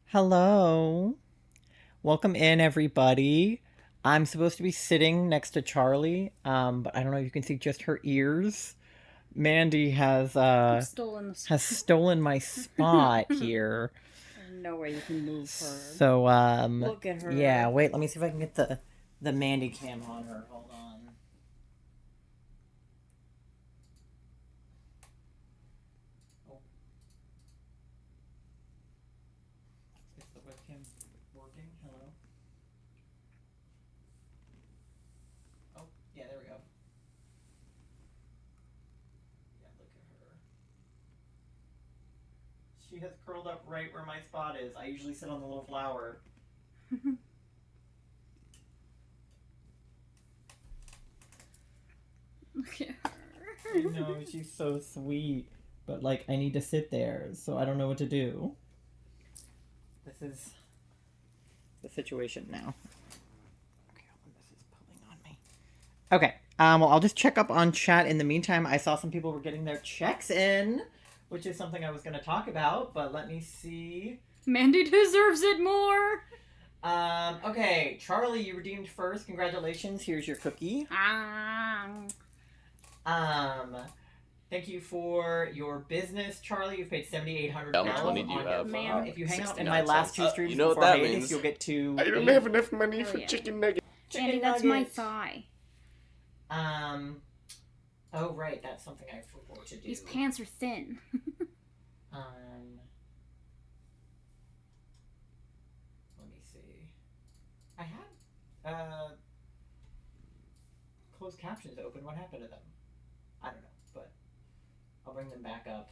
Hello. Welcome in, everybody. I'm supposed to be sitting next to Charlie, but I don't know if you can see just her ears. Mandy I've stolen the has spot. stolen my spot here. There's no way you can move her. So Look at yeah. her. Wait, let me see if I can get the Mandy cam on her. Hold on. Oh, is the webcam working? Hello. Oh, yeah. There we go. Yeah, look at her. She has curled up right where my spot is. I usually sit on the little flower. Look at I her. know, she's so sweet. But, like, I need to sit there, so I don't know what to do. This is the situation now. Okay, this is pulling on me. Okay, well, I'll just check up on chat in the meantime. I saw some people were getting their checks in, which is something I was going to talk about, but let me see. Mandy deserves it more. Okay, Charlie, you redeemed first. Congratulations. Here's your cookie. Um, Thank you for your business, Charlie. You've paid $7,800 How much money do you on have? your If you hang out in my 69 last cents. two streams You know what before that hiatus, means? you'll get to. I don't have enough money Oh, for yeah. chicken nuggets. Mandy, that's my thigh. Um. Oh right, that's something I forgot to do. These pants are thin. Um. Let me see. I had closed captions open. What happened to them? I don't know, but I'll bring them back up.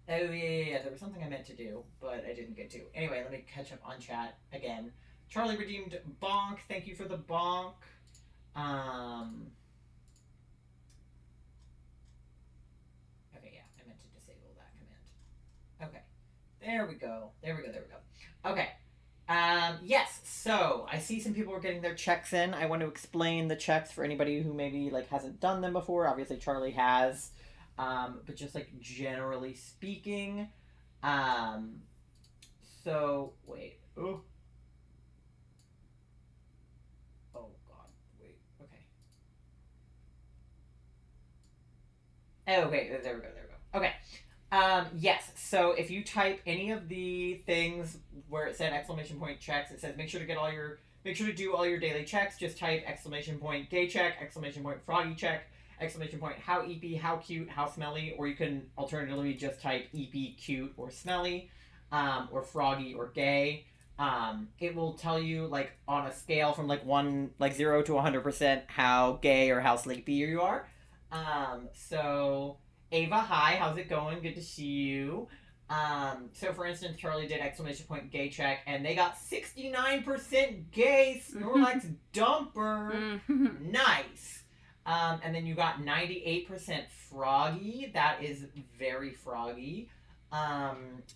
Oh yeah. There was something I meant to do, but I didn't get to. Anyway, let me catch up on chat again. Charlie redeemed bonk. Thank you for the bonk. Um. Okay, yeah, I meant to disable that command. Okay, there we go. There we go. There we go. Okay. Yes. So I see some people are getting their checks in. I want to explain the checks for anybody who maybe like hasn't done them before. Obviously, Charlie has. But just like generally speaking, um, so wait. Oh. Oh God. Wait. Okay. Oh wait. There we go. There we go. Okay. Yes. So if you type any of the things where it said exclamation point checks, it says make sure to do all your daily checks. Just type exclamation point gay check, exclamation point froggy check, exclamation point how eepy, how cute, how smelly, or you can alternatively just type eepy, cute, or smelly, or froggy or gay. It will tell you like on a scale from like 0 to 100% how gay or how sleepy you are. So Ava, hi, how's it going? Good to see you. So for instance, Charlie did exclamation point gay check, and they got 69% gay Snorlax dumper. Nice. And then you got 98% froggy. That is very froggy.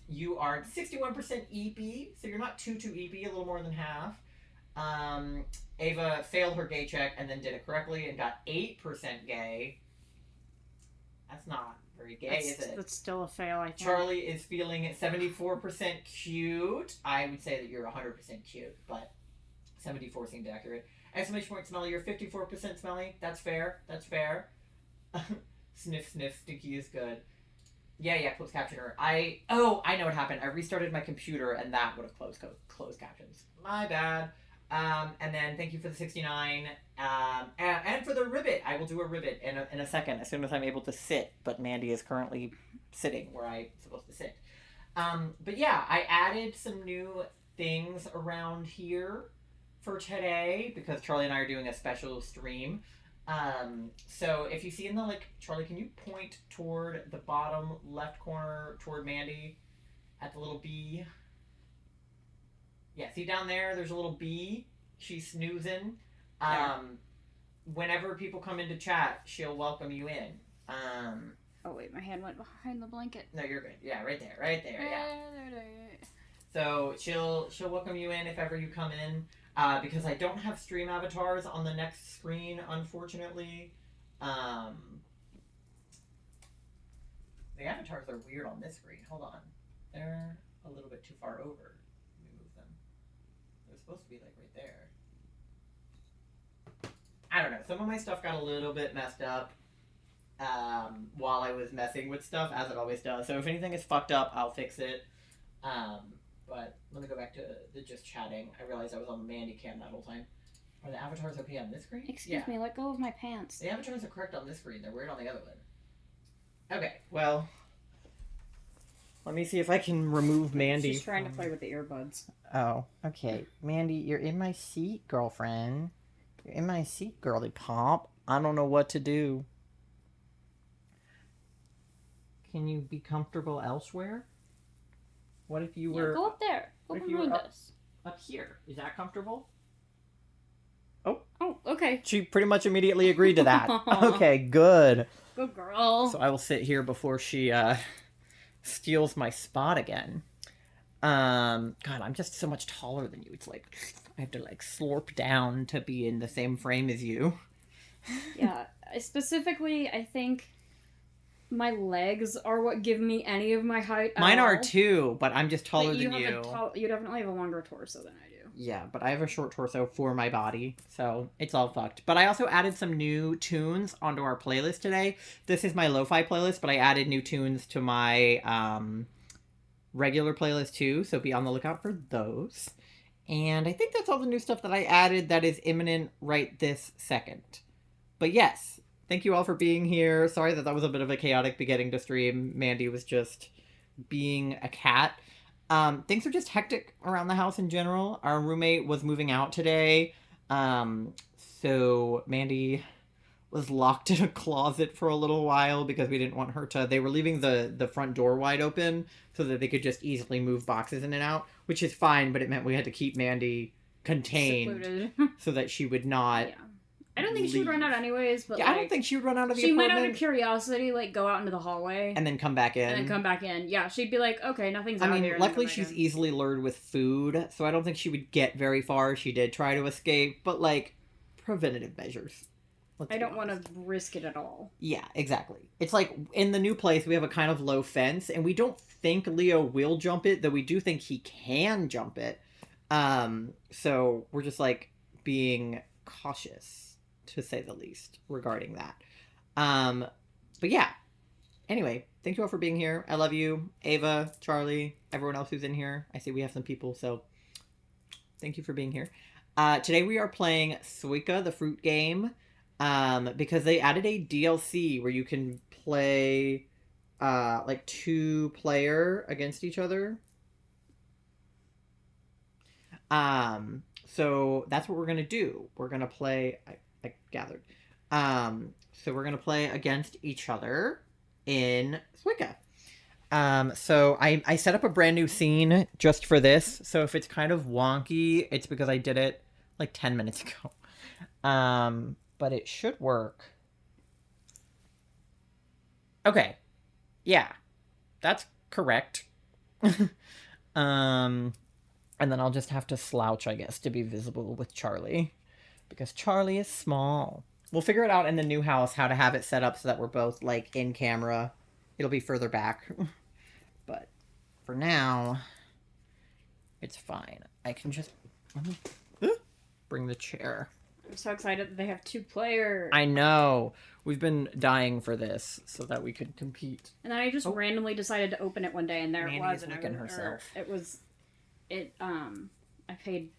You are 61% EP, so you're not too EP, a little more than half. Um, Ava failed her gay check and then did it correctly and got 8% gay. That's not very gay, is it? That's still a fail, I think. Charlie is feeling 74% cute. I would say that you're 100% cute, but 74 seemed accurate. Exclamation point smelly, you're 54% smelly. That's fair. That's fair. Sniff, sniff, stinky is good. Yeah, closed captioner. I know what happened. I restarted my computer and that would have closed captions. My bad. And then thank you for the 69. And for the ribbit. I will do a ribbit in a second as soon as I'm able to sit. But Mandy is currently sitting where I'm supposed to sit. But yeah, I added some new things around here for today because Charlie and I are doing a special stream. So if you see in the Charlie, can you point toward the bottom left corner toward Mandy at the little bee? Yeah, see down there, there's a little bee. She's snoozing. Whenever people come into chat, she'll welcome you in. Oh wait, my hand went behind the blanket. No, you're good. Yeah, right there. Yeah. So she'll welcome you in if ever you come in. Because I don't have stream avatars on the next screen, unfortunately. The avatars are weird on this screen. Hold on. They're a little bit too far over. Let me move them. They're supposed to be like right there. I don't know. Some of my stuff got a little bit messed up while I was messing with stuff, as it always does. So if anything is fucked up, I'll fix it. But let me go back to the just chatting. I realized I was on the Mandy cam that whole time. Are the avatars okay on this screen? Excuse me, let go of my pants. The avatars are correct on this screen. They're weird on the other one. Okay, well, let me see if I can remove Mandy. She's trying to play with the earbuds. Oh, okay. Mandy, you're in my seat, girlfriend. You're in my seat, girly pop. I don't know what to do. Can you be comfortable elsewhere? What if you were... Yeah, go up there. Go what if you behind were us. up here? Is that comfortable? Oh, okay. She pretty much immediately agreed to that. Okay, good. Good girl. So I will sit here before she steals my spot again. God, I'm just so much taller than you. It's like I have to like slurp down to be in the same frame as you. Yeah, specifically, I think my legs are what give me any of my height. Mine are too, but I'm just taller than you. You definitely have a longer torso than I do. Yeah, but I have a short torso for my body, so it's all fucked. But I also added some new tunes onto our playlist today. This is my lo-fi playlist, but I added new tunes to my regular playlist too, so be on the lookout for those. And I think that's all the new stuff that I added that is imminent right this second. But yes, thank you all for being here. Sorry that was a bit of a chaotic beginning to stream. Mandy was just being a cat. Things are just hectic around the house in general. Our roommate was moving out today. So Mandy was locked in a closet for a little while because we didn't want her to... They were leaving the front door wide open so that they could just easily move boxes in and out, which is fine, but it meant we had to keep Mandy contained so that she would not... Yeah. I don't think she would run out anyways, but yeah, I don't think she would run out of the she apartment. might out of curiosity, like, go out into the hallway. And then come back in. And then come back in. Yeah, she'd be like, okay, nothing's out here. Luckily she's easily lured with food, so I don't think she would get very far. She did try to escape, but, like, preventative measures. I don't want to risk it at all. Yeah, exactly. It's like, in the new place, we have a kind of low fence, and we don't think Leo will jump it, though we do think he can jump it. So we're just, like, being cautious, to say the least, regarding that. But yeah. Anyway, thank you all for being here. I love you. Ava, Charlie, everyone else who's in here. I see we have some people, so thank you for being here. Today we are playing Suika, the fruit game, because they added a DLC where you can play, like, 2-player against each other. So that's what we're gonna do. We're gonna play... I gathered. So we're gonna play against each other in Suika. So I set up a brand new scene just for this. So if it's kind of wonky, it's because I did it like 10 minutes ago. But it should work. Okay. Yeah. That's correct. And then I'll just have to slouch, I guess, to be visible with Charlie. Because Charlie is small. We'll figure it out in the new house how to have it set up so that we're both, like, in camera. It'll be further back. But for now, it's fine. I can just bring the chair. I'm so excited that they have 2 players. I know. We've been dying for this so that we could compete. And then I just randomly decided to open it one day, and there Mandy it was. is licking herself. I paid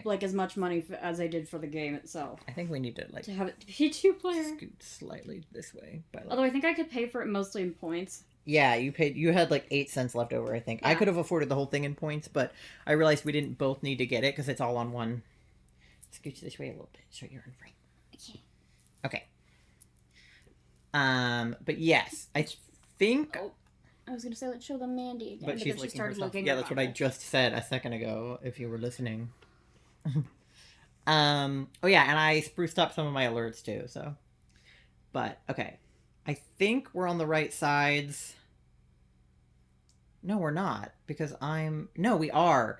like as much money as I did for the game itself. I think we need to, like, to have it be 2-player. Scoot slightly this way. By, like... Although I think I could pay for it mostly in points. Yeah, you had like 8 cents left over, I think. Yeah. I could have afforded the whole thing in points, but I realized we didn't both need to get it because it's all on one. Scooch this way a little bit so you're in frame. Okay. But yes, I think... Oh, I was going to say, let's show them Mandy again. But she's she started looking. Yeah, that's what I just said a second ago, if you were listening. Oh yeah, and I spruced up some of my alerts too, so. But, okay. I think we're on the right sides. No, we're not, because no, we are.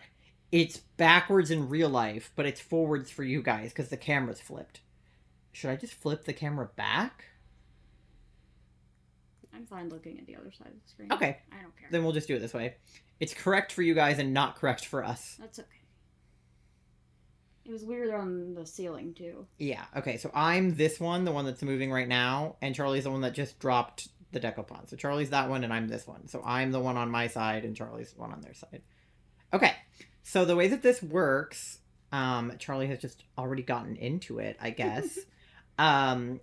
It's backwards in real life, but it's forwards for you guys, because the camera's flipped. Should I just flip the camera back? I'm fine looking at the other side of the screen. Okay. I don't care. Then we'll just do it this way. It's correct for you guys and not correct for us. That's okay. It was weird on the ceiling, too. Yeah, okay, so I'm this one, the one that's moving right now, and Charlie's the one that just dropped the decoupon. So Charlie's that one, and I'm this one. So I'm the one on my side, and Charlie's the one on their side. Okay, so the way that this works, Charlie has just already gotten into it, I guess, you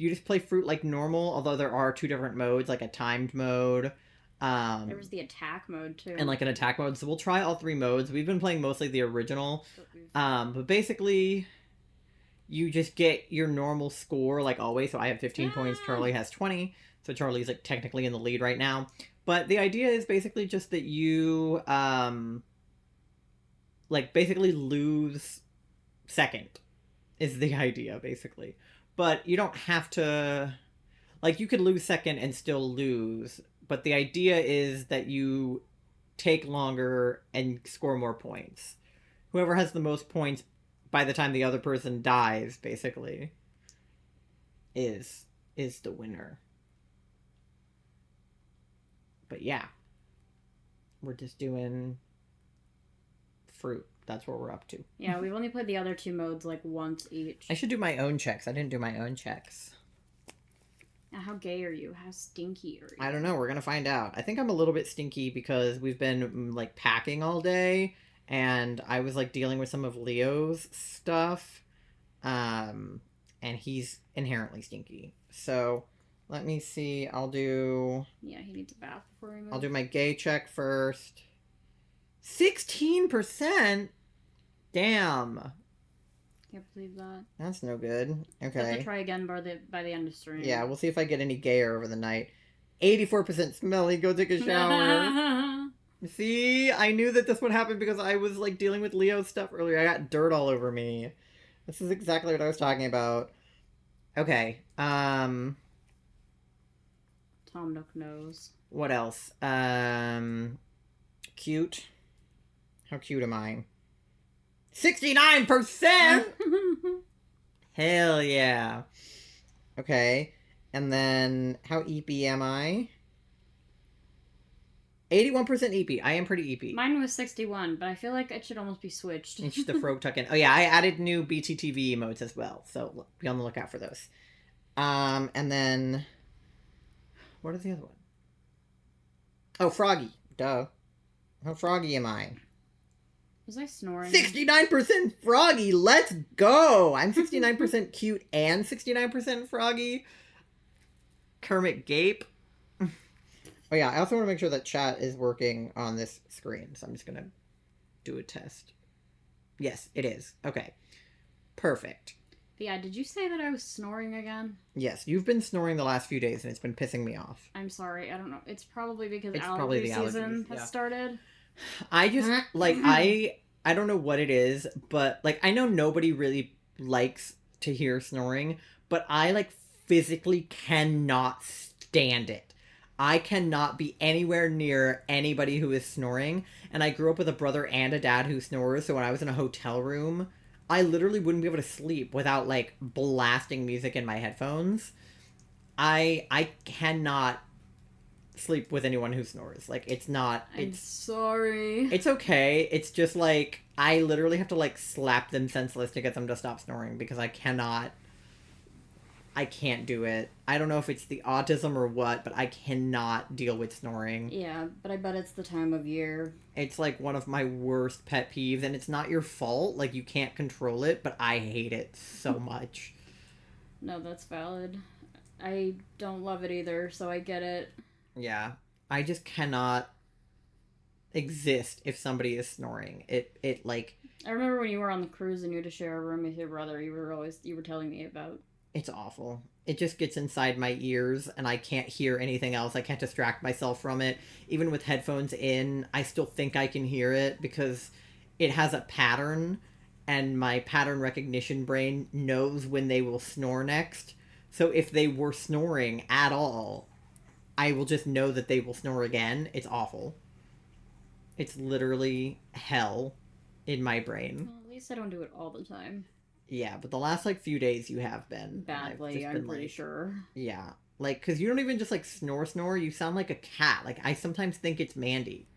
just play fruit like normal, although there are 2 different modes, like a timed mode. There was the attack mode, too. And like an attack mode. So we'll try all 3 modes. We've been playing mostly the original. But basically, you just get your normal score like always. So I have 15 points. Charlie has 20. So Charlie's like technically in the lead right now. But the idea is basically just that you like basically lose second is the idea basically. But you don't have to, like, you could lose second and still lose. But the idea is that you take longer and score more points. Whoever has the most points by the time the other person dies, basically, is the winner. But yeah. We're just doing fruit. That's what we're up to. Yeah, we've only played the other 2 modes like once each. I should do my own checks. I didn't do my own checks. Now, how gay are you? How stinky are you? I don't know. We're going to find out. I think I'm a little bit stinky because we've been, like, packing all day. And I was, like, dealing with some of Leo's stuff. And he's inherently stinky. So, let me see. Yeah, he needs a bath before we move. I'll do my gay check first. 16%? Damn. Can't believe that. That's no good. Okay. Have to try again by the end of stream. Yeah, we'll see if I get any gayer over the night. 84% smelly. Go take a shower. See, I knew that this would happen because I was like dealing with Leo's stuff earlier. I got dirt all over me. This is exactly what I was talking about. Okay. Tom Nook knows. What else? Cute. How cute am I? 69%! Hell yeah. Okay. And then, how eepy am I? 81% eepy. I am pretty eepy. Mine was 61, but I feel like it should almost be switched. It's the frog tuck in. Oh yeah, I added new BTTV emotes as well, so be on the lookout for those. And then, what is the other one? Oh, froggy. Duh. How froggy am I? Was I snoring? 69% froggy. Let's go. I'm 69% cute and 69% froggy. Kermit Gape. Oh yeah, I also want to make sure that chat is working on this screen, so I'm just gonna do a test. Yes, it is. Okay. Perfect. But yeah, did you say that I was snoring again? Yes, you've been snoring the last few days and it's been pissing me off. I'm sorry, I don't know. It's probably because It's probably the season allergies, has yeah. started. I just, like, I don't know what it is, but, like, I know nobody really likes to hear snoring, but I, like, physically cannot stand it. I cannot be anywhere near anybody who is snoring, and I grew up with a brother and a dad who snores, so when I was in a hotel room, I literally wouldn't be able to sleep without, like, blasting music in my headphones. I cannot sleep with anyone who snores. Like, it's not... I'm sorry. It's okay. It's just, like, I literally have to, like, slap them senseless to get them to stop snoring because I can't do it. I don't know if it's the autism or what, but I cannot deal with snoring. Yeah, but I bet it's the time of year. It's, like, one of my worst pet peeves, and it's not your fault. Like, you can't control it, but I hate it so much. No, that's valid. I don't love it either, so I get it. Yeah. I just cannot exist if somebody is snoring. It like... I remember when you were on the cruise and you had to share a room with your brother, you were telling me about. It's awful. It just gets inside my ears and I can't hear anything else. I can't distract myself from it. Even with headphones in, I still think I can hear it because it has a pattern and my pattern recognition brain knows when they will snore next. So if they were snoring at all, I will just know that they will snore again. It's awful. It's literally hell in my brain. Well, at least I don't do it all the time. Yeah, but the last, like, few days you have been. Badly, I'm pretty sure. Yeah. Like, because you don't even just, like, snore. You sound like a cat. Like, I sometimes think it's Mandy.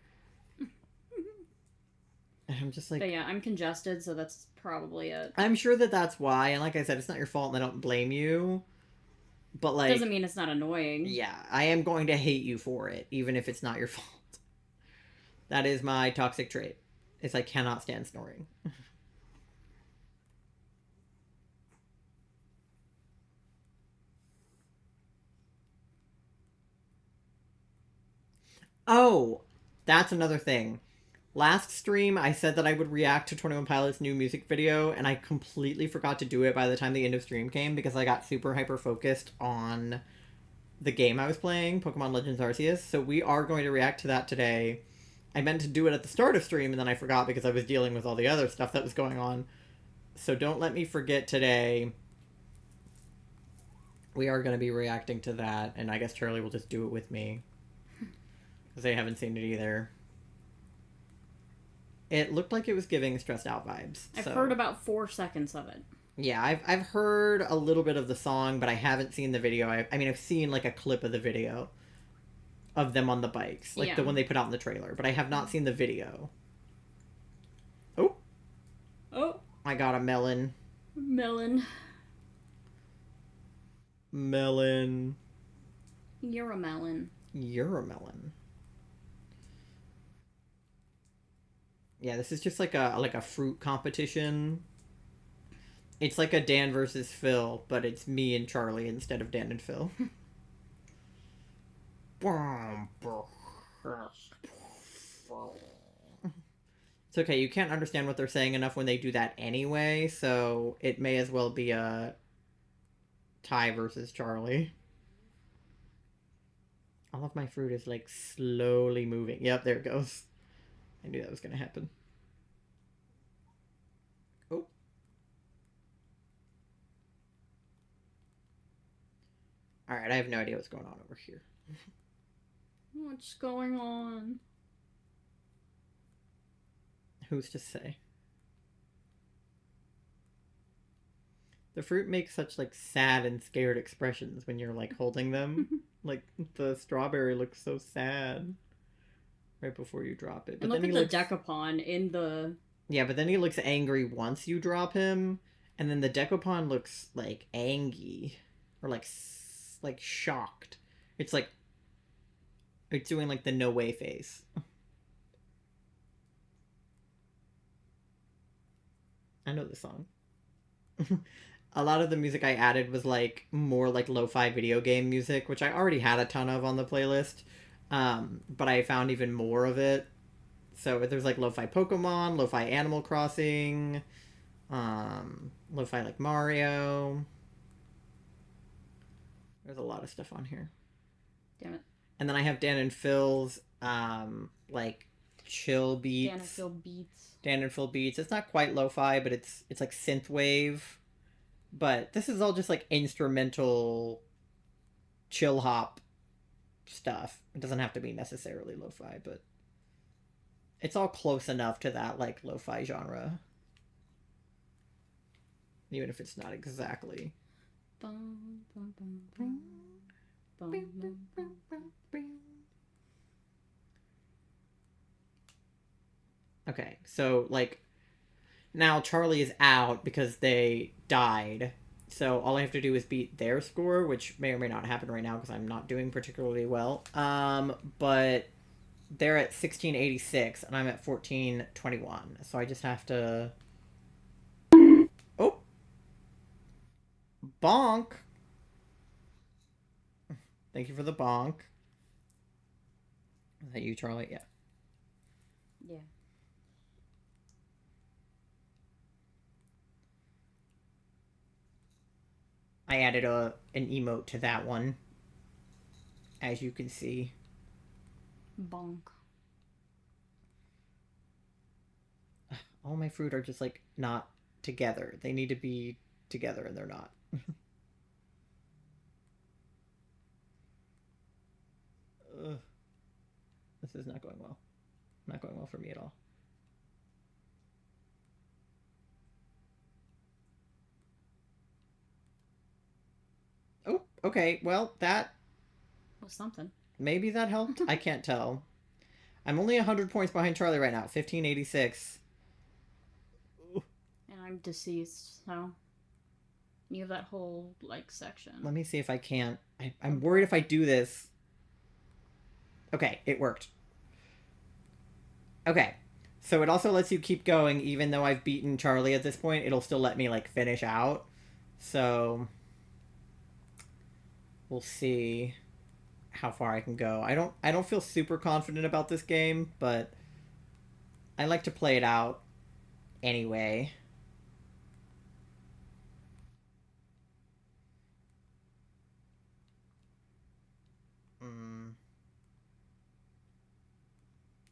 And I'm just like... But yeah, I'm congested, so that's probably it. I'm sure that that's why. And like I said, it's not your fault and I don't blame you. But, like... Doesn't mean it's not annoying. Yeah, I am going to hate you for it, even if it's not your fault. That is my toxic trait. Is I cannot stand snoring. Oh, that's another thing. Last stream, I said that I would react to 21 Pilots' new music video, and I completely forgot to do it by the time the end of stream came because I got super hyper focused on the game I was playing, Pokemon Legends Arceus. So we are going to react to that today. I meant to do it at the start of stream, and then I forgot because I was dealing with all the other stuff that was going on. So don't let me forget today. We are going to be reacting to that, and I guess Charlie will just do it with me. Because they haven't seen it either. It looked like it was giving stressed out vibes. I've heard about 4 seconds of it. Yeah, I've heard a little bit of the song, but I haven't seen the video. I mean, I've seen, like, a clip of the video of them on the bikes. Like, the one they put out in the trailer. But I have not seen the video. Oh. Oh. I got a melon. Melon. Melon. You're a melon. You're a melon. Yeah, this is just like a fruit competition. It's like a Dan versus Phil, but it's me and Charlie instead of Dan and Phil. It's okay, you can't understand what they're saying enough when they do that anyway, so it may as well be a Ty versus Charlie. All of my fruit is, like, slowly moving. Yep, there it goes. I knew that was going to happen. Oh. Alright, I have no idea what's going on over here. What's going on? Who's to say? The fruit makes such, like, sad and scared expressions when you're, like, holding them. Like, the strawberry looks so sad right before you drop it. But and look at the Decapon in the... Yeah, but then he looks angry once you drop him, and then the Decapon looks, like, angry. Or, like shocked. It's, like... It's doing, like, the no way face. I know this song. A lot of the music I added was, like, more, like, lo-fi video game music, which I already had a ton of on the playlist. But I found even more of it. So there's, like, lo-fi Pokemon, lo-fi Animal Crossing, lo-fi, like, Mario. There's a lot of stuff on here. Damn it. And then I have Dan and Phil's, like, chill beats. Dan and Phil beats. Dan and Phil beats. It's not quite lo-fi, but it's like synthwave. But this is all just, like, instrumental chill hop stuff. It doesn't have to be necessarily lo-fi, but it's all close enough to that, like, lo-fi genre. Even if it's not exactly. Bum, bum, bum, bum. Bum, bum, bum, bum. Okay, so, like, now Charlie is out because they died. So all I have to do is beat their score, which may or may not happen right now because I'm not doing particularly well. But they're at 1686 and I'm at 1421. So I just have to... Oh! Bonk! Thank you for the bonk. Is that you, Charlie? Yeah. Yeah. I added an emote to that one, as you can see. Bonk. All my fruit are just, like, not together. They need to be together, and they're not. This is not going well. Not going well for me at all. Oh, okay. Well, that Well, something. Maybe that helped? I can't tell. I'm only 100 points behind Charlie right now. 1586. And I'm deceased, so you have that whole section. Let me see if I can't. I'm worried if I do this. Okay, it worked. Okay. So it also lets you keep going even though I've beaten Charlie at this point. It'll still let me finish out. So we'll see how far I can go. I don't feel super confident about this game, but I like to play it out anyway.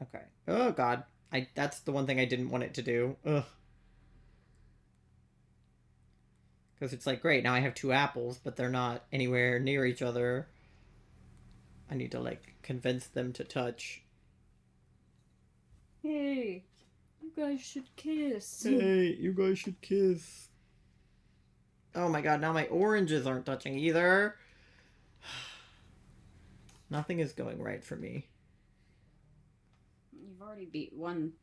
Okay. Oh god. That's the one thing I didn't want it to do. Ugh. Because it's great, now I have 2 apples, but they're not anywhere near each other. I need to convince them to touch. Hey, you guys should kiss. Hey, you guys should kiss. Oh my god, now my oranges aren't touching either. Nothing is going right for me. You've already beat one.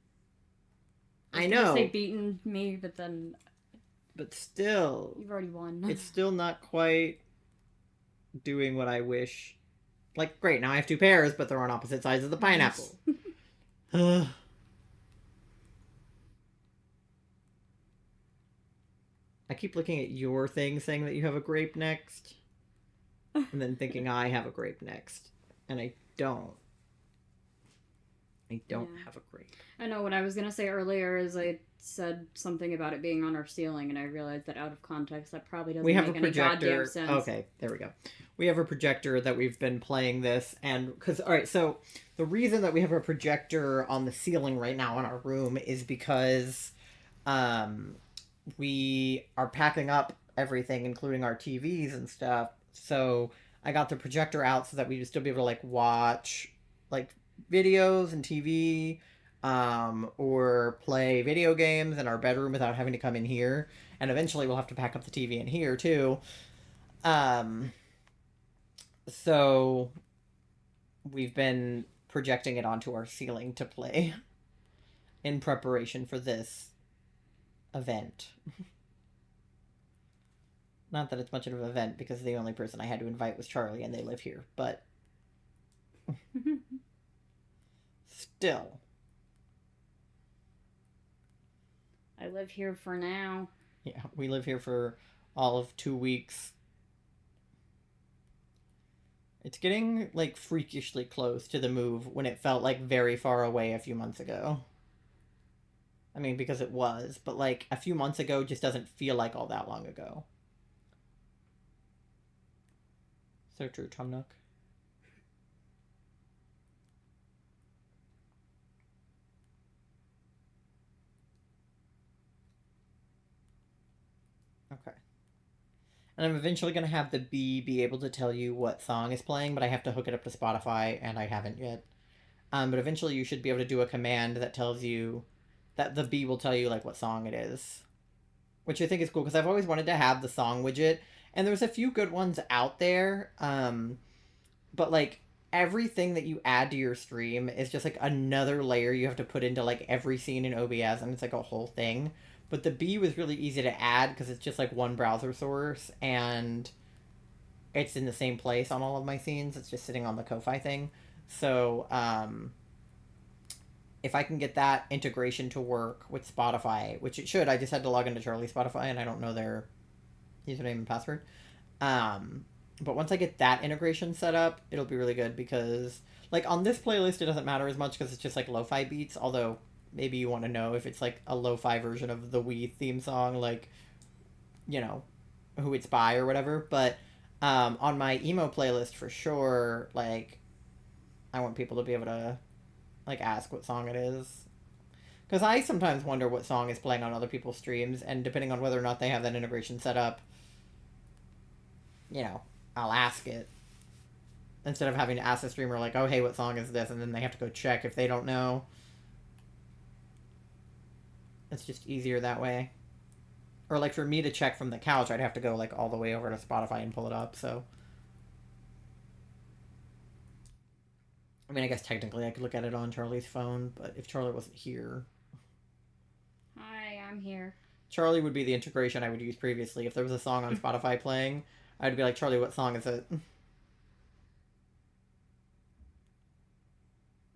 I know. Say beaten me, but then. But still. You've already won. It's still not quite doing what I wish. Great, now I have 2 pears, but they're on opposite sides of the pineapple. Nice. I keep looking at your thing saying that you have a grape next. And then thinking I have a grape next. And I don't. I don't have a grape. I know what I was going to say earlier is I said something about it being on our ceiling, and I realized that out of context that probably doesn't make any goddamn sense. Okay, there we go. We have a projector that we've been playing this, and alright, so the reason that we have a projector on the ceiling right now in our room is because we are packing up everything, including our TVs and stuff. So I got the projector out so that we would still be able to watch videos and TV, or play video games in our bedroom without having to come in here. And eventually we'll have to pack up the TV in here too. So we've been projecting it onto our ceiling to play in preparation for this event. Not that it's much of an event because the only person I had to invite was Charlie and they live here, but still. I live here for now. Yeah, we live here for all of 2 weeks. It's getting, freakishly close to the move when it felt, very far away a few months ago. I mean, because it was, but, a few months ago just doesn't feel like all that long ago. So true, Tom Nook. Okay. And I'm eventually going to have the bee be able to tell you what song is playing, but I have to hook it up to Spotify, and I haven't yet. But eventually you should be able to do a command that tells you, that the bee will tell you, what song it is. Which I think is cool, because I've always wanted to have the song widget, and there's a few good ones out there, but, everything that you add to your stream is just, another layer you have to put into, every scene in OBS, and it's, a whole thing. But the bee was really easy to add because it's just one browser source and it's in the same place on all of my scenes. It's just sitting on the Ko-Fi thing. So if I can get that integration to work with Spotify, which it should, I just had to log into Charlie's Spotify and I don't know their username and password. But once I get that integration set up, it'll be really good because on this playlist it doesn't matter as much because it's just lo-fi beats, although maybe you want to know if it's a lo-fi version of the Wii theme song, who it's by or whatever. But on my emo playlist for sure, I want people to be able to ask what song it is. Because I sometimes wonder what song is playing on other people's streams, and depending on whether or not they have that integration set up, I'll ask it. Instead of having to ask the streamer, oh, hey, what song is this? And then they have to go check if they don't know. It's just easier that way. Or, for me to check from the couch, I'd have to go, all the way over to Spotify and pull it up, so. I mean, I guess technically I could look at it on Charlie's phone, but if Charlie wasn't here... Hi, I'm here. Charlie would be the integration I would use previously. If there was a song on Spotify playing, I'd be like, Charlie, what song is it?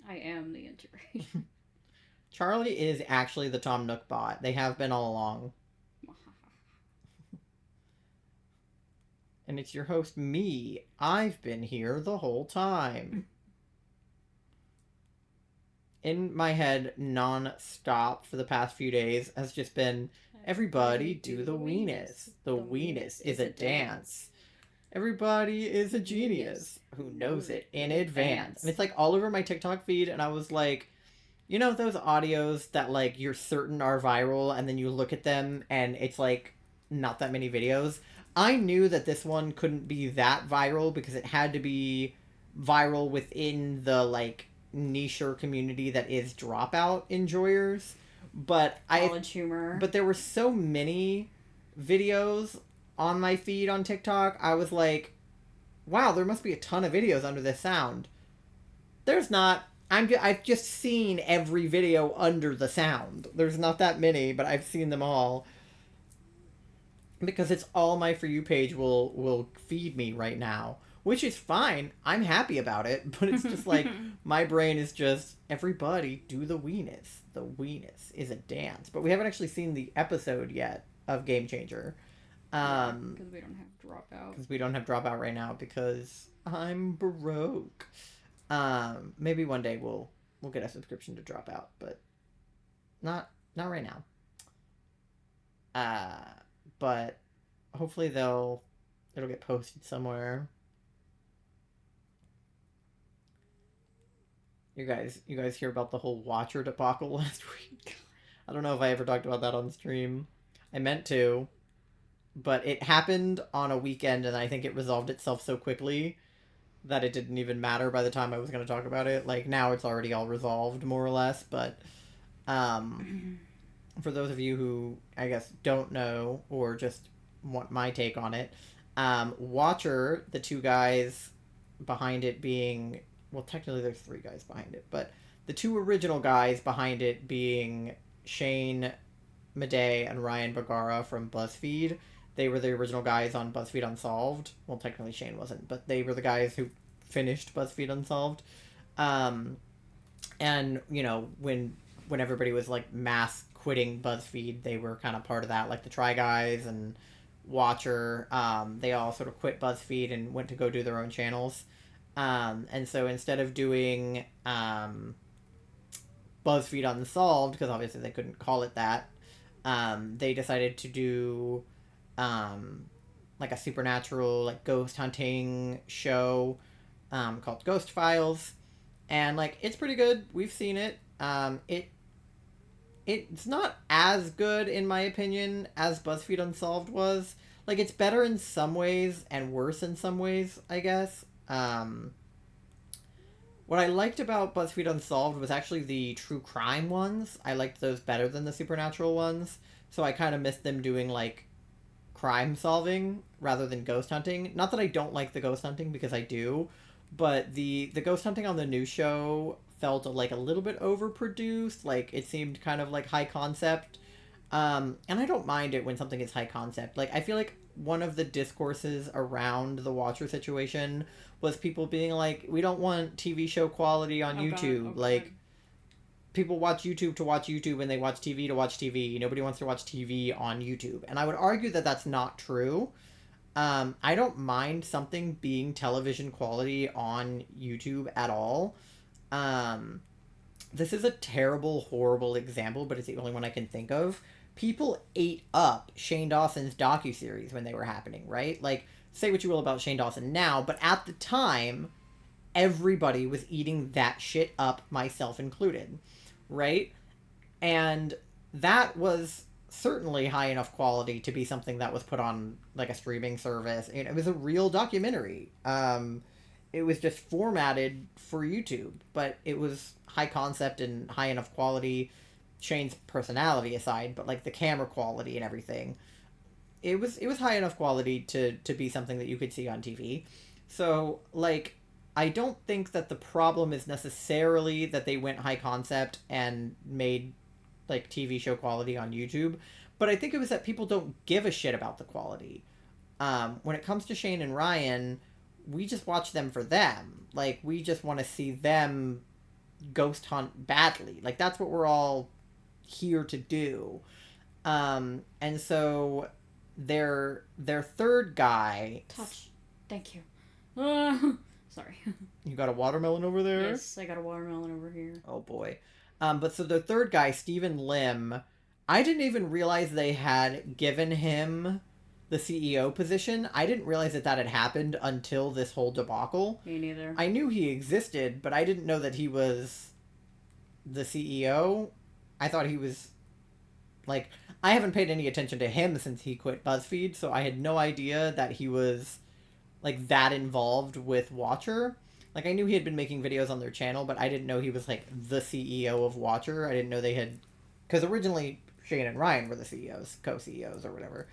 I am the integration. Charlie is actually the Tom Nook bot. They have been all along. And it's your host, me. I've been here the whole time. In my head, non-stop for the past few days, has just been, everybody do the weenus. The weenus is a dance. Everybody is a genius who knows it in advance. And it's like all over my TikTok feed, and I was like, you know those audios that like you're certain are viral, and then you look at them and it's like not that many videos? I knew that this one couldn't be that viral because it had to be viral within the like niche community that is Dropout enjoyers. But college humor. But there were so many videos on my feed on TikTok. I was like, wow, there must be a ton of videos under this sound. There's not. I've just seen every video under the sound. There's not that many, but I've seen them all. Because it's all my For You page will feed me right now. Which is fine. I'm happy about it. But it's just like, my brain is just, everybody do the weenus. The weenus is a dance. But we haven't actually seen the episode yet of Game Changer. Because we don't have Dropout. Because we don't have Dropout right now because I'm broke. Maybe one day we'll get a subscription to Dropout, but not right now. But hopefully it'll get posted somewhere. You guys hear about the whole Watcher debacle last week? I don't know if I ever talked about that on stream. I meant to, but it happened on a weekend, and I think it resolved itself so quickly that it didn't even matter by the time I was going to talk about it. Like, now it's already all resolved, more or less, but for those of you who, I guess, don't know, or just want my take on it, Watcher, the two guys behind it being... Well, technically there's three guys behind it, but the two original guys behind it being Shane Madej and Ryan Bergara from BuzzFeed. They were the original guys on BuzzFeed Unsolved. Well, technically Shane wasn't, but they were the guys who finished BuzzFeed Unsolved. And, you know, when everybody was, like, mass quitting BuzzFeed, they were kind of part of that. Like, the Try Guys and Watcher, they all sort of quit BuzzFeed and went to go do their own channels. And so instead of doing BuzzFeed Unsolved, because obviously they couldn't call it that, they decided to do like a supernatural, like, ghost hunting show called Ghost Files. And, like, it's pretty good. We've seen it. It's not as good, in my opinion, as BuzzFeed Unsolved was. Like, it's better in some ways and worse in some ways, I guess. What I liked about BuzzFeed Unsolved was actually the true crime ones. I liked those better than the supernatural ones. So I kind of missed them doing, like, crime solving rather than ghost hunting. Not that I don't like the ghost hunting, because I do. But the ghost hunting on the new show felt, like, a little bit overproduced. Like, it seemed kind of, like, high concept. And I don't mind it when something is high concept. Like, I feel like one of the discourses around the Watcher situation was people being like, we don't want TV show quality on YouTube. God. Like, people watch YouTube to watch YouTube, and they watch TV to watch TV. Nobody wants to watch TV on YouTube. And I would argue that that's not true. I don't mind something being television quality on YouTube at all. This is a terrible, horrible example, but it's the only one I can think of. People ate up Shane Dawson's docuseries when they were happening, right? Like, say what you will about Shane Dawson now, but at the time, everybody was eating that shit up, myself included, right? And that was certainly high enough quality to be something that was put on, like, a streaming service. It was a real documentary. It was just formatted for YouTube, but it was high concept and high enough quality. Shane's personality aside, but, like, the camera quality and everything, it was high enough quality to be something that you could see on TV. So, like, I don't think that the problem is necessarily that they went high concept and made like TV show quality on YouTube, but I think it was that people don't give a shit about the quality. When it comes to Shane and Ryan, we just watch them for them. Like, we just want to see them ghost hunt badly. Like, that's what we're all here to do. And so their third guy. Touch. Thank you. Sorry. You got a watermelon over there? Yes, I got a watermelon over here. Oh boy. But so the third guy, Stephen Lim, I didn't even realize they had given him the CEO position. I didn't realize that that had happened until this whole debacle. Me neither. I knew he existed, but I didn't know that he was the CEO. I thought he was, like, I haven't paid any attention to him since he quit BuzzFeed, so I had no idea that he was, like, that involved with Watcher. Like, I knew he had been making videos on their channel, but I didn't know he was, like, the CEO of Watcher. I didn't know they had... Because originally, Shane and Ryan were the CEOs, co-CEOs, or whatever.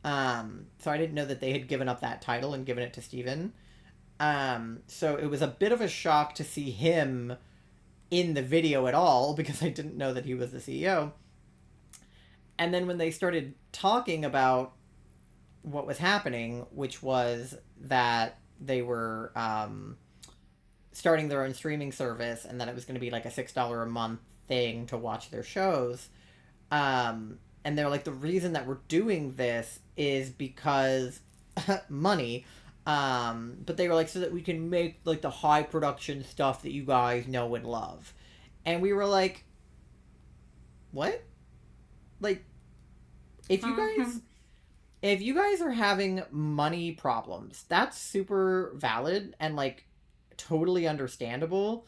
So I didn't know that they had given up that title and given it to Steven. So it was a bit of a shock to see him in the video at all, because I didn't know that he was the CEO. And then when they started talking about what was happening, which was that they were starting their own streaming service, and that it was going to be like a $6 a month thing to watch their shows. And they're like, the reason that we're doing this is because money. But they were like, so that we can make like the high production stuff that you guys know and love. And we were like, what? Like, if you guys are having money problems, that's super valid and like totally understandable.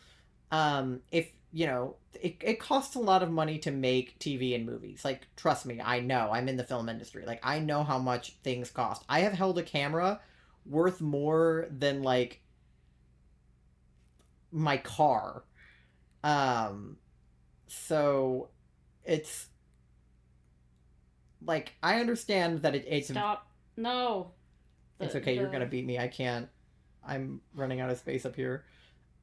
If you know, it costs a lot of money to make TV and movies. Like, trust me, I know. I'm in the film industry. Like, I know how much things cost. I have held a camera worth more than like my car. So it's like, I understand that it's... Stop. No. It's okay, you're gonna beat me. I can't. I'm running out of space up here.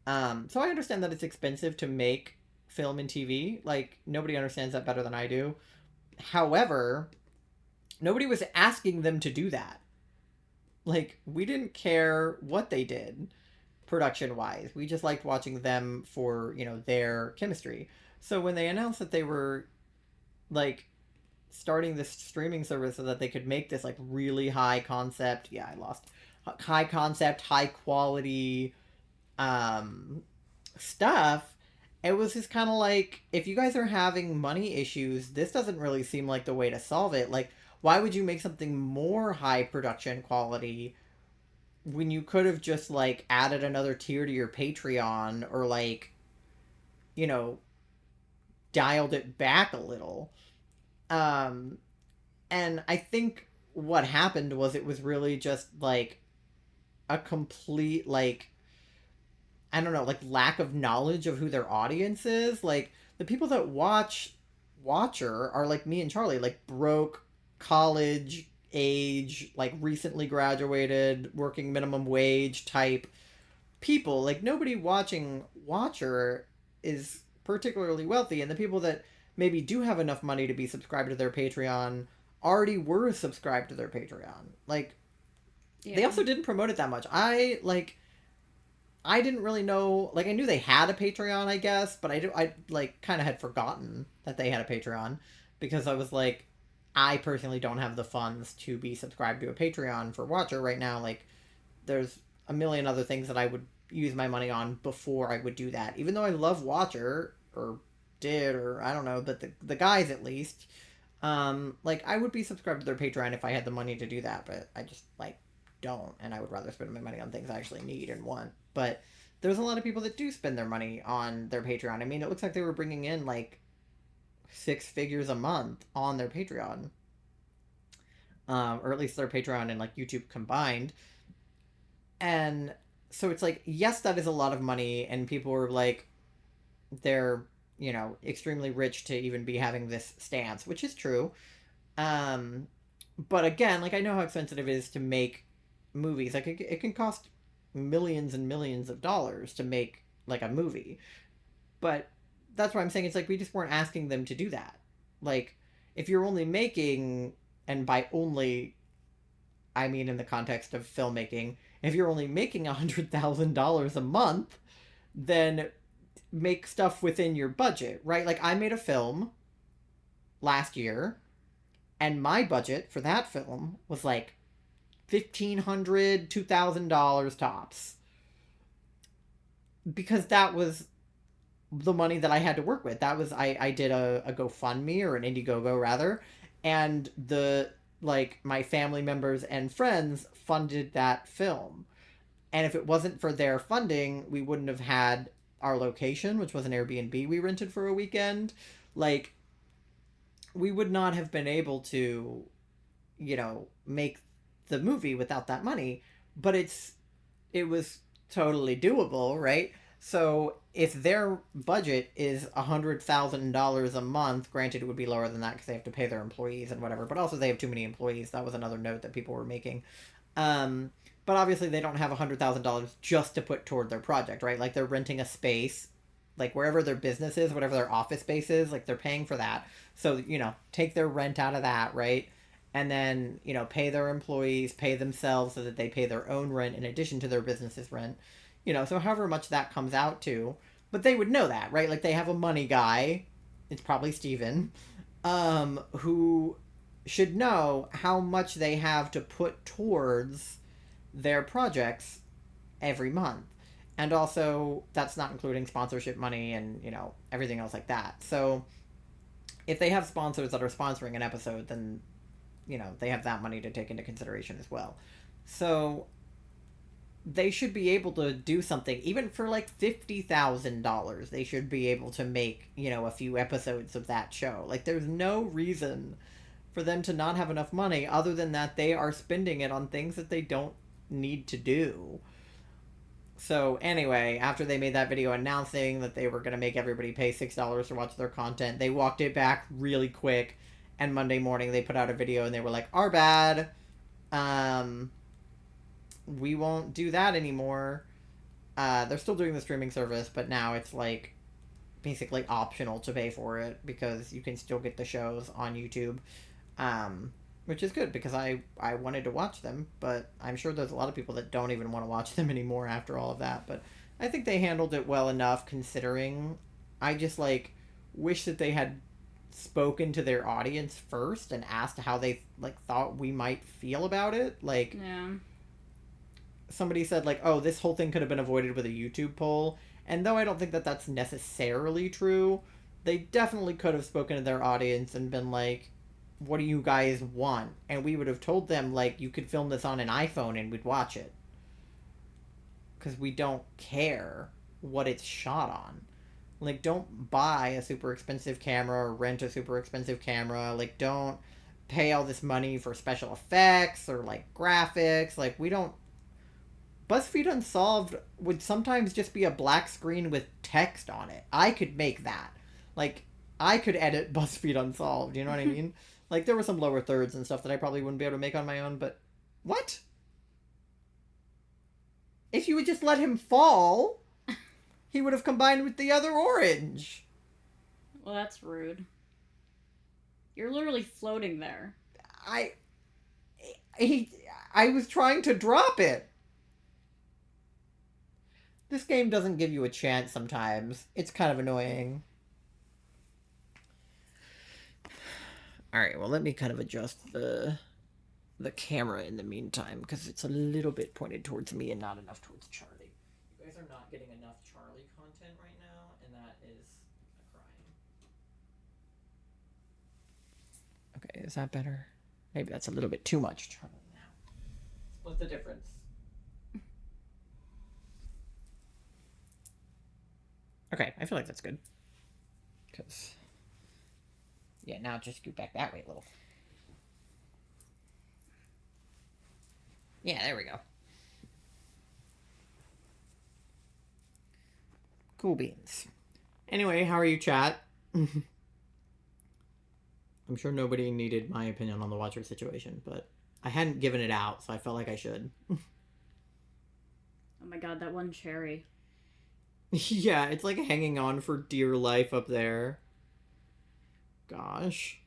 So I understand that it's expensive to make film and TV. Like, nobody understands that better than I do. However, nobody was asking them to do that. Like, we didn't care what they did production-wise. We just liked watching them for, you know, their chemistry. So when they announced that they were, like, starting this streaming service so that they could make this, like, really high concept... Yeah, I lost. High concept, high quality stuff, it was just kind of like, if you guys are having money issues, this doesn't really seem like the way to solve it. Like, why would you make something more high production quality when you could have just like added another tier to your Patreon, or like, you know, dialed it back a little? And I think what happened was, it was really just like a complete, like, I don't know, like, lack of knowledge of who their audience is. Like, the people that watch Watcher are like me and Charlie, like, broke, college age, like, recently graduated, working minimum wage type people. Like, nobody watching Watcher is particularly wealthy, and the people that maybe do have enough money to be subscribed to their Patreon already were subscribed to their Patreon. Like, yeah. They also didn't promote it that much. I didn't really know, like, I knew they had a Patreon, I guess, but I like, kind of had forgotten that they had a Patreon, because I was like, I personally don't have the funds to be subscribed to a Patreon for Watcher right now. Like, there's a million other things that I would use my money on before I would do that. Even though I love Watcher, or did, or I don't know, but the guys at least, like, I would be subscribed to their Patreon if I had the money to do that, but I just, like, don't, and I would rather spend my money on things I actually need and want. But there's a lot of people that do spend their money on their Patreon. I mean, it looks like they were bringing in like 6 figures a month on their Patreon, or at least their Patreon and like YouTube combined. And so it's like, yes, that is a lot of money, and people were like, they're, you know, extremely rich to even be having this stance, which is true. But again, like, I know how expensive it is to make movies. Like, it can cost millions and millions of dollars to make like a movie. But that's what I'm saying. It's like we just weren't asking them to do that. Like, if you're only making, and by only, I mean in the context of filmmaking, if you're only making $100,000 a month, then make stuff within your budget, right? Like, I made a film last year, and my budget for that film was like $1,500, $2,000 tops. Because that was the money that I had to work with. That was I did a GoFundMe, or an Indiegogo rather, and the like my family members and friends funded that film. And if it wasn't for their funding, we wouldn't have had our location, which was an Airbnb we rented for a weekend. Like, we would not have been able to, make the movie without that money. But it was totally doable, right? So if their budget is $100,000 a month, granted it would be lower than that because they have to pay their employees and whatever, but also they have too many employees. That was another note that people were making. But obviously they don't have $100,000 just to put toward their project, right? Like, they're renting a space, like wherever their business is, whatever their office space is, like they're paying for that. So, take their rent out of that, right? And then, pay their employees, pay themselves so that they pay their own rent in addition to their business's rent. So however much that comes out to. But they would know that, right? Like, they have a money guy, it's probably Steven, who should know how much they have to put towards their projects every month. And also, that's not including sponsorship money and, everything else like that. So, if they have sponsors that are sponsoring an episode, then, they have that money to take into consideration as well. So, they should be able to do something, even for like $50,000. They should be able to make, a few episodes of that show. Like, there's no reason for them to not have enough money other than that they are spending it on things that they don't need to do. So anyway, after they made that video announcing that they were going to make everybody pay $6 to watch their content, they walked it back really quick. And Monday morning they put out a video and they were like, our bad. We won't do that anymore. They're still doing the streaming service, but now it's like basically optional to pay for it because you can still get the shows on YouTube. Which is good because I wanted to watch them, but I'm sure there's a lot of people that don't even want to watch them anymore after all of that. But I think they handled it well enough considering. I just wish that they had spoken to their audience first and asked how they thought we might feel about it. Yeah. Somebody said oh, this whole thing could have been avoided with a YouTube poll. And though I don't think that that's necessarily true, they definitely could have spoken to their audience and been like, what do you guys want? And we would have told them, you could film this on an iPhone and we'd watch it. Because we don't care what it's shot on. Don't buy a super expensive camera or rent a super expensive camera. Don't pay all this money for special effects or, graphics. We don't... BuzzFeed Unsolved would sometimes just be a black screen with text on it. I could make that. I could edit BuzzFeed Unsolved, you know what I mean? There were some lower thirds and stuff that I probably wouldn't be able to make on my own, but... What? If you would just let him fall, he would have combined with the other orange. Well, that's rude. You're literally floating there. I was trying to drop it. This game doesn't give you a chance sometimes. It's kind of annoying. Alright, well, let me kind of adjust the camera in the meantime, because it's a little bit pointed towards me and not enough towards Charlie. You guys are not getting enough Charlie content right now, and that is a crime. Okay, is that better? Maybe that's a little bit too much Charlie now. Split the difference. Okay, I feel like that's good. Because... yeah, now just scoot back that way a little. Yeah, there we go. Cool beans. Anyway, how are you, chat? I'm sure nobody needed my opinion on the Watcher situation, but I hadn't given it out, so I felt like I should. Oh my god, that one cherry. Yeah, it's like hanging on for dear life up there. Gosh.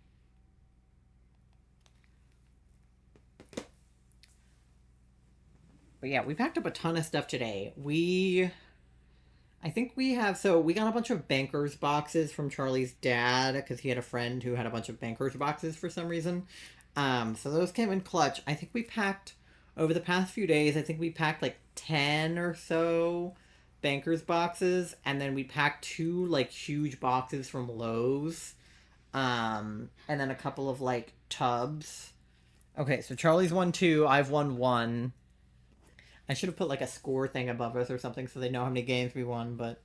But yeah, we packed up a ton of stuff today. I think we have, so we got a bunch of bankers boxes from Charlie's dad because he had a friend who had a bunch of bankers boxes for some reason. So those came in clutch. I think we packed, over the past few days, I think we packed like 10 or so bankers boxes, and then we packed 2 like huge boxes from Lowe's. And then a couple of like tubs. Okay, so Charlie's won 2, I've won 1. I should have put like a score thing above us or something so they know how many games we won, but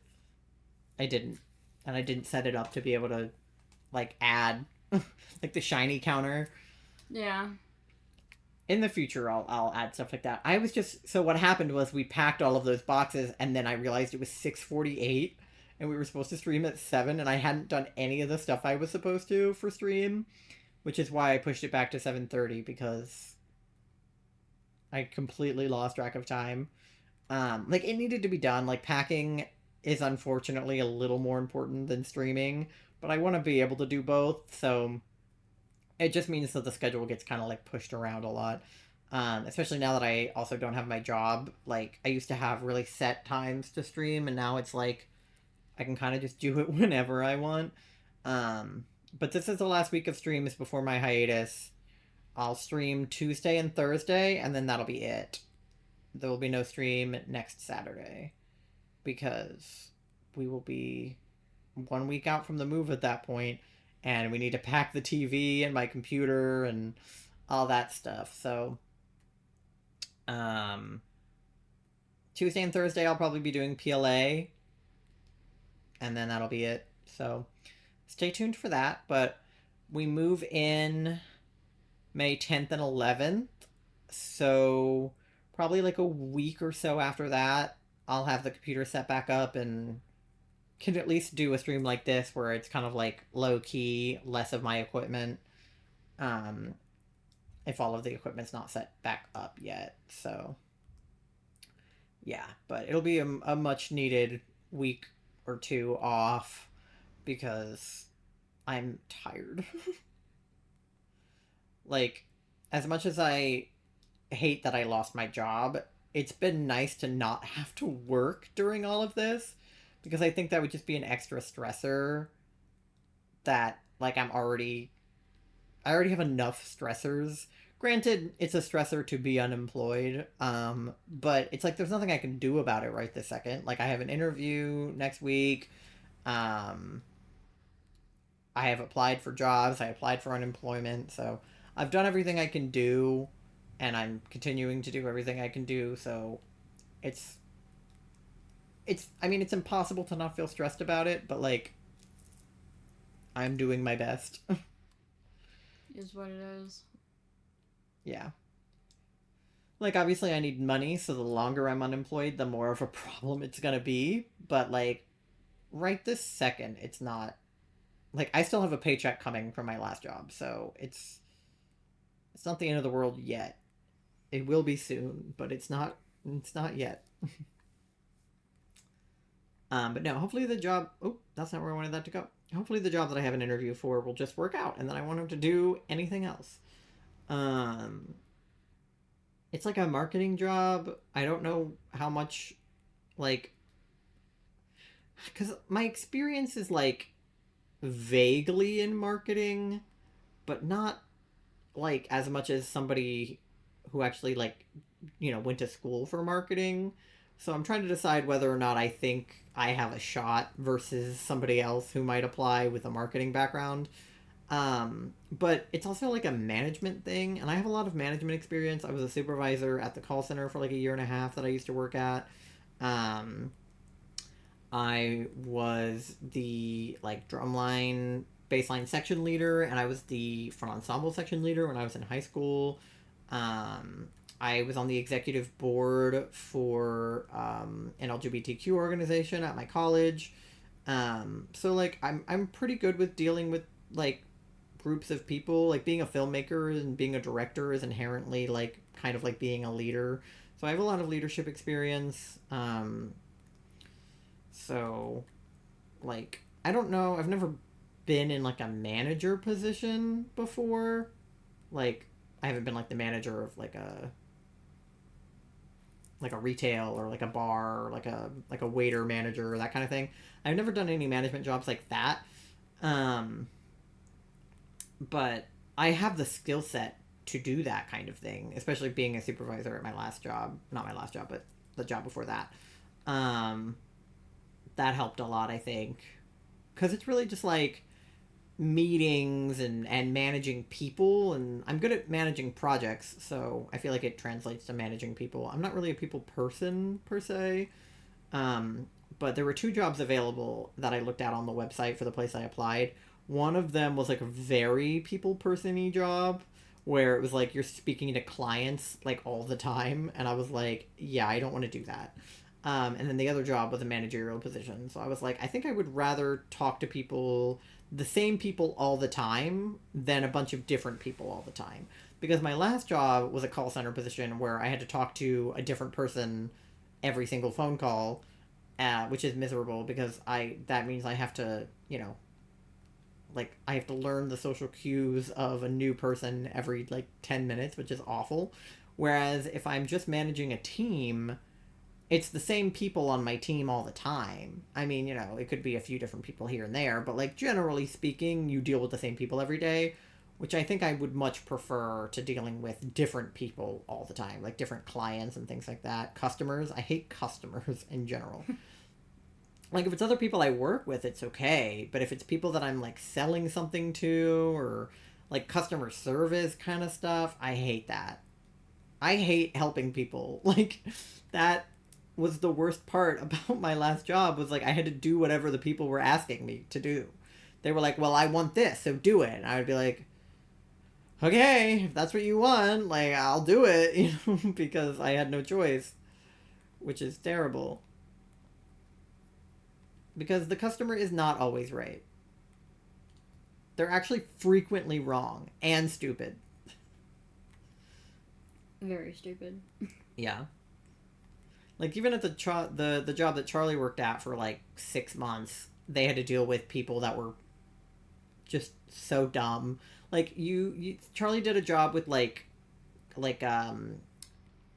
I didn't. And I didn't set it up to be able to like add like the shiny counter. Yeah. In the future I'll add stuff like that. I was just, so what happened was we packed all of those boxes and then I realized it was 6:48 and we were supposed to stream at 7 and I hadn't done any of the stuff I was supposed to for stream, which is why I pushed it back to 7:30 because I completely lost track of time. Like it needed to be done. Like packing is unfortunately a little more important than streaming, but I want to be able to do both. So it just means that the schedule gets kind of like pushed around a lot. Especially now that I also don't have my job. Like I used to have really set times to stream, and now it's like I can kind of just do it whenever I want. But this is the last week of streams before my hiatus. I'll stream Tuesday and Thursday, and then that'll be it. There will be no stream next Saturday because we will be 1 week out from the move at that point, and we need to pack the TV and my computer and all that stuff. So, Tuesday and Thursday I'll probably be doing PLA, and then that'll be it. So, stay tuned for that. But we move in May 10th and 11th. So probably like a week or so after that, I'll have the computer set back up and can at least do a stream like this where it's kind of like low key, less of my equipment. If all of the equipment's not set back up yet. So yeah, but it'll be a much needed week or 2 off because I'm tired. Like, as much as I hate that I lost my job, it's been nice to not have to work during all of this because I think that would just be an extra stressor that, like, I already have enough stressors. Granted, it's a stressor to be unemployed, but it's like there's nothing I can do about it right this second. Like, I have an interview next week. I have applied for jobs. I applied for unemployment, so I've done everything I can do, and I'm continuing to do everything I can do, so it's I mean, it's impossible to not feel stressed about it, but, like, I'm doing my best. Is what it is. Yeah. Like, obviously I need money, so the longer I'm unemployed, the more of a problem it's gonna be, but, like, right this second, it's not. Like, I still have a paycheck coming from my last job, so it's not the end of the world yet. It will be soon, but it's not yet. But no, hopefully the job, oh, that's not where I wanted that to go. Hopefully the job that I have an interview for will just work out, and then I won't have to do anything else. It's like a marketing job. I don't know how much, like, because my experience is, like, vaguely in marketing, but not like as much as somebody who actually, like, you know, went to school for marketing. So I'm trying to decide whether or not I think I have a shot versus somebody else who might apply with a marketing background. But it's also like a management thing, and I have a lot of management experience. I was a supervisor at the call center for like a year and a half that I used to work at. I was the, like, drumline bassline section leader, and I was the front ensemble section leader when I was in high school. I was on the executive board for an LGBTQ organization at my college. So, like, I'm pretty good with dealing with, like, groups of people. Like, being a filmmaker and being a director is inherently, like, kind of like being a leader. So I have a lot of leadership experience. So, like, I don't know. I've never been in, like, a manager position before. Like, I haven't been, like, the manager of, like a retail or like a bar or like a waiter manager or that kind of thing. I've never done any management jobs like that. Um, but I have the skill set to do that kind of thing, especially being a supervisor at my last job. Not my last job, but the job before that. Um, that helped a lot, I think. Because it's really just like meetings and managing people, and I'm good at managing projects, so I feel like it translates to managing people. I'm not really a people person per se, but there were two jobs available that I looked at on the website for the place I applied. One of them was like a very people person-y job where it was like you're speaking to clients like all the time, and I was like, yeah, I don't want to do that. And then the other job was a managerial position, so I was like, I think I would rather talk to people, the same people all the time, than a bunch of different people all the time. Because my last job was a call center position where I had to talk to a different person every single phone call, which is miserable because that means I have to, like, I have to learn the social cues of a new person every, like, 10 minutes, which is awful. Whereas if I'm just managing a team, it's the same people on my team all the time. I mean, it could be a few different people here and there, but, like, generally speaking, you deal with the same people every day, which I think I would much prefer to dealing with different people all the time, like different clients and things like that. Customers, I hate customers in general. Like, if it's other people I work with, it's okay, but if it's people that I'm, like, selling something to, or, like, customer service kind of stuff, I hate that. I hate helping people. Like, that was the worst part about my last job, was like I had to do whatever the people were asking me to do. They were like, well, I want this, so do it. And I would be like, okay, if that's what you want, like, I'll do it, because I had no choice, which is terrible. Because the customer is not always right. They're actually frequently wrong and stupid. Very stupid. Yeah. Like, even at the job that Charlie worked at for, like, 6 months, they had to deal with people that were just so dumb. Like, Charlie did a job with, like,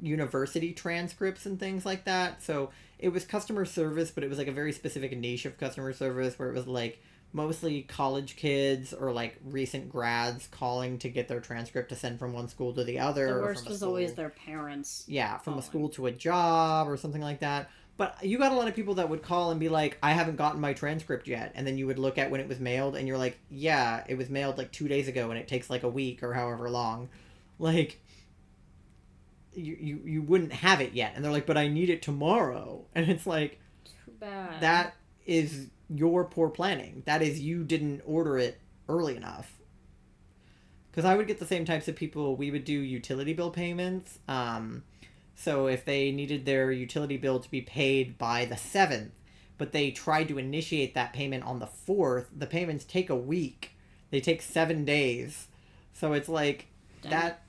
university transcripts and things like that. So it was customer service, but it was, like, a very specific niche of customer service where it was, like, mostly college kids or, like, recent grads calling to get their transcript to send from one school to the other. The worst was always their parents. Yeah, from calling. a school to a job or something like that. But you got a lot of people that would call and be like, I haven't gotten my transcript yet. And then you would look at when it was mailed and you're like, yeah, it was mailed like 2 days ago and it takes like a week or however long. Like, you wouldn't have it yet. And they're like, but I need it tomorrow. And it's like, too bad. That is your poor planning. That is, you didn't order it early enough. Because I would get the same types of people. We would do utility bill payments. So if they needed their utility bill to be paid by the 7th, but they tried to initiate that payment on the 4th, the payments take a week. They take 7 days. So it's like, Dang. that,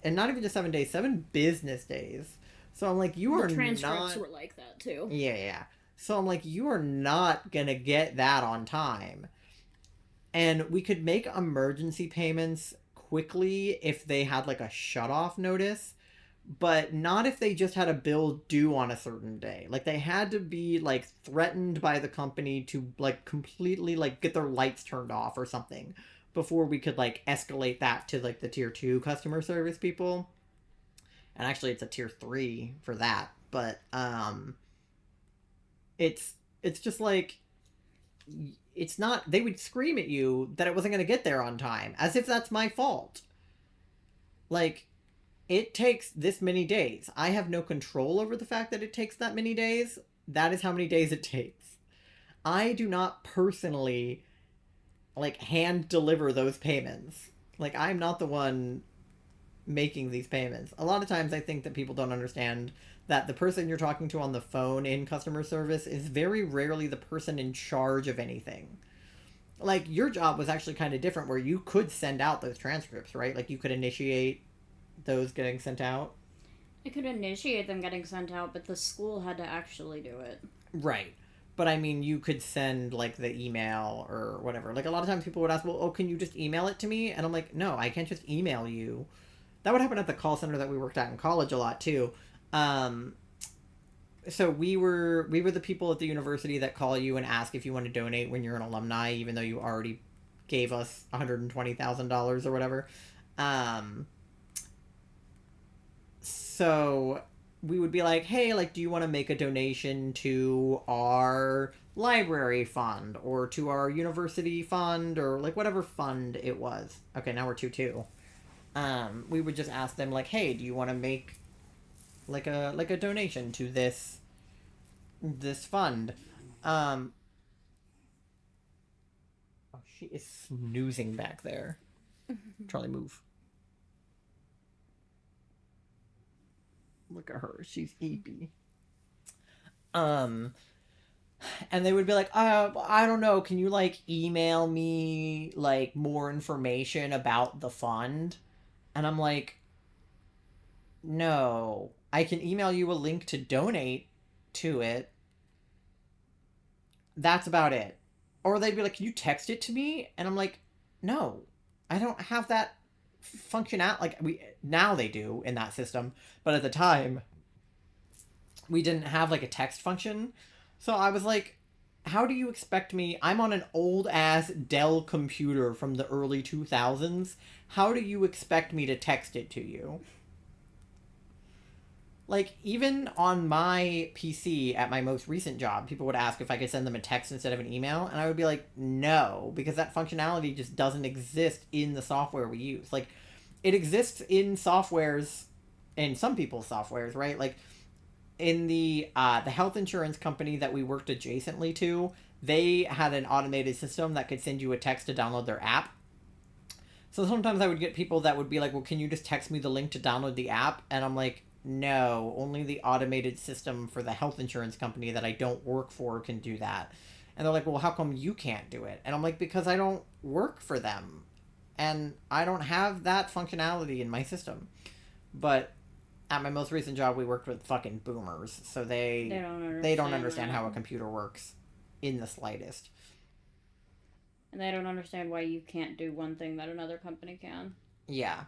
and not even just 7 days, 7 business days. So I'm like, you are not... The transcripts were like that, too. Yeah. So I'm like, you are not gonna get that on time. And we could make emergency payments quickly if they had, like, a shut-off notice, but not if they just had a bill due on a certain day. Like, they had to be, like, threatened by the company to, like, completely, like, get their lights turned off or something before we could, like, escalate that to, like, the tier 2 customer service people. And actually, it's a tier 3 for that. But, it's just, like, it's not... They would scream at you that it wasn't going to get there on time, as if that's my fault. Like, it takes this many days. I have no control over the fact that it takes that many days. That is how many days it takes. I do not personally, like, hand deliver those payments. Like, I'm not the one making these payments. A lot of times I think that people don't understand that the person you're talking to on the phone in customer service is very rarely the person in charge of anything. Like, your job was actually kind of different, where you could send out those transcripts, right? Like, you could initiate those getting sent out. It could initiate them getting sent out, but the school had to actually do it. Right. But I mean, you could send like the email or whatever. Like a lot of times people would ask, well, oh, can you just email it to me? And I'm like, no, I can't just email you. That would happen at the call center that we worked at in college a lot too. Um, so we were the people at the university that call you and ask if you want to donate when you're an alumni, even though you already gave us $120,000 or whatever. Um, so we would be like, hey, like, do you want to make a donation to our library fund or to our university fund or like whatever fund it was? Okay, now we're 2-2. We would just ask them like, hey, do you want to make like a donation to this fund? Um, oh, she is snoozing back there. Charlie, move. Look at her. She's eepy. Um, and they would be like, I don't know. Can you like email me like more information about the fund? And I'm like, no. I can email you a link to donate to it. That's about it. Or they'd be like, can you text it to me? And I'm like, no. I don't have that function out. Like we now they do in that system, but at the time we didn't have like a text function. So I was like, how do you expect me? I'm on an old ass Dell computer from the early 2000s. How do you expect me to text it to you? Like, even on my PC at my most recent job, people would ask if I could send them a text instead of an email, and I would be like, no, because that functionality just doesn't exist in the software we use. Like, it exists in softwares, in some people's softwares, right? Like, in the health insurance company that we worked adjacently to, they had an automated system that could send you a text to download their app. So sometimes I would get people that would be like, well, can you just text me the link to download the app? And I'm like, no, only the automated system for the health insurance company that I don't work for can do that. And they're like, well, how come you can't do it? And I'm like, because I don't work for them. And I don't have that functionality in my system. But at my most recent job, we worked with fucking boomers. So they don't understand how a computer works in the slightest. And they don't understand why you can't do one thing that another company can. Yeah.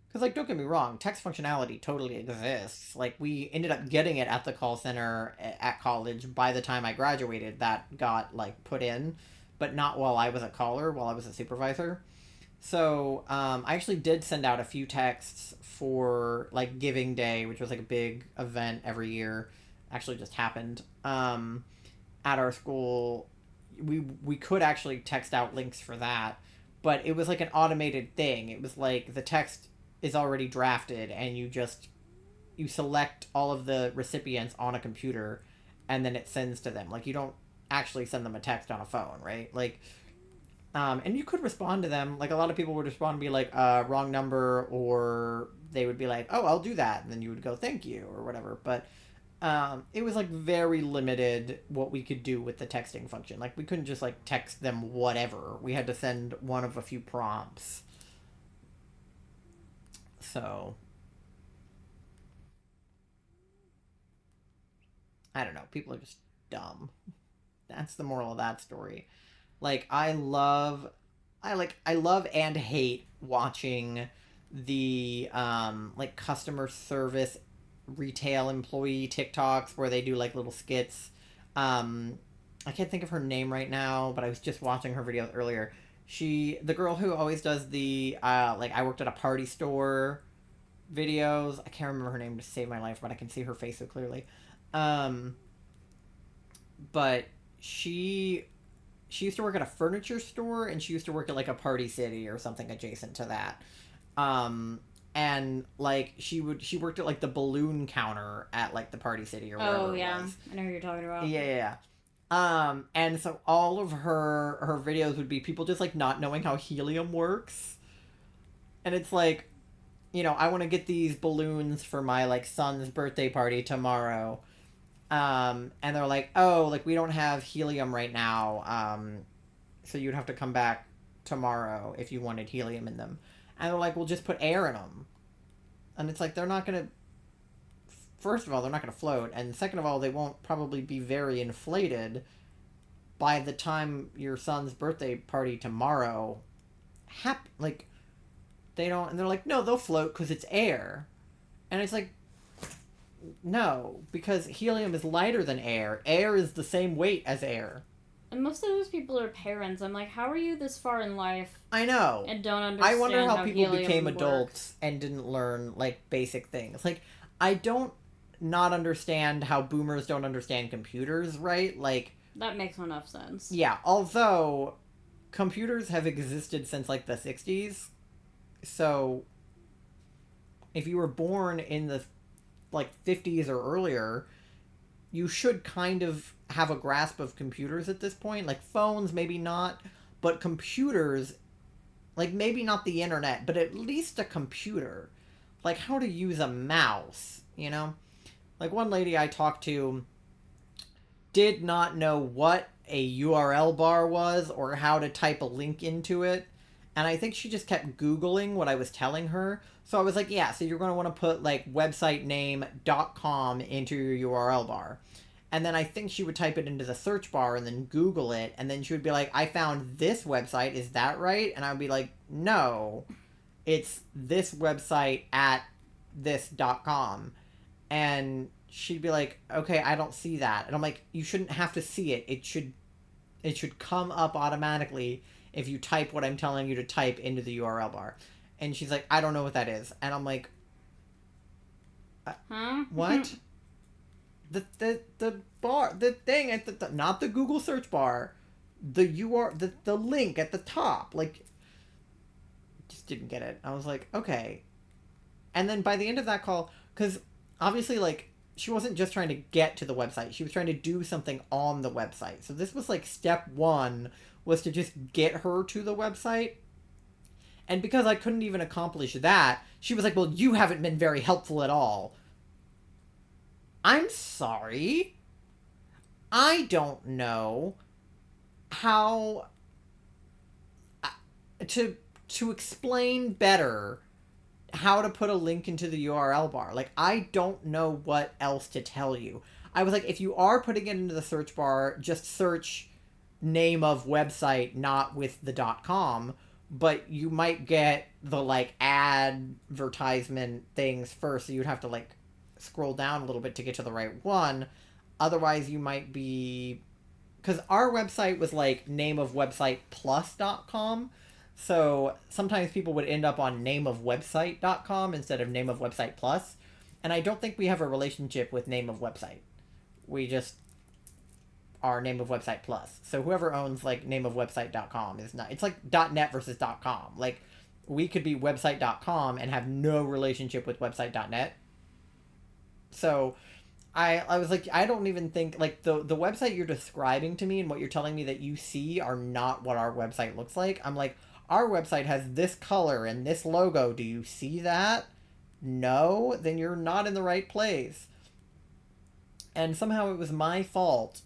Because, like, don't get me wrong, text functionality totally exists. Like, we ended up getting it at the call center at college by the time I graduated. That got, like, put in, but not while I was a caller, while I was a supervisor. So, I actually did send out a few texts for, like, Giving Day, which was, like, a big event every year. Actually just happened. At our school, we could actually text out links for that, but it was, like, an automated thing. It was, like, the text is already drafted and you select all of the recipients on a computer and then it sends to them. Like, you don't actually send them a text on a phone, right? Like, and you could respond to them. Like, a lot of people would respond and be like, wrong number, or they would be like, oh, I'll do that, and then you would go, thank you, or whatever. But it was like very limited what we could do with the texting function. Like, we couldn't just like text them whatever. We had to send one of a few prompts. So, I don't know. People are just dumb. That's the moral of that story. Like, I love and hate watching the like customer service retail employee TikToks where they do like little skits. I can't think of her name right now, but I was just watching her videos earlier. The girl who always does the like I worked at a party store videos. I can't remember her name to save my life, but I can see her face so clearly. Um, but she used to work at a furniture store, and she used to work at like a Party City or something adjacent to that. And like she worked at like the balloon counter at like the Party City or whatever. Oh yeah, I know who you're talking about. Yeah. And so all of her videos would be people just like not knowing how helium works, and it's like, I want to get these balloons for my like son's birthday party tomorrow. And they're like, oh, like we don't have helium right now. So you'd have to come back tomorrow if you wanted helium in them. And they're like, well, just put air in them. And it's like, they're not going to first of all, they're not going to float, and second of all, they won't probably be very inflated by the time your son's birthday party tomorrow like, they don't, and they're like, no, they'll float because it's air. And it's like, no, because helium is lighter than air. Air is the same weight as air. And most of those people are parents. I'm like, how are you this far in life? I know. And don't understand I wonder how people helium became works. adults and didn't learn, like, basic things. Like, I don't not understand how boomers don't understand computers, right? Like... That makes enough sense. Yeah, although computers have existed since, like, the 60s. So, if you were born in the, like, 50s or earlier, you should kind of have a grasp of computers at this point. Like, phones, maybe not, but computers, like, maybe not the internet, but at least a computer. Like, how to use a mouse, you know? Like, one lady I talked to did not know what a URL bar was or how to type a link into it. And I think she just kept Googling what I was telling her. So I was like, yeah, so you're going to want to put, like, websitename.com into your URL bar. And then I think she would type it into the search bar and then Google it. And then she would be like, I found this website. Is that right? And I would be like, no, it's this website at this.com. And she'd be like, okay, I don't see that. And I'm like, you shouldn't have to see it. It should come up automatically if you type what I'm telling you to type into the URL bar. And she's like, I don't know what that is. And I'm like, huh? What? the bar, the thing at the not the Google search bar, the link at the top, like, just didn't get it. I was like, okay. And then by the end of that call, because obviously, like, she wasn't just trying to get to the website, she was trying to do something on the website. So this was like step one, was to just get her to the website. And because I couldn't even accomplish that, she was like, well, you haven't been very helpful at all. I'm sorry. I don't know how to explain better how to put a link into the URL bar. Like, I don't know what else to tell you. I was like, if you are putting it into the search bar, just search name of website, not with the .com, but you might get the, like, advertisement things first, so you'd have to, like, scroll down a little bit to get to the right one. Otherwise, you might be... Because our website was, like, nameofwebsiteplus.com, so sometimes people would end up on nameofwebsite.com instead of nameofwebsite plus. And I don't think we have a relationship with Name of Website. We just are Name of Website plus. So whoever owns, like, nameofwebsite.com is not... It's like .net versus .com. Like, we could be website.com and have no relationship with website.net. So I was like, I don't even think, like, the website you're describing to me and what you're telling me that you see are not what our website looks like. I'm like, our website has this color and this logo. Do you see that? No? Then you're not in the right place. And somehow it was my fault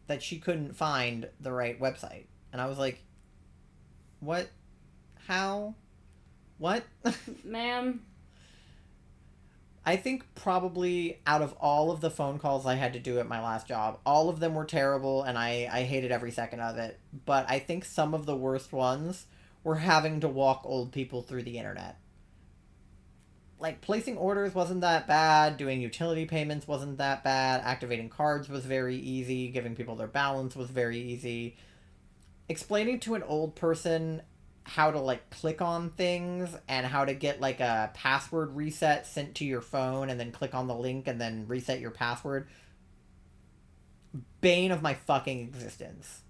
that she couldn't find the right website. And I was like, what? How? What? Ma'am. I think probably out of all of the phone calls I had to do at my last job, all of them were terrible and I hated every second of it. But I think some of the worst ones were having to walk old people through the internet. Like, placing orders wasn't that bad, doing utility payments wasn't that bad, activating cards was very easy, giving people their balance was very easy. Explaining to an old person how to, like, click on things and how to get, like, a password reset sent to your phone and then click on the link and then reset your password. Bane of my fucking existence.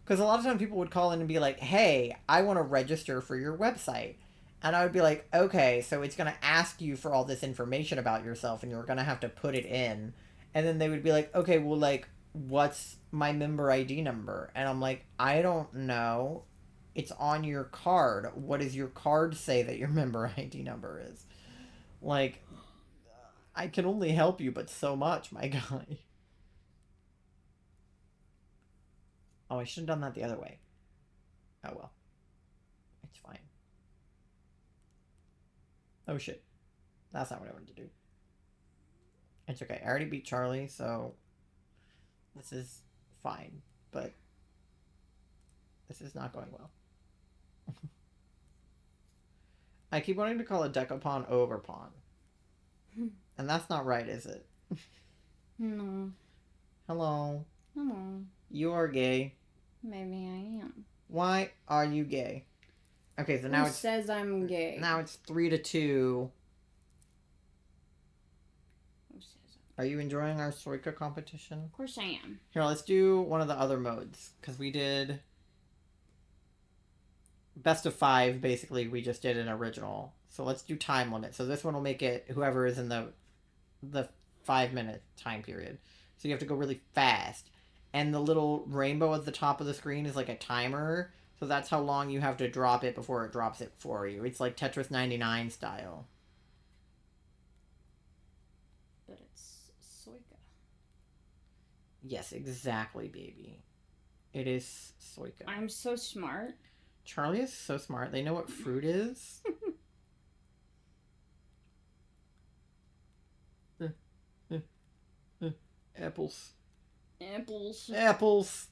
Because a lot of times people would call in and be like, hey, I want to register for your website. And I would be like, okay, so it's going to ask you for all this information about yourself and you're going to have to put it in. And then they would be like, okay, well, like, what's my member ID number? And I'm like, I don't know. It's on your card. What does your card say that your member ID number is? Like, I can only help you, but so much, my guy. Oh, I should have done that the other way. Oh, well. It's fine. Oh, shit. That's not what I wanted to do. It's okay. I already beat Charlie, so this is fine. But this is not going well. I keep wanting to call a Decapon Overpawn. And that's not right, is it? No. Hello. Hello. You are gay. Maybe I am. Why are you gay? Okay, so now Who says I'm gay? Now it's 3-2. Who says Are you enjoying our Suika competition? Of course I am. Here, let's do one of the other modes. Because we did... Best of 5, basically, we just did an original. So let's do time limit. So this one will make it whoever is in the 5-minute time period. So you have to go really fast. And the little rainbow at the top of the screen is like a timer. So that's how long you have to drop it before it drops it for you. It's like Tetris 99 style. But it's Suika. Yes, exactly, baby. It is Suika. I'm so smart. Charlie is so smart. They know what fruit is. Apples. Apples. Apples.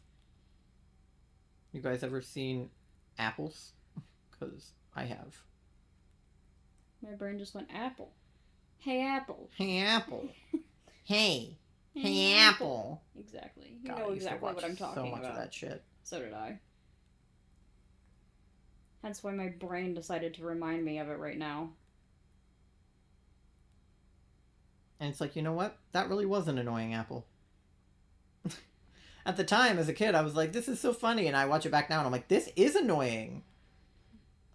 You guys ever seen apples? Because I have. My brain just went apple. Hey, apple. Hey, apple. Hey. Hey, apple. Exactly. You God, know I used to exactly watch what I'm talking so much about. of that shit. So did I. Hence why my brain decided to remind me of it right now. And it's like, you know what? That really was an annoying apple. At the time, as a kid, I was like, this is so funny. And I watch it back now and I'm like, this is annoying.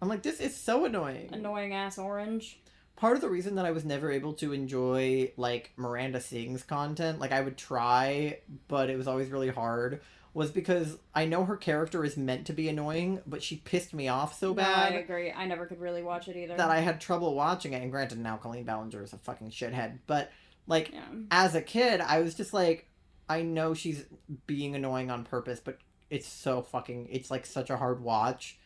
I'm like, this is so annoying. Annoying ass orange. Part of the reason that I was never able to enjoy, like, Miranda Sings content, like, I would try, but it was always really hard, was because I know her character is meant to be annoying, but she pissed me off so bad. No, I agree. I never could really watch it either. That I had trouble watching it. And granted, now Colleen Ballinger is a fucking shithead. But, like, as a kid, I was just like, I know she's being annoying on purpose, but it's so fucking... It's, like, such a hard watch.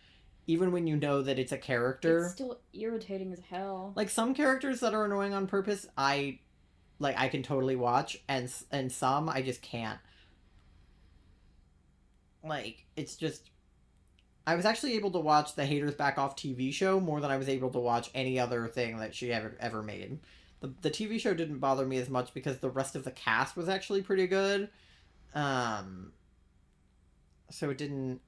Even when you know that it's a character. It's still irritating as hell. Like, some characters that are annoying on purpose, I can totally watch. And some, I just can't. Like, it's just... I was actually able to watch the Haters Back Off TV show more than I was able to watch any other thing that she ever made. The TV show didn't bother me as much because the rest of the cast was actually pretty good. So it didn't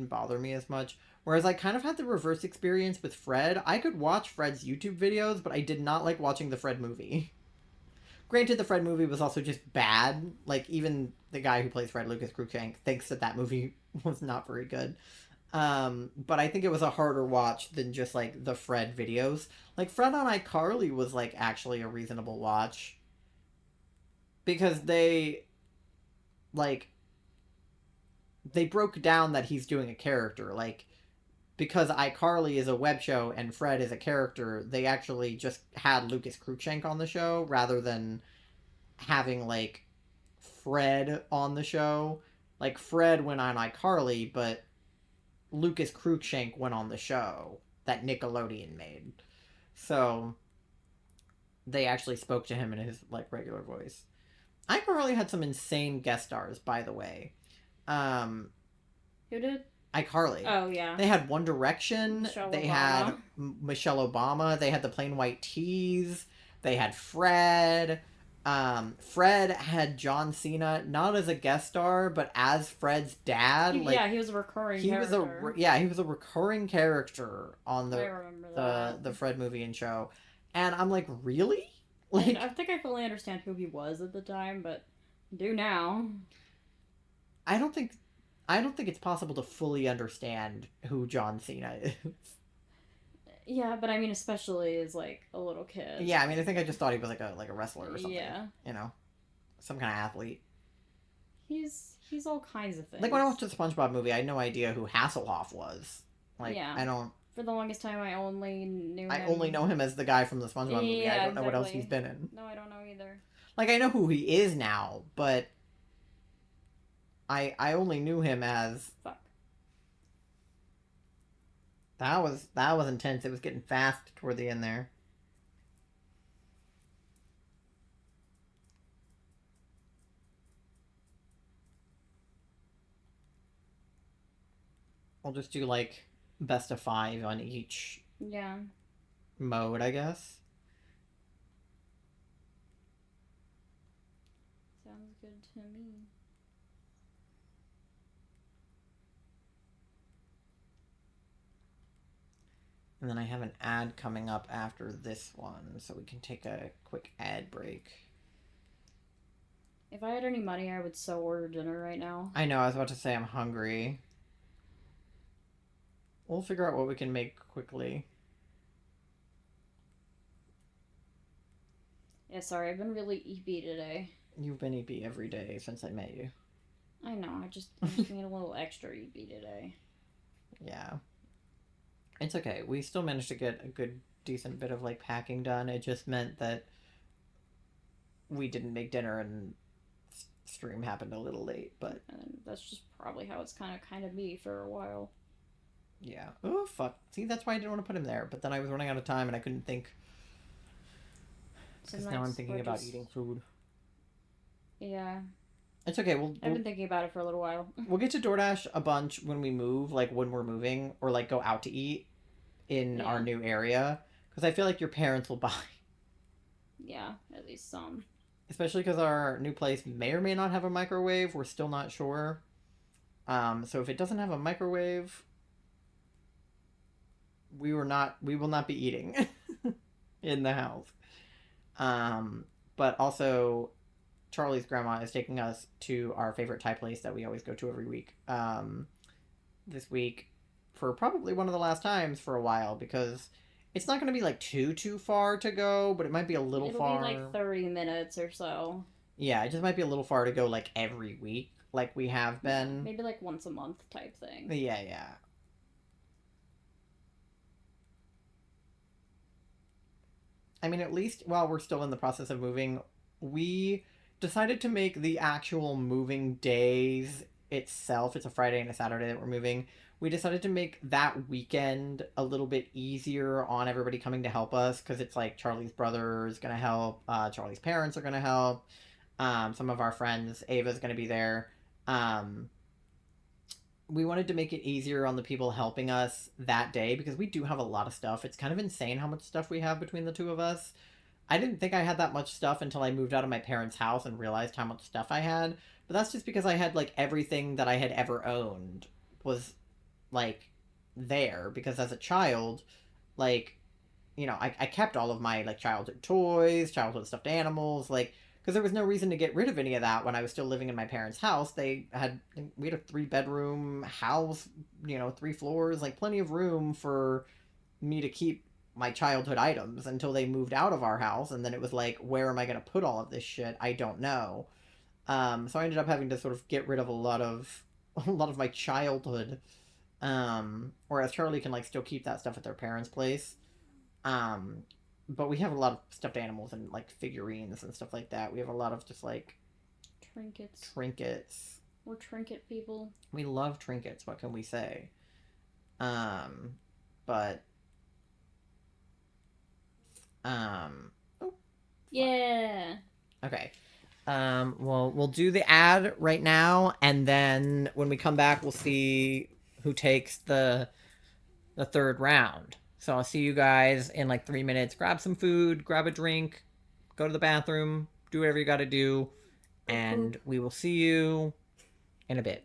bother me as much. Whereas I kind of had the reverse experience with Fred. I could watch Fred's YouTube videos, but I did not like watching the Fred movie. Granted, the Fred movie was also just bad. Like, even the guy who plays Fred, Lucas Cruikshank, thinks that movie was not very good. But I think it was a harder watch than just, like, the Fred videos. Like, Fred on iCarly was, like, actually a reasonable watch. Because they broke down that he's doing a character. Like, because iCarly is a web show and Fred is a character, they actually just had Lucas Cruikshank on the show rather than having, like, Fred on the show. Like, Fred went on iCarly, but Lucas Cruikshank went on the show that Nickelodeon made. So they actually spoke to him in his, like, regular voice. iCarly had some insane guest stars, by the way. Who did? iCarly. Oh, yeah. They had One Direction. Michelle they Obama. had Michelle Obama. They had the Plain White Tees. They had Fred. Fred had John Cena, not as a guest star, but as Fred's dad. He was a recurring character. He was a recurring character on I remember the Fred movie and show. And I'm like, really? Like, I think I fully understand who he was at the time, but I do now. I don't think it's possible to fully understand who John Cena is. Yeah, but I mean, especially as, like, a little kid. Yeah, I mean, I think I just thought he was like a wrestler or something. Yeah. You know, some kind of athlete. He's all kinds of things. Like, when I watched the SpongeBob movie, I had no idea who Hasselhoff was. Like, Yeah. I don't... For the longest time, I only knew him. I only know him as the guy from the SpongeBob movie. Yeah, I don't know what else exactly. he's been in. No, I don't know either. Like, I know who he is now, but I only knew him as... Fuck. That was intense. It was getting fast toward the end there. We'll just do like best of 5 on each Yeah. mode, I guess. Sounds good to me. And then I have an ad coming up after this one, so we can take a quick ad break. If I had any money, I would so order dinner right now. I know, I was about to say I'm hungry. We'll figure out what we can make quickly. Yeah, sorry, I've been really eepy today. You've been EP every day since I met you. I know, I just need a little extra eepy today. Yeah. It's okay. We still managed to get a good, decent bit of like packing done. It just meant that we didn't make dinner and stream happened a little late, but And that's just probably how it's kind of me for a while. yeah. Oh fuck. See, that's why I didn't want to put him there. But then I was running out of time and I couldn't think. Because now I'm thinking about eating food. Yeah. It's okay. I've been thinking about it for a little while. We'll get to DoorDash a bunch when we move, like when we're moving, or like go out to eat in our new area. Because I feel like your parents will buy. Yeah, at least some. Especially because our new place may or may not have a microwave. We're still not sure. So if it doesn't have a microwave, we will not be eating in the house. But also, Charlie's grandma is taking us to our favorite Thai place that we always go to every week. This week, for probably one of the last times for a while, because it's not going to be like too far to go, but it might be a little far. It'll be like 30 minutes or so. Yeah, it just might be a little far to go like every week, like we have been. Yeah, maybe like once a month type thing. Yeah. I mean, at least while we're still in the process of moving, we decided to make the actual moving days itself. It's a Friday and a Saturday that we're moving. We decided to make that weekend a little bit easier on everybody coming to help us because it's like Charlie's brother is going to help, Charlie's parents are going to help, some of our friends, Ava's going to be there. We wanted to make it easier on the people helping us that day because we do have a lot of stuff. It's kind of insane how much stuff we have between the two of us. I didn't think I had that much stuff until I moved out of my parents' house and realized how much stuff I had. But that's just because I had like everything that I had ever owned was like there because as a child, like, you know, I kept all of my like childhood toys, childhood stuffed animals, like, because there was no reason to get rid of any of that when I was still living in my parents' house. We had a 3-bedroom house, you know, 3 floors, like plenty of room for me to keep my childhood items until they moved out of our house. And then it was like, where am I going to put all of this shit? I don't know. So I ended up having to sort of get rid of a lot of my childhood. Whereas Charlie can like still keep that stuff at their parents' place. But we have a lot of stuffed animals and like figurines and stuff like that. We have a lot of just like trinkets. We're trinket people. We love trinkets. What can we say? But oh, yeah. Okay. Well, we'll do the ad right now, and then when we come back, we'll see who takes the third round. So I'll see you guys in like 3 minutes. Grab some food, grab a drink, go to the bathroom, do whatever you got to do, and we will see you in a bit.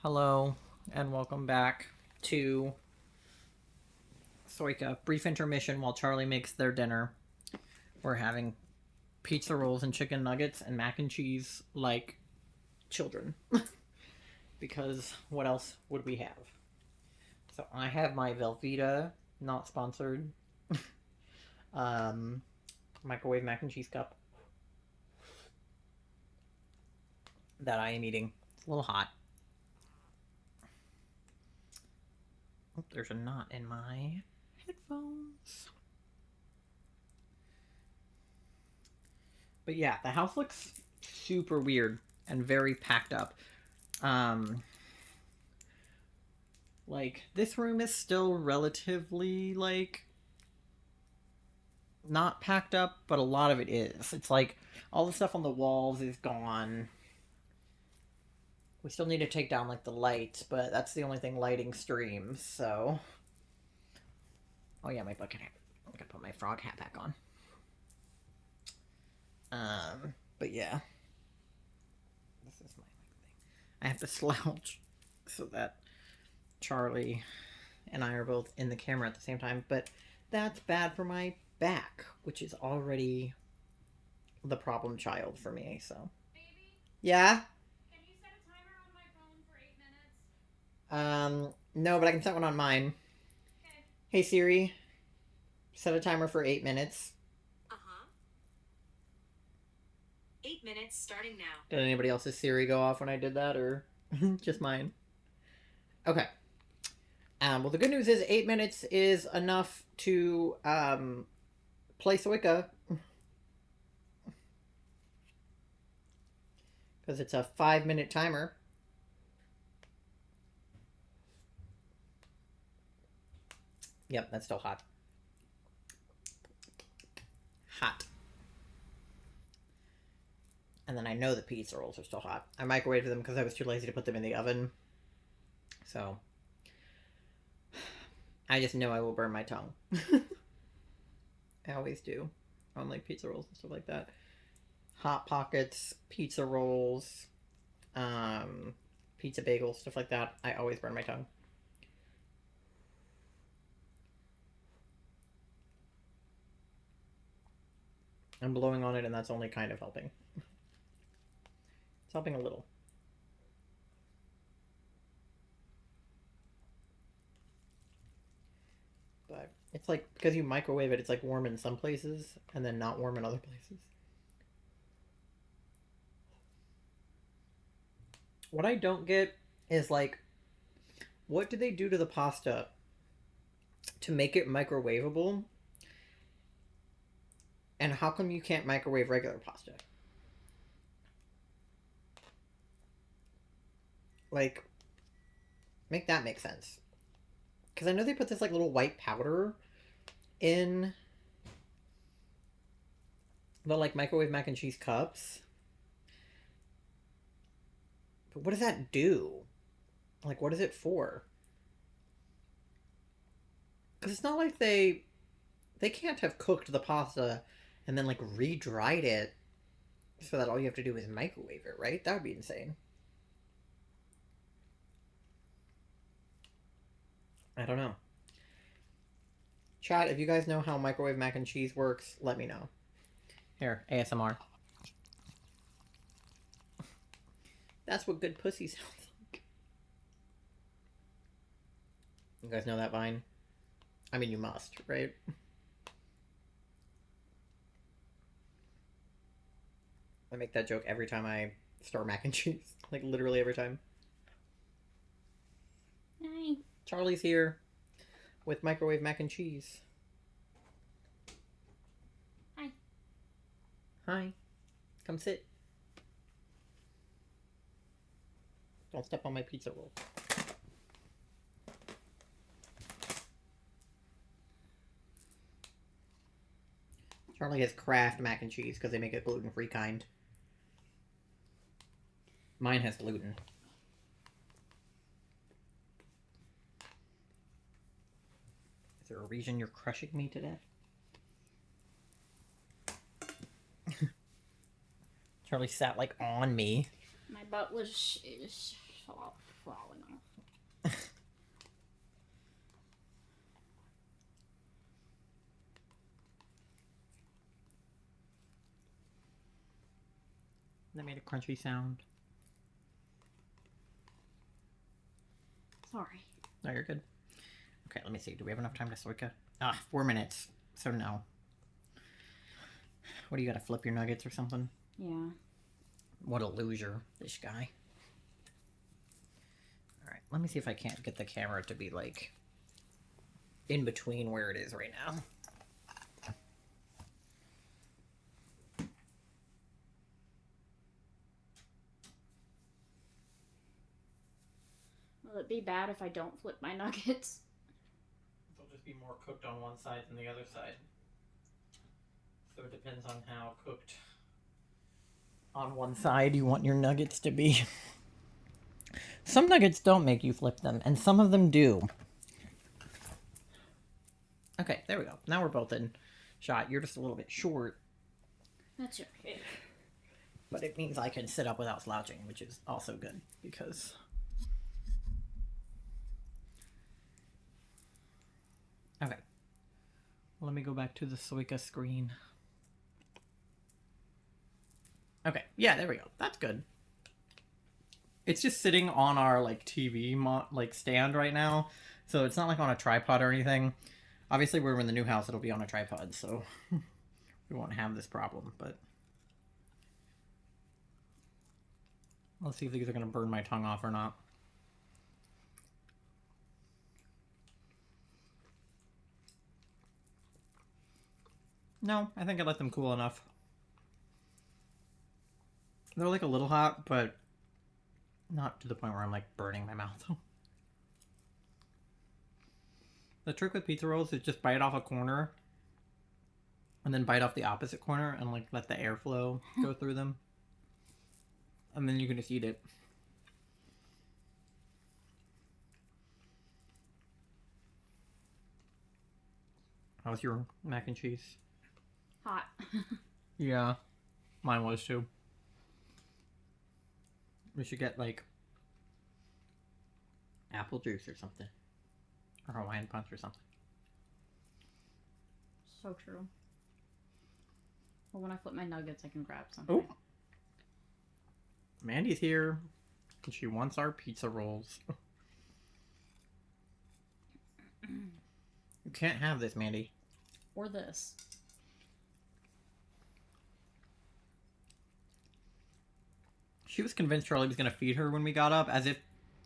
Hello, and welcome back to Suika. Brief intermission while Charlie makes their dinner. We're having pizza rolls and chicken nuggets and mac and cheese like children. Because what else would we have? So I have my Velveeta, not sponsored, microwave mac and cheese cup that I am eating. It's a little hot. Oh, there's a knot in my headphones. But yeah, the house looks super weird and very packed up. Like, this room is still relatively, like, not packed up, but a lot of it is. It's like, all the stuff on the walls is gone. We still need to take down, like, the lights, but that's the only thing lighting streams, so... Oh yeah, my bucket hat. I gotta put my frog hat back on. But yeah. This is my thing. I have to slouch so that Charlie and I are both in the camera at the same time, but that's bad for my back, which is already the problem child for me, so. Baby? Yeah? Can you set a timer on my phone for 8 minutes? No, but I can set one on mine. Okay. Hey Siri, set a timer for 8 minutes. 8 minutes starting now. Did anybody else's Siri go off when I did that, or just mine? Okay. Well, the good news is 8 minutes is enough to play Suika. Because it's a 5-minute timer. Yep, that's still hot. Hot. And then I know the pizza rolls are still hot. I microwaved them because I was too lazy to put them in the oven. So, I just know I will burn my tongue. I always do. On like pizza rolls and stuff like that. Hot Pockets, pizza rolls, pizza bagels, stuff like that. I always burn my tongue. I'm blowing on it and that's only kind of helping. It's helping a little. But it's like, because you microwave it, it's like warm in some places and then not warm in other places. What I don't get is like, what did they do to the pasta to make it microwavable? And how come you can't microwave regular pasta? Like, make that make sense. Because I know they put this like little white powder in the like microwave mac and cheese cups. But what does that do? Like, what is it for? Because it's not like they can't have cooked the pasta and then like re-dried it so that all you have to do is microwave it, right? That would be insane. I don't know. Chat, if you guys know how microwave mac and cheese works, let me know. Here, ASMR. That's what good pussy sounds like. You guys know that vine? I mean, you must, right? I make that joke every time I store mac and cheese. Like, literally every time. Hi. Charlie's here with microwave mac and cheese. Hi. Hi. Come sit. Don't step on my pizza roll. Charlie has Kraft mac and cheese because they make it gluten-free kind. Mine has gluten. Is there a reason you're crushing me to death? Charlie sat like on me. My butt was soft. falling off. That made a crunchy sound. Sorry. No, you're good. Okay, let me see. Do we have enough time to Suika? 4 minutes. So no. What do you gotta flip your nuggets or something? Yeah. What a loser, this guy. Alright, let me see if I can't get the camera to be like in between where it is right now. Will it be bad if I don't flip my nuggets? They'll just be more cooked on one side than the other side. So it depends on how cooked on one side you want your nuggets to be. Some nuggets don't make you flip them, and some of them do. Okay, there we go. Now we're both in shot. You're just a little bit short. That's okay. But it means I can sit up without slouching, which is also good, because... Okay. Let me go back to the Suika screen. Okay, yeah, there we go. That's good. It's just sitting on our, like, TV, stand right now. So it's not, like, on a tripod or anything. Obviously, we're in the new house. It'll be on a tripod, so we won't have this problem, but... Let's see if these are going to burn my tongue off or not. No, I think I let them cool enough. They're like a little hot, but not to the point where I'm like burning my mouth. The trick with pizza rolls is just bite off a corner and then bite off the opposite corner and like let the airflow go through them. And then you can just eat it. How's your mac and cheese? Hot. Yeah, mine was too. We should get like apple juice or something. Or Hawaiian punch or something. So true. Well, when I flip my nuggets, I can grab something. Oh. Mandy's here. And she wants our pizza rolls. You can't have this, Mandy. Or this. She was convinced Charlie was going to feed her when we got up, as if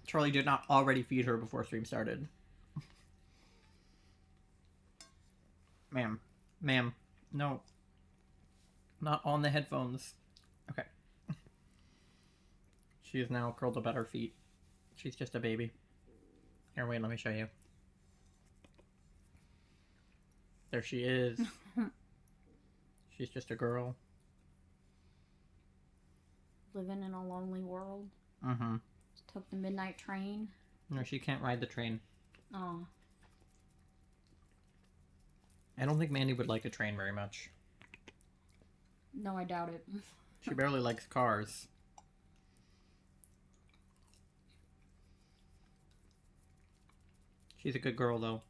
Charlie did not already feed her before stream started. Ma'am. Ma'am. No. Not on the headphones. Okay. She is now curled up at her feet. She's just a baby. Here, wait, let me show you. There she is. She's just a girl. Living in a lonely world. Mm-hmm. Took the midnight train. No, she can't ride the train. Oh. I don't think Mandy would like a train very much. No, I doubt it. She barely likes cars. She's a good girl, though.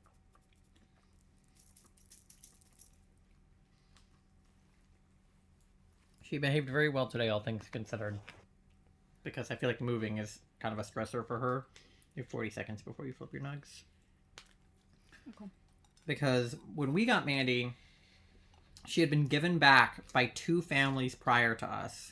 She behaved very well today, all things considered. Because I feel like moving is kind of a stressor for her. You have 40 seconds before you flip your nugs. Okay. Because when we got Mandy, she had been given back by 2 families prior to us.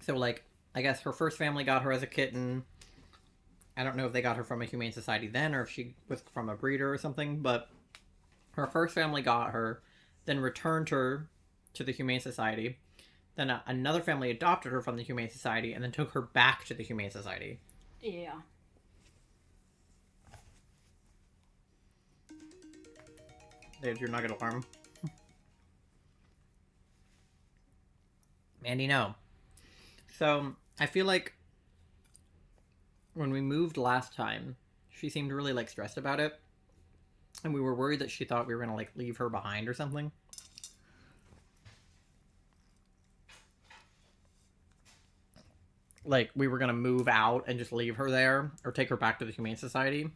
So, like, I guess her first family got her as a kitten. I don't know if they got her from a humane society then or if she was from a breeder or something, but her first family got her, then returned her to the humane society. Then another family adopted her from the humane society and then took her back to the humane society. Yeah. There's your nugget alarm. Mandy, no. So, I feel like when we moved last time, she seemed really, like, stressed about it. And we were worried that she thought we were going to, like, leave her behind or something. like we were gonna move out and just leave her there or take her back to the Humane Society.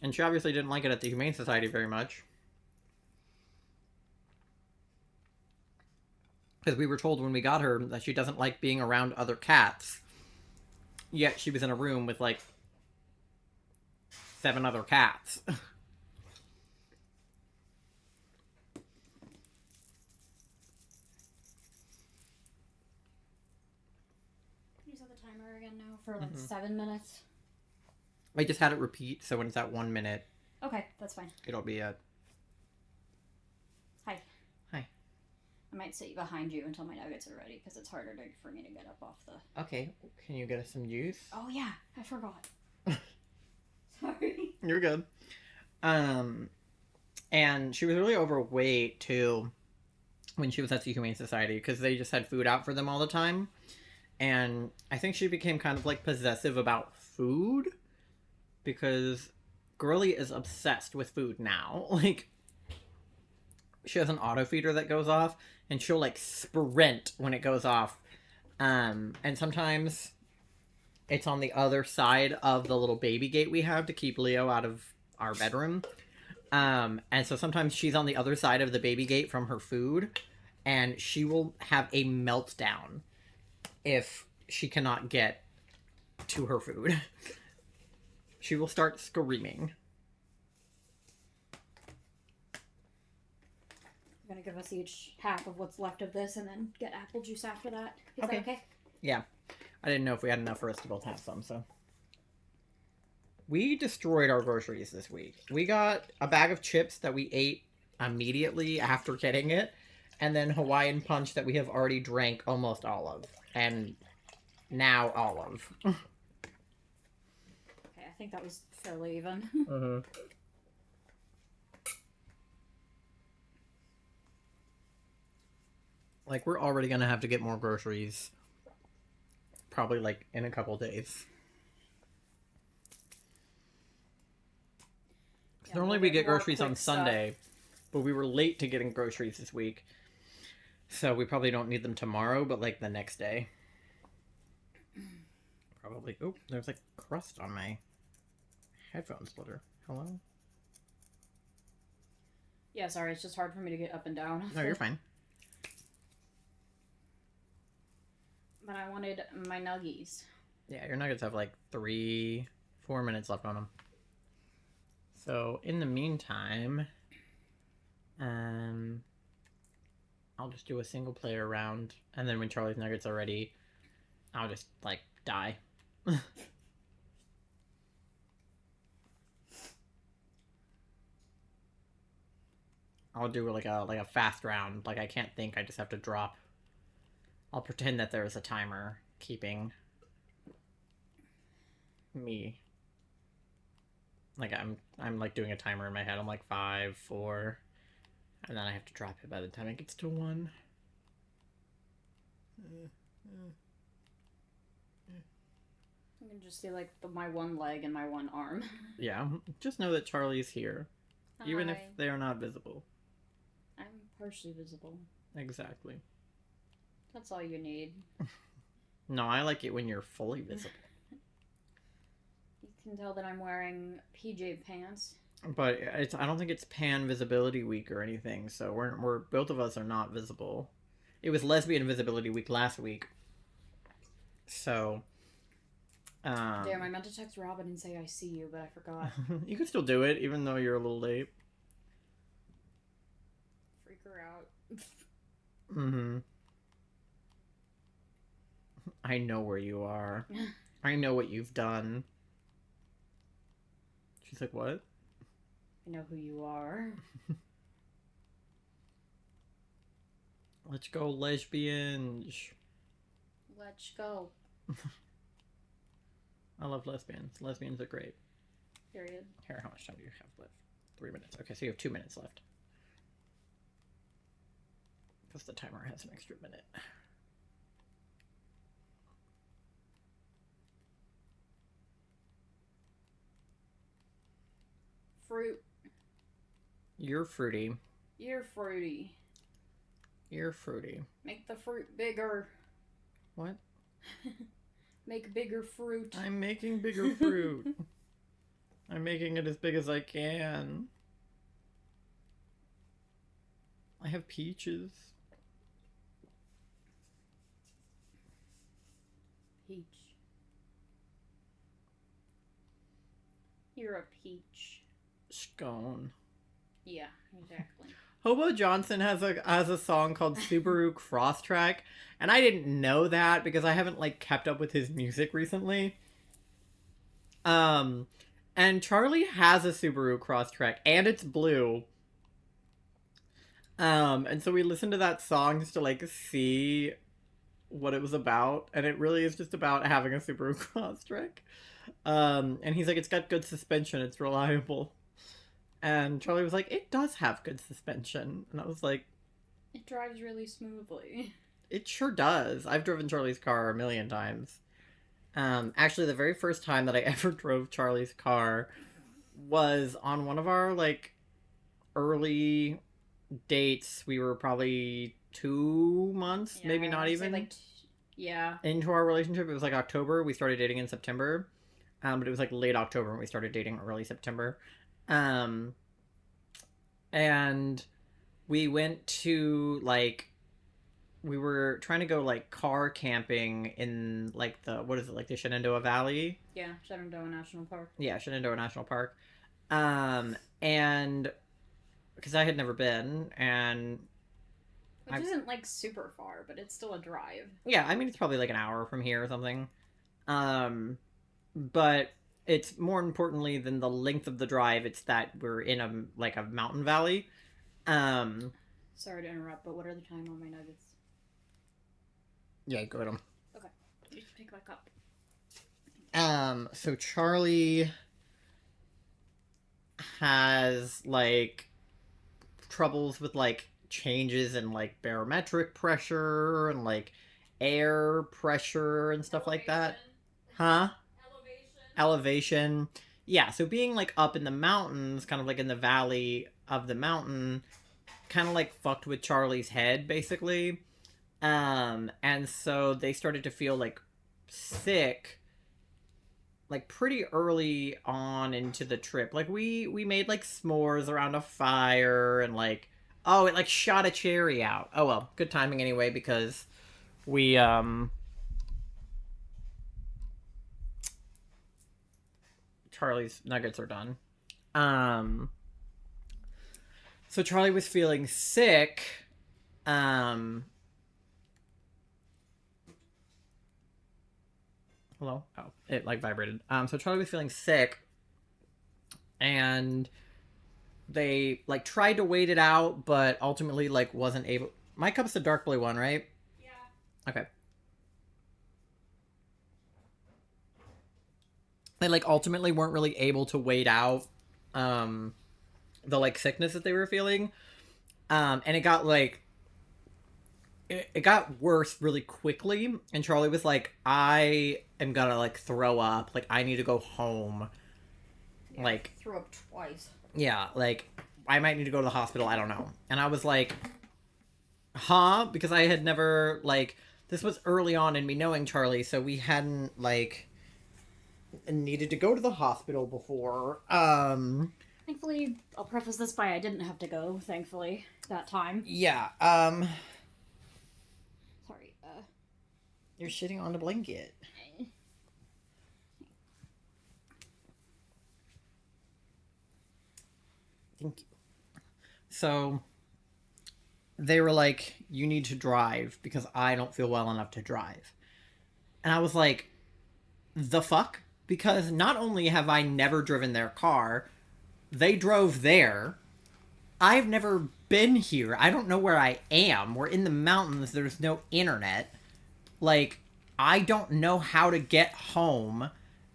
And she obviously didn't like it at the Humane Society very much. Because we were told when we got her that she doesn't like being around other cats. Yet she was in a room with like 7 other cats. You set the timer again now for like 7 minutes. I just had it repeat, so when it's at 1 minute, Okay, that's fine. it'll be at... Hi. Hi. I might sit behind you until my nuggets are ready because it's harder for me to get up off the... Okay, can you get us some juice? Oh yeah, I forgot. Sorry. You're good. And she was really overweight, too, when she was at the Humane Society, because they just had food out for them all the time. And I think she became kind of, like, possessive about food, because Girly is obsessed with food now. Like, she has an auto feeder that goes off, and she'll, like, sprint when it goes off. And sometimes it's on the other side of the little baby gate we have to keep Leo out of our bedroom. And so sometimes she's on the other side of the baby gate from her food, and she will have a meltdown if she cannot get to her food. She will start screaming. You're gonna give us each half of what's left of this and then get apple juice after that. Is that okay? Yeah. I didn't know if we had enough for us to both have some, so. We destroyed our groceries this week. We got a bag of chips that we ate immediately after getting it, and then Hawaiian Punch that we have already drank almost all of. And now all of. Okay, I think that was fairly even. Mm-hmm. Like, we're already gonna have to get more groceries. Probably, like, in a couple days. Yeah, Normally we'll we get get more groceries on quick stuff. Sunday, but we were late to getting groceries this week. So we probably don't need them tomorrow, but, like, the next day. Probably. Oh, there's, like, crust on my headphone splitter. Hello? Yeah, sorry, it's just hard for me to get up and down. No, you're fine. But I wanted my nuggies. Yeah, your nuggets have, like, 3-4 minutes left on them. So, in the meantime, I'll just do a single player round, and then when Charlie's nuggets are ready, I'll just, like, die. I'll do, like a fast round. Like, I can't think, I just have to drop. I'll pretend that there's a timer keeping me. Like, I'm like doing a timer in my head. I'm like 5, 4, and then I have to drop it by the time it gets to 1. I can just see like my one leg and my one arm. Yeah, just know that Charlie's here, even if Hi. they are not visible. I'm partially visible. Exactly. That's all you need. No, I like it when you're fully visible. You can tell that I'm wearing PJ pants. But I don't think it's pan visibility week or anything, so we're both of us are not visible. It was lesbian visibility week last week. So Damn, I meant to text Robin and say I see you, but I forgot. you can still do it even though you're a little late. Freak her out. Mm-hmm. I know where you are. I know what you've done. She's like, what? I know who you are. Let's go, lesbians. Let's go. I love lesbians. Lesbians are great. Period. Here, how much time do you have left? 3 minutes. Okay, so you have 2 minutes left. Because the timer has an extra minute. Fruit. You're fruity. You're fruity. You're fruity. Make the fruit bigger. What? Make bigger fruit. I'm making bigger fruit. I'm making it as big as I can. I have peaches. Peach. You're a peach. Scone. Yeah, exactly. Hobo Johnson has a song called Subaru Crosstrack, and I didn't know that because I haven't like kept up with his music recently. And Charlie has a Subaru Crosstrack, and it's blue. And so we listened to that song just to like see what it was about, and it really is just about having a Subaru Crosstrek. And he's like, it's got good suspension, it's reliable. And Charlie was like, it does have good suspension. And I was like, it drives really smoothly. It sure does. I've driven Charlie's car a million times. Actually, the very first time that I ever drove Charlie's car was on one of our like early dates. We were probably 2 months, Yeah, maybe not I'd say, even, like, yeah. into our relationship. It was like October. We started dating in September. But it was like late October when we started dating, early September. And we went to like, we were trying to go like car camping in like the, what is it, like the Shenandoah Valley? Yeah, Shenandoah National Park. Yeah, Shenandoah National Park. And because I had never been, and Which isn't like super far, but it's still a drive. yeah, I mean it's probably like an hour from here or something. But it's more importantly than the length of the drive, it's that we're in a like a mountain valley. Sorry to interrupt, but what are the time on my nuggets? Yeah, go ahead. Okay, you just pick back up. So Charlie has like troubles with like changes in like barometric pressure and like air pressure and stuff like that. Huh? Elevation. Yeah, so being like up in the mountains, kind of like in the valley of the mountain, kind of like fucked with Charlie's head basically. And so they started to feel like sick like pretty early on into the trip. Like we made like s'mores around a fire and like, oh, it like shot a cherry out. Oh well, good timing anyway because we Charlie's nuggets are done. So Charlie was feeling sick. Hello? Oh, it like vibrated. So Charlie was feeling sick, and they like tried to wait it out, but ultimately like wasn't able. My cup's the dark blue one, right? Yeah. Okay. They like ultimately weren't really able to wait out the like sickness that they were feeling. And it got like it got worse really quickly, and Charlie was like, I am gonna like throw up, like I need to go home. Yeah, like threw up twice. Yeah, like I might need to go to the hospital, I don't know. And I was like, huh? Because I had never like, this was early on in me knowing Charlie, so we hadn't like needed to go to the hospital before. Thankfully, I'll preface this by I didn't have to go, thankfully, that time. Yeah, Sorry, you're shitting on the blanket. Thank you. So, they were like, you need to drive because I don't feel well enough to drive. And I was like, the fuck? Because not only have I never driven their car, they drove there. I've never been here. I don't know where I am. We're in the mountains. There's no internet. Like, I don't know how to get home.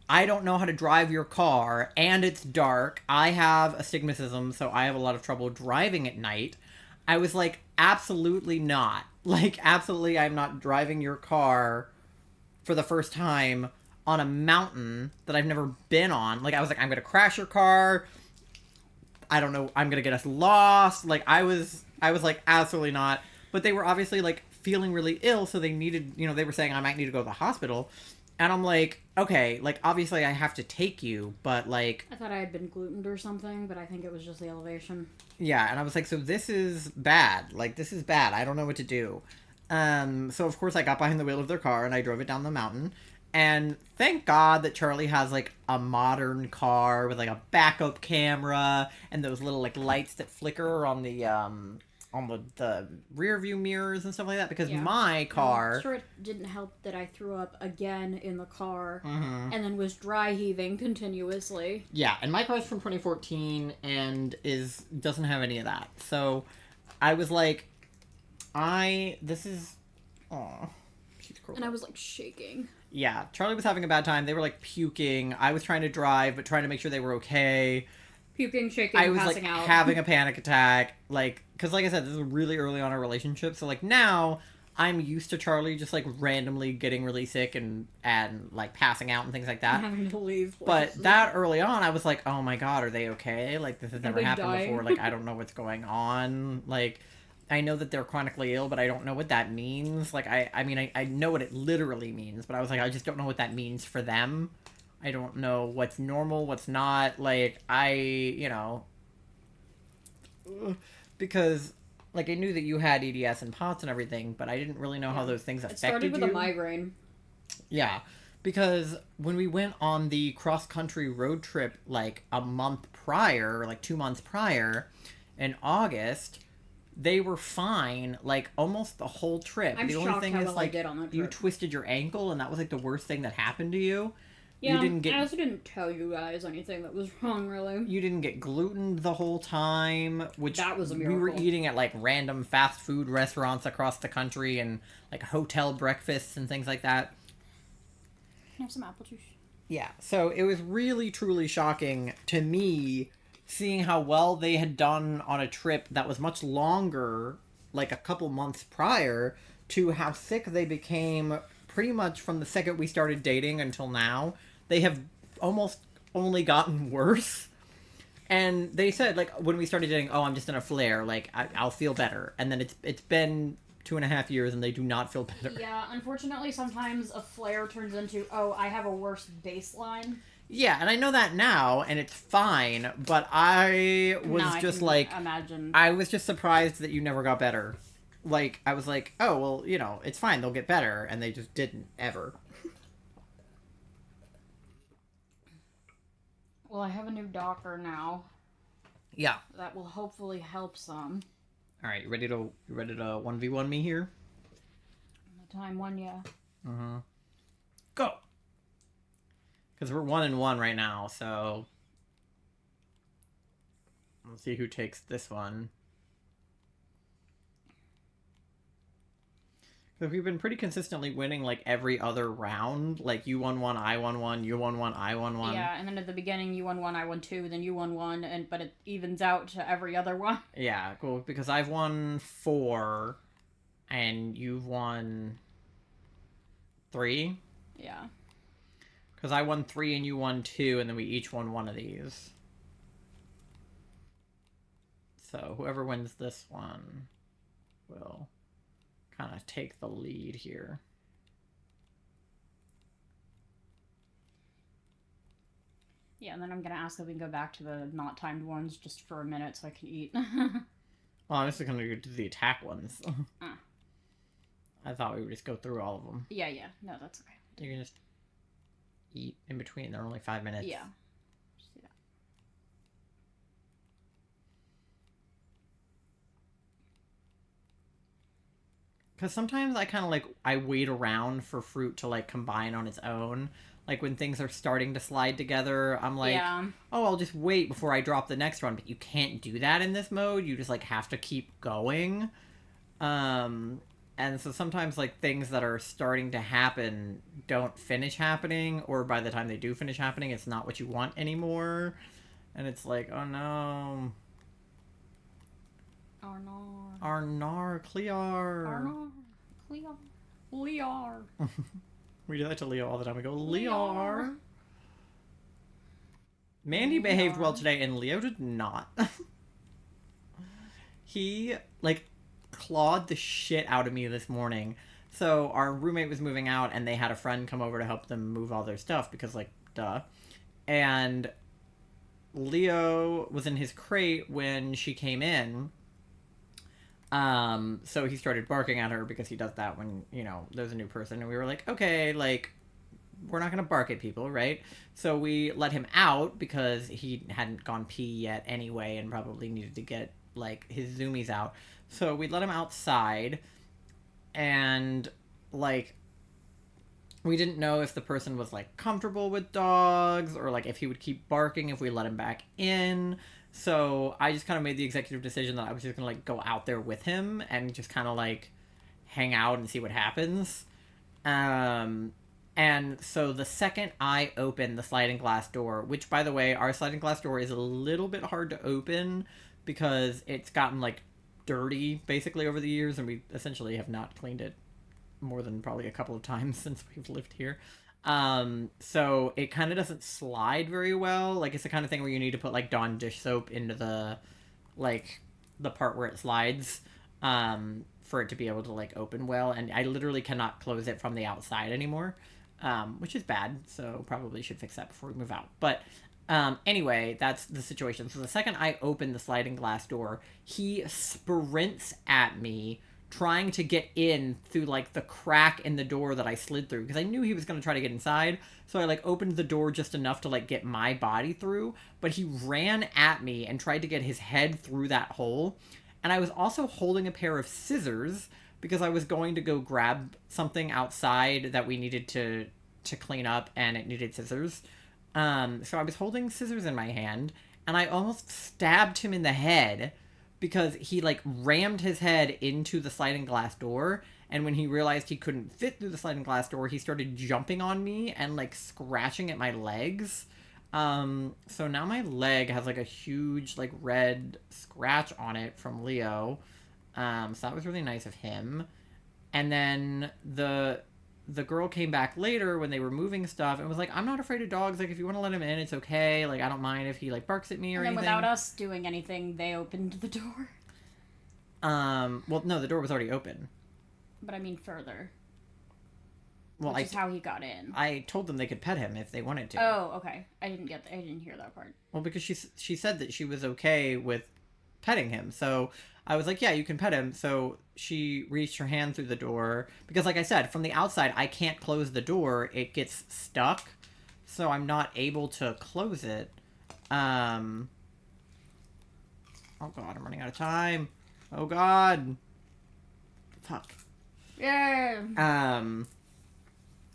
I don't know how to drive your car, and it's dark. I have astigmatism, so I have a lot of trouble driving at night. I was like, absolutely not. Like, absolutely, I'm not driving your car for the first time on a mountain that I've never been on. Like, I was like, I'm gonna crash your car. I don't know, I'm gonna get us lost. Like, I was like, absolutely not. but they were obviously like feeling really ill, so they needed, they were saying I might need to go to the hospital. And I'm like, okay, like obviously I have to take you, but like I thought I had been glutened or something, but I think it was just the elevation. yeah, and I was like, so this is bad. Like this is bad. I don't know what to do. So of course I got behind the wheel of their car and I drove it down the mountain. And thank God that Charlie has like a modern car with like a backup camera and those little like lights that flicker on the rear view mirrors and stuff like that, because my car... I'm sure it didn't help that I threw up again in the car Mm-hmm. and then was dry heaving continuously. Yeah, and my car's from 2014 and doesn't have any of that. So I was like, this is... Aw. She's cruel. And I was like shaking. Yeah, Charlie was having a bad time. They were like puking. I was trying to drive, but trying to make sure they were okay. Puking, shaking, I was passing like out. having a panic attack, like, because like I said, this is really early on in our relationship, so like now I'm used to Charlie just like randomly getting really sick and like passing out and things like that. Having to leave. But that early on, I was like, oh my god, are they okay? Like this has never happened dying? before. Like I don't know what's going on. Like I know that they're chronically ill, but I don't know what that means. Like I mean I know what it literally means, but I was like, I just don't know what that means for them. I don't know what's normal, what's not. Like, because, like, I knew that you had EDS and POTS and everything, but I didn't really know how those things affected you. It started with a migraine. Yeah, because when we went on the cross-country road trip, like, a month prior, or, like, 2 months prior, in August, they were fine, like, almost the whole trip. I'm the shocked only thing how is, well like, I did on that trip. you twisted your ankle, and that was, like, the worst thing that happened to you. Yeah, you didn't get, I also didn't tell you guys anything that was wrong, really. You didn't get gluten the whole time, which that was a we miracle. were eating at, like, random fast food restaurants across the country and, like, hotel breakfasts and things like that. Have some apple juice. Yeah, so it was really, truly shocking to me seeing how well they had done on a trip that was much longer, like a couple months prior, to how sick they became pretty much from the second we started dating until now. They have almost only gotten worse. And they said, like, when we started dating, oh, I'm just in a flare, like, I'll feel better. And then it's been 2.5 years and they do not feel better. Yeah, unfortunately, sometimes a flare turns into, oh, I have a worse baseline. Yeah, and I know that now, and it's fine, but I was imagine. I was just surprised that you never got better. Like, I was like, oh, well, it's fine, they'll get better, and they just didn't, ever. Well, I have a new doctor now. Yeah. That will hopefully help some. Alright, you ready to 1v1 me here? The time one, yeah. Mm-hmm. Go! Because we're 1-1 right now, so... Let's see who takes this one. Because we've been pretty consistently winning, like, every other round. Like, you won one, I won one, you won one, I won one. Yeah, and then at the beginning you won one, I won two, then you won one, but it evens out to every other one. Yeah, cool, because I've won 4, and you've won 3. Yeah. Because I won 3 and you won 2, and then we each won one of these. So, whoever wins this one will kind of take the lead here. Yeah, and then I'm going to ask if we can go back to the not timed ones just for a minute so I can eat. Well, I'm just going to go to the attack ones. I thought we would just go through all of them. Yeah. No, that's okay. You can just eat in between. They're only 5 minutes. Yeah. Just do that. Because sometimes I kind of, like, I wait around for fruit to, like, combine on its own. Like, when things are starting to slide together, I'm like, oh, I'll just wait before I drop the next one. But you can't do that in this mode. You just, like, have to keep going. And so sometimes, like, things that are starting to happen don't finish happening. Or by the time they do finish happening, it's not what you want anymore. And it's like, oh, no. Arnar, Clear. Arnar, Clear. Lear. We do that to Leo all the time. We go, Lear. Mandy behaved well today, and Leo did not. He, like, clawed the shit out of me this morning. So our roommate was moving out, and they had a friend come over to help them move all their stuff because, like, duh. And Leo was in his crate when she came in. So he started barking at her because he does that when, you know, there's a new person. And we were like, okay, like, we're not going to bark at people, right? So we let him out because he hadn't gone pee yet anyway and probably needed to get, like, his zoomies out. So we let him outside, and, like, we didn't know if the person was, like, comfortable with dogs or, like, if he would keep barking if we let him back in. So I just kind of made the executive decision that I was just going to, like, go out there with him and just kind of, like, hang out and see what happens. And so the second I opened the sliding glass door, which, by the way, our sliding glass door is a little bit hard to open because it's gotten, like, dirty, basically, over the years, and we essentially have not cleaned it more than probably a couple of times since we've lived here. So it kind of doesn't slide very well. Like, it's the kind of thing where you need to put, like, Dawn dish soap into the, like, the part where it slides, for it to be able to, like, open well. And I literally cannot close it from the outside anymore, which is bad. So probably should fix that before we move out. But, anyway, that's the situation. So the second I open the sliding glass door, he sprints at me, trying to get in through, like, the crack in the door that I slid through, because I knew he was going to try to get inside. So I, like, opened the door just enough to, like, get my body through, but he ran at me and tried to get his head through that hole. And I was also holding a pair of scissors because I was going to go grab something outside that we needed to clean up, and it needed scissors. So I was holding scissors in my hand, and I almost stabbed him in the head because he, like, rammed his head into the sliding glass door, and when he realized he couldn't fit through the sliding glass door, he started jumping on me and, like, scratching at my legs. So now my leg has, like, a huge, like, red scratch on it from Leo. So that was really nice of him. And then the girl came back later when they were moving stuff and was like, I'm not afraid of dogs. Like, if you want to let him in, it's okay. Like, I don't mind if he, like, barks at me or anything. And then without us doing anything, they opened the door. Well, no, the door was already open. But I mean further. Well, which is how he got in. I told them they could pet him if they wanted to. Oh, okay. I didn't hear that part. Well, because she said that she was okay with petting him. So I was like, yeah, you can pet him. So she reached her hand through the door. Because, like I said, from the outside, I can't close the door. It gets stuck. So I'm not able to close it. Oh, God, I'm running out of time. Oh, God. Fuck. Yeah.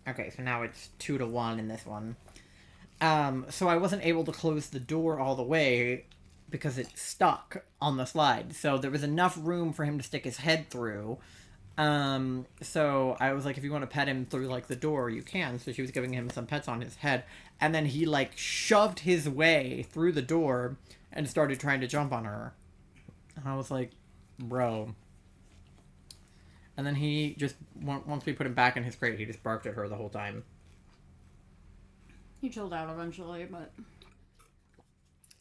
Okay, so now it's 2-1 in this one. So I wasn't able to close the door all the way because it's stuck on the slide. So there was enough room for him to stick his head through. So I was like, if you want to pet him through, like, the door, you can. So she was giving him some pets on his head. And then he, like, shoved his way through the door and started trying to jump on her. And I was like, bro. And then he just, once we put him back in his crate, he just barked at her the whole time. He chilled out eventually, but...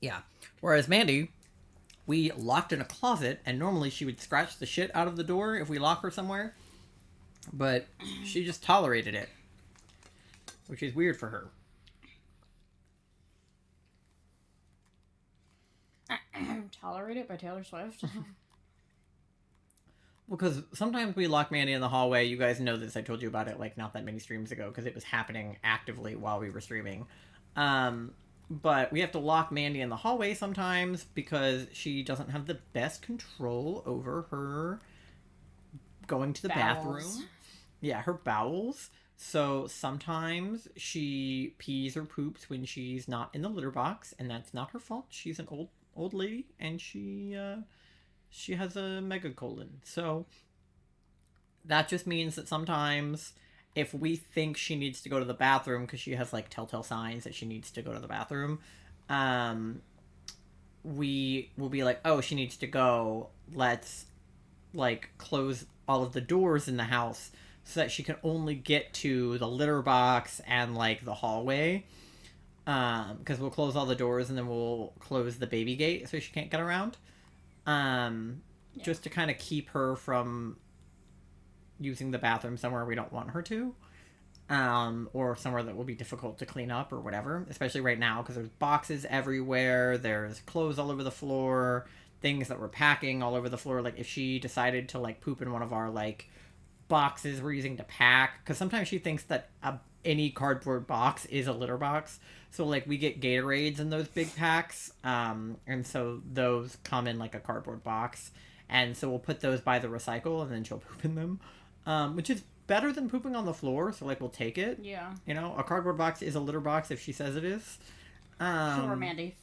Yeah. Whereas Mandy, we locked in a closet, and normally she would scratch the shit out of the door if we lock her somewhere. But she just tolerated it. Which is weird for her. Tolerate It by Taylor Swift? Because sometimes we lock Mandy in the hallway. You guys know this. I told you about it, like, not that many streams ago, because it was happening actively while we were streaming. But we have to lock Mandy in the hallway sometimes because she doesn't have the best control over her going to the bathroom. Yeah, her bowels. So sometimes she pees or poops when she's not in the litter box, and that's not her fault. She's an old lady, and she has a megacolon. So that just means that sometimes if we think she needs to go to the bathroom because she has, like, telltale signs that she needs to go to the bathroom, we will be like, oh, she needs to go. Let's, like, close all of the doors in the house so that she can only get to the litter box and, like, the hallway. Because we'll close all the doors and then we'll close the baby gate so she can't get around. just to kind of keep her from using the bathroom somewhere we don't want her to. Or somewhere that will be difficult to clean up or whatever, especially right now because there's boxes everywhere, there's clothes all over the floor, things that we're packing all over the floor. Like if she decided to like poop in one of our like boxes we're using to pack, because sometimes she thinks that any cardboard box is a litter box. So like we get Gatorades in those big packs, and so those come in like a cardboard box, and so we'll put those by the recycle and then she'll poop in them, which is better than pooping on the floor, so like we'll take it. Yeah. You know, a cardboard box is a litter box if she says it is. Sure, Mandy.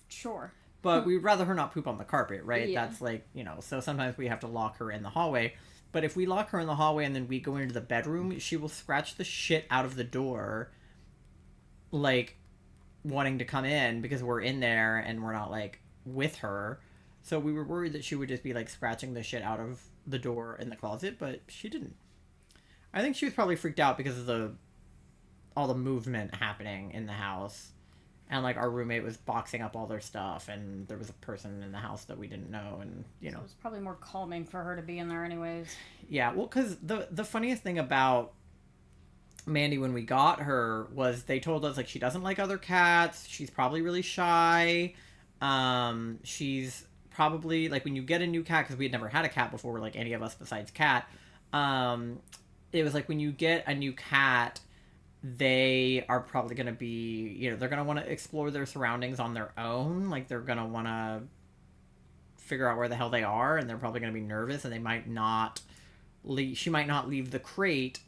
Sure. But we'd rather her not poop on the carpet, right? Yeah. That's like, you know, so sometimes we have to lock her in the hallway. But if we lock her in the hallway and then we go into the bedroom, she will scratch the shit out of the door, like, wanting to come in because we're in there and we're not, like, with her. So we were worried that she would just be, like, scratching the shit out of the door in the closet, but she didn't. I think she was probably freaked out because of all the movement happening in the house. And, like, our roommate was boxing up all their stuff, and there was a person in the house that we didn't know, and, you know. So it was probably more calming for her to be in there anyways. Yeah, well, because the funniest thing about Mandy when we got her was they told us, like, she doesn't like other cats, she's probably really shy, she's probably, like, when you get a new cat, because we had never had a cat before, like, any of us besides Cat, it was like when you get a new cat, they are probably going to be, you know, they're going to want to explore their surroundings on their own. Like, they're going to want to figure out where the hell they are, and they're probably going to be nervous, and they might not she might not leave the crate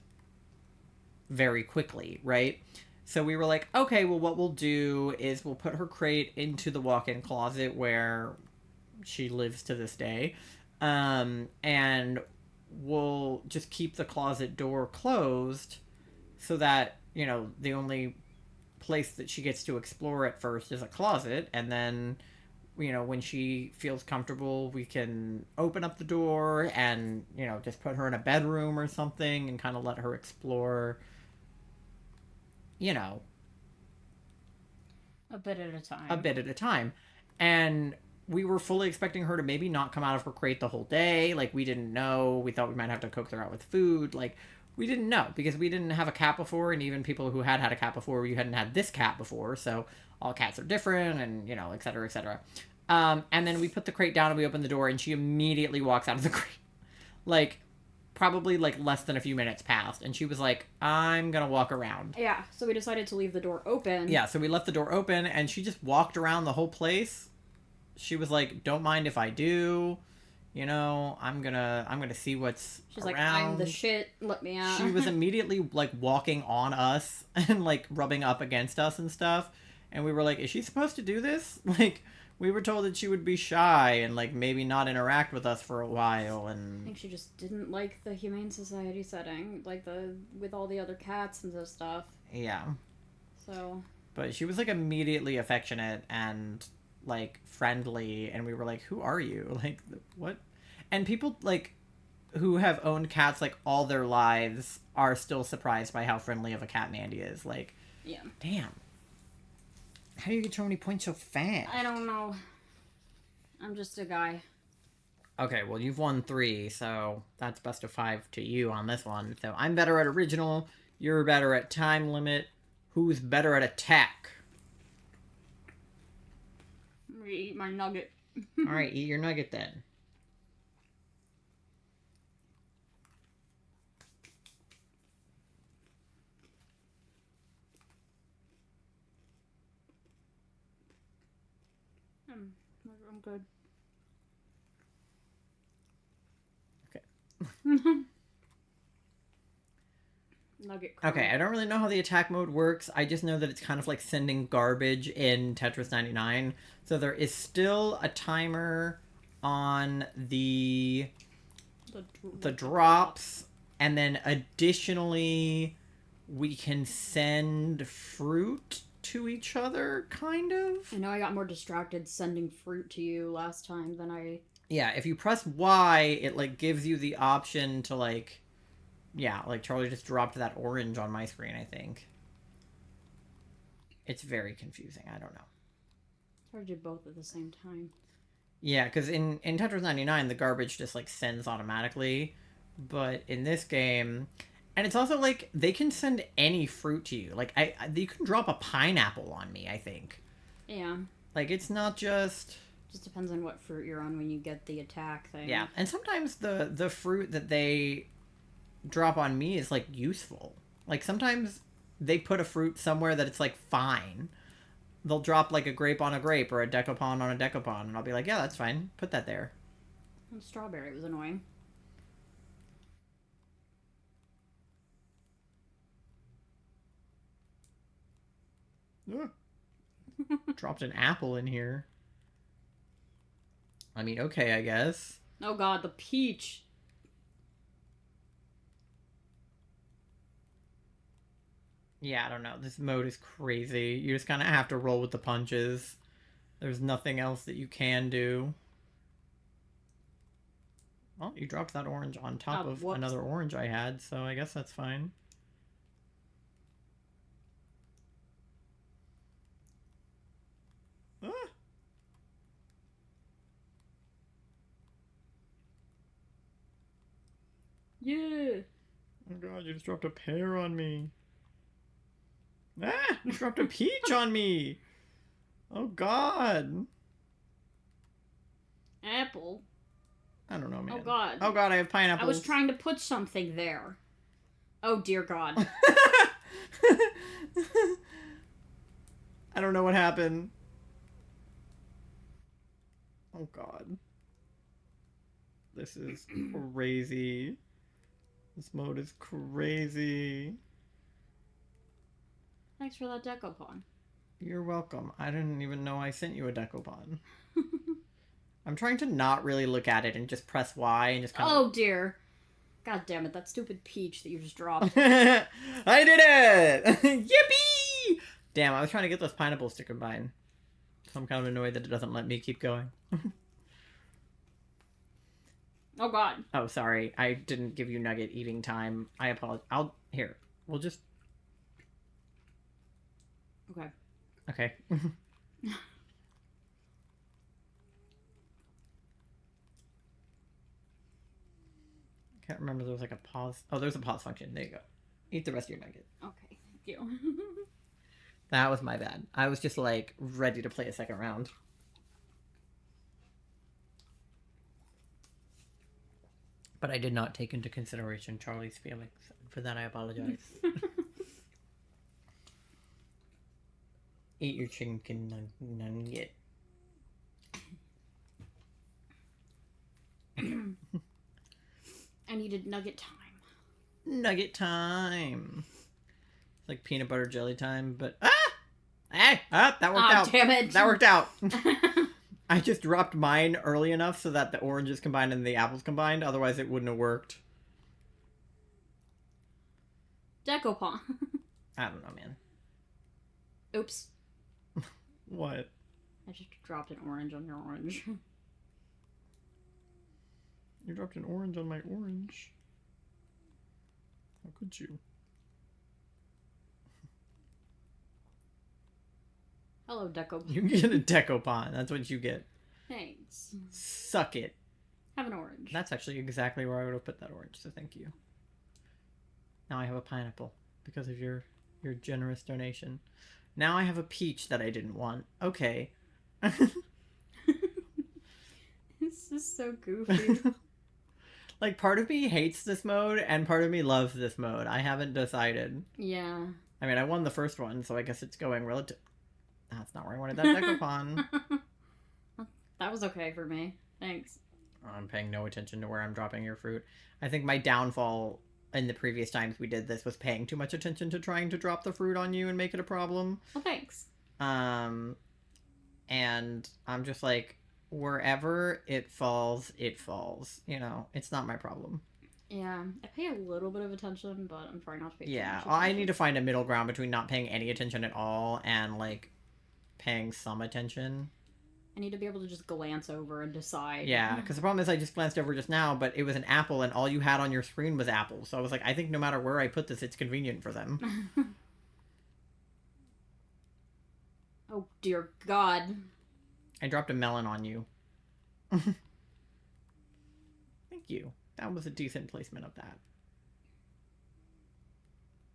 very quickly, right? So we were like, okay, well, what we'll do is we'll put her crate into the walk-in closet where she lives to this day, and we'll just keep the closet door closed so that, you know, the only place that she gets to explore at first is a closet, and then, you know, when she feels comfortable, we can open up the door and, you know, just put her in a bedroom or something and kind of let her explore, you know, a bit at a time. A bit at a time. And we were fully expecting her to maybe not come out of her crate the whole day. Like, we didn't know. We thought we might have to coax her out with food. Like, we didn't know because we didn't have a cat before, and even people who had a cat before, you hadn't had this cat before, so all cats are different, and, you know, et cetera, et cetera. And then we put the crate down and we open the door, and she immediately walks out of the crate. Like, probably, like, less than a few minutes passed, and she was like, I'm gonna walk around. Yeah, so we decided to leave the door open. Yeah, so we left the door open, and she just walked around the whole place. She was like, don't mind if I do. You know, I'm gonna see what's She's around. like, I'm the shit, let me out. She was immediately, like, walking on us and, like, rubbing up against us and stuff. And we were like, is she supposed to do this? Like, we were told that she would be shy and, like, maybe not interact with us for a while. And I think she just didn't like the Humane Society setting, like with all the other cats and stuff. Yeah. So. But she was, like, immediately affectionate and, like, friendly, and we were like, who are you? Like, what? And people, like, who have owned cats, like, all their lives are still surprised by how friendly of a cat Mandy is. Like, yeah. Damn. How do you get so many points so fast? I don't know. I'm just a guy. Okay, well, you've won 3, so that's best of 5 to you on this one. So I'm better at original, you're better at time limit. Who's better at attack? I'm gonna eat my nugget. Alright, eat your nugget then. I'm good. Okay. Nugget crunch. Okay, I don't really know how the attack mode works. I just know that it's kind of like sending garbage in Tetris 99. So there is still a timer on the drops, and then additionally we can send fruit to each other, kind of. I know I got more distracted sending fruit to you last time than I... Yeah, if you press Y, it, like, gives you the option to, like... Yeah, like, Charlie just dropped that orange on my screen, I think. It's very confusing. I don't know. It's hard to do both at the same time. Yeah, because in Tetris 99, the garbage just, like, sends automatically. But in this game... And it's also, like, they can send any fruit to you. Like, you can drop a pineapple on me, I think. Yeah. Like, it's not just... Just depends on what fruit you're on when you get the attack thing. Yeah, and sometimes the fruit that they drop on me is, like, useful. Like, sometimes they put a fruit somewhere that it's, like, fine. They'll drop, like, a grape on a grape or a decapon on a decapon, and I'll be like, yeah, that's fine. Put that there. And strawberry was annoying. Dropped an apple in here. I mean, okay, I guess. Oh god, the peach. Yeah, I don't know. This mode is crazy. You just kind of have to roll with the punches. There's nothing else that you can do. Well, you dropped that orange on top of another orange I had, so I guess that's fine. Ah! Yeah. Oh god, you just dropped a pear on me. Ah! You dropped a peach on me! Oh god! Apple? I don't know, man. Oh god. Oh god, I have pineapples. I was trying to put something there. Oh dear god. I don't know what happened. Oh god. This is crazy. This mode is crazy. Thanks for that decopon. You're welcome. I didn't even know I sent you a decopon. I'm trying to not really look at it and just press Y and just kind of... Oh dear. God damn it, that stupid peach that you just dropped. I did it! Yippee! Damn, I was trying to get those pineapples to combine. So I'm kind of annoyed that it doesn't let me keep going. Oh god. Oh, sorry. I didn't give you nugget eating time. I apologize. Here. We'll just... Okay. Okay. Can't remember there was like a pause. Oh, there's a pause function. There you go. Eat the rest of your nugget. Okay, thank you. That was my bad. I was just like ready to play a second round. But I did not take into consideration Charlie's feelings. For that, I apologize. Eat your chicken nugget. I needed nugget time. Nugget time. It's like peanut butter jelly time, but... Ah! Hey! Ah! That worked out. Damn it. That worked out. I just dropped mine early enough so that the oranges combined and the apples combined. Otherwise, it wouldn't have worked. Decopon. I don't know, man. Oops. What? I just dropped an orange on your orange. You dropped an orange on my orange. How could you? Hello, Decopon. You get a decopon. That's what you get. Thanks. Suck it. Have an orange. That's actually exactly where I would have put that orange, so thank you. Now I have a pineapple because of your generous donation. Now I have a peach that I didn't want. Okay. This is so goofy. Like, part of me hates this mode, and part of me loves this mode. I haven't decided. Yeah. I mean, I won the first one, so I guess it's going relative... That's not where I wanted that decopon. That was okay for me. Thanks. I'm paying no attention to where I'm dropping your fruit. I think my downfall in the previous times we did this was paying too much attention to trying to drop the fruit on you and make it a problem. Well, thanks. And I'm just like, wherever it falls, you know, it's not my problem. Yeah, I pay a little bit of attention, but I'm trying not to pay too Yeah, much I attention. need to find a middle ground between not paying any attention at all and, like, paying some attention. I need to be able to just glance over and decide. Yeah, because the problem is I just glanced over just now, but it was an apple and all you had on your screen was apples. So I was like, I think no matter where I put this, it's convenient for them. Oh, dear God. I dropped a melon on you. Thank you. That was a decent placement of that.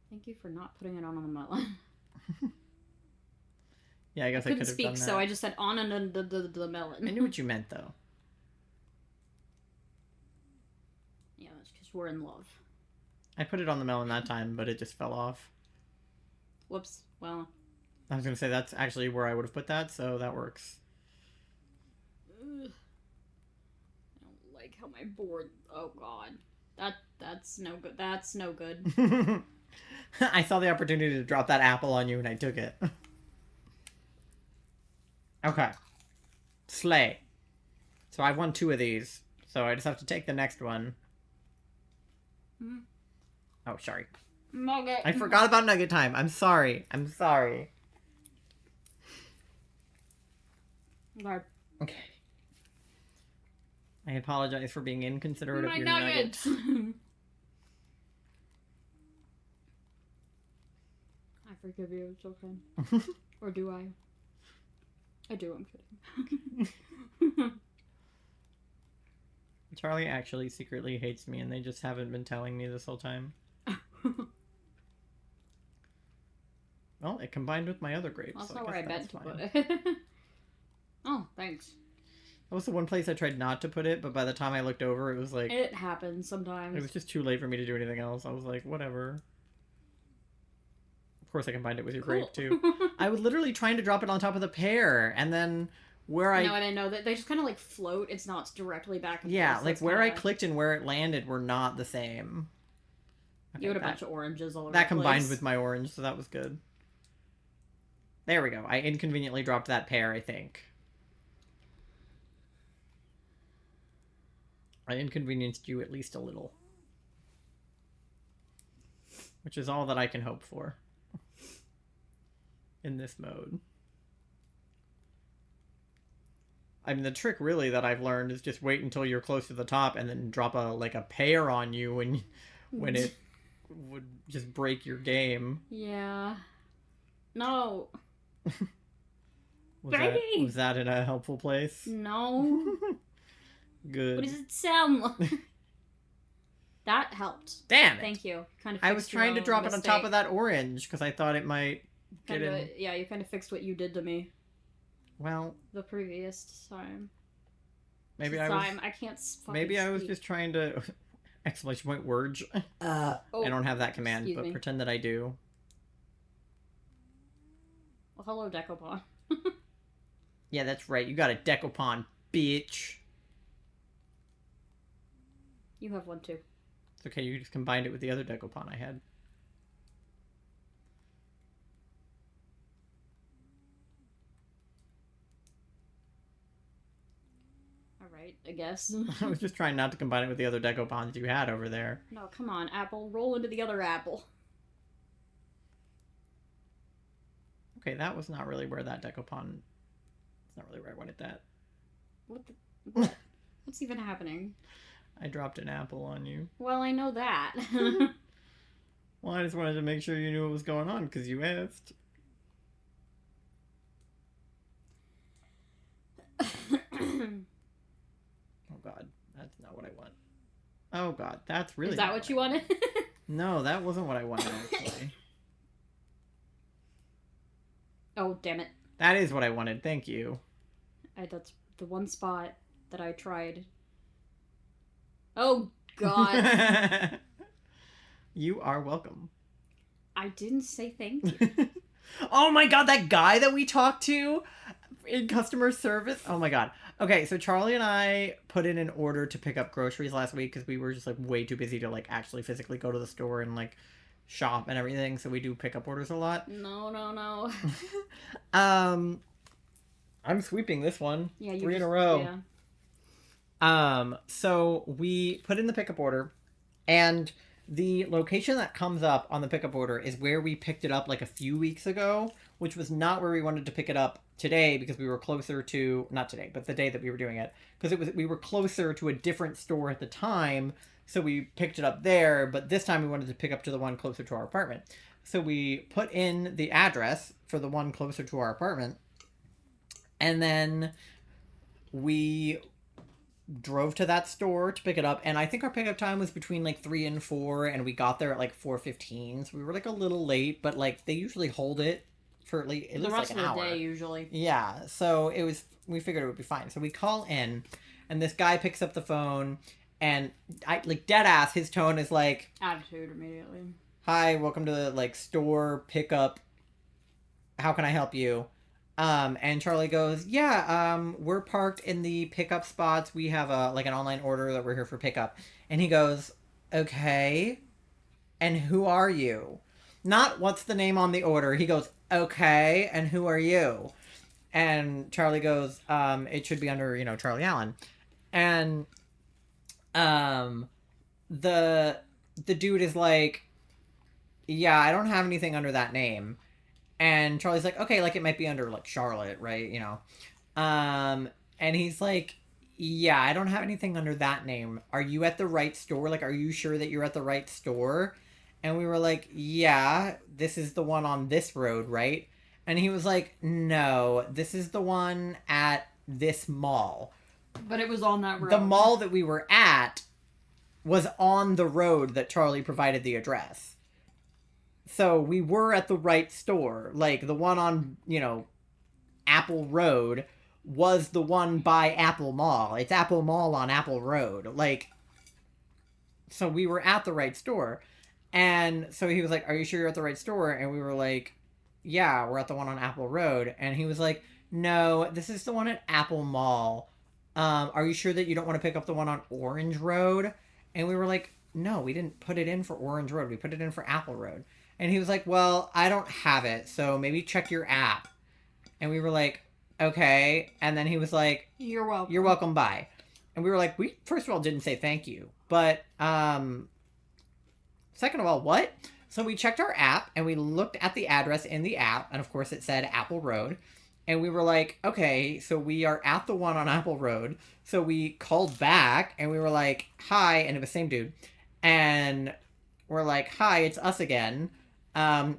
Thank you for not putting it on the melon. Yeah, I guess I couldn't could have speak, done that. so I just said on and the melon. I knew what you meant, though. Yeah, that's because we're in love. I put it on the melon that time, but it just fell off. Whoops. Well. I was going to say that's actually where I would have put that, so that works. Ugh. I don't like how my board... Oh, God. That's no good. That's no good. I saw the opportunity to drop that apple on you, and I took it. Okay. Slay. So I've won 2 of these, so I just have to take the next one. Mm. Oh, sorry. Nugget. I forgot about nugget time. I'm sorry. I'm sorry. Okay. Okay. I apologize for being inconsiderate My of your nuggets. nugget. I forgive you. It's okay. Or do I? I do. I'm kidding. Charlie actually secretly hates me, and they just haven't been telling me this whole time. Well, it combined with my other grapes. That's so not I where I guess meant that's to fine. put it. Oh, thanks. That was the one place I tried not to put it, but by the time I looked over, it was like... It happens sometimes. It was just too late for me to do anything else. I was like, whatever. Of course I combined it with your grape, too. I was literally trying to drop it on top of the pear, and then where I... No, I didn't know that. They just kind of like float. It's not directly back and Yeah, forth, like so where I kinda... clicked and where it landed were not the same. You had a bunch of oranges all over That the combined place. with my orange, so that was good. There we go. I inconveniently dropped that pear, I think. I inconvenienced you at least a little. Which is all that I can hope for. In this mode. I mean, the trick really that I've learned is just wait until you're close to the top and then drop a pear on you when it would just break your game. Yeah. No. Was that in a helpful place? No. Good. What does it sound like? That helped. Damn it. Thank you. Kind of. I was trying to drop it on top of that orange because I thought it might get in. Yeah, you kind of fixed what you did to me Well, the previous time. maybe I can't. Maybe I was just trying to. Exclamation point words. I don't have that command, but pretend that I do. Well, hello, Decopon. Yeah, that's right. You got a Decopon, bitch. You have one too. It's okay. You just combined it with the other Decopon I had. Alright, I guess. I was just trying not to combine it with the other Decopons you had over there. No, come on, apple. Roll into the other apple. Okay, that was not really where that Decopon... It's not really where I wanted that. What's even happening? I dropped an apple on you. Well, I know that. Well, I just wanted to make sure you knew what was going on, because you asked. Oh god, that's not what I want. Oh god, that's really... Is that what you wanted? No, that wasn't what I wanted, actually. Oh, damn it. That is what I wanted, thank you. That's the one spot that I tried. Oh, God. You are welcome. I didn't say thank you. Oh my god, that guy that we talked to in customer service. Oh my god. Okay, so Charlie and I put in an order to pick up groceries last week because we were just like way too busy to like actually physically go to the store and like shop and everything. So we do pickup orders a lot. No. I'm sweeping this one. Yeah, 3 in a row. Yeah. So we put in the pickup order, and the location that comes up on the pickup order is where we picked it up like a few weeks ago, which was not where we wanted to pick it up today because we were closer to, not today, but the day that we were doing it, because we were closer to a different store at the time, so we picked it up there, but this time we wanted to pick up to the one closer to our apartment. So we put in the address for the one closer to our apartment, and then we drove to that store to pick it up, and I think our pickup time was between like 3 and 4, and we got there at like 4:15, so we were like a little late, but like they usually hold it for at least The rest like of an the hour. day, usually. Yeah, so we figured it would be fine. So we call in, and this guy picks up the phone, and I like dead ass. His tone is like, Attitude immediately. "Hi, welcome to the like store pickup. How can I help you?" And Charlie goes, "Yeah, we're parked in the pickup spots. We have a like an online order that we're here for pickup." And he goes, "Okay, and who are you?" Not what's the name on the order. He goes, "Okay, and who are you?" And Charlie goes, "It should be under, Charlie Allen." And um the dude is like, "Yeah, I don't have anything under that name." And Charlie's like, "Okay, like it might be under like Charlotte, right? And he's like, "Yeah, I don't have anything under that name. Are you at the right store? Like, are you sure that you're at the right store?" And we were like, "Yeah, this is the one on this road, right?" And he was like, "No, this is the one at this mall." But it was on that road. The mall that we were at was on the road that Charlie provided the address. So we were at the right store. Like, the one on, Apple Road was the one by Apple Mall. It's Apple Mall on Apple Road. Like, so we were at the right store. And so he was like, "Are you sure you're at the right store?" And we were like, "Yeah, we're at the one on Apple Road." And he was like, "No, this is the one at Apple Mall. Are you sure that you don't want to pick up the one on Orange Road?" And we were like, "No, we didn't put it in for Orange Road. We put it in for Apple Road." And he was like, "Well, I don't have it, so maybe check your app." And we were like, "Okay." And then he was like, You're welcome. "You're welcome, bye." And we were like, we first of all didn't say thank you. But second of all, what? So we checked our app and we looked at the address in the app, and of course it said Apple Road. And we were like, "Okay, so we are at the one on Apple Road." So we called back and we were like, "Hi," and it was the same dude. And we're like, "Hi, it's us again."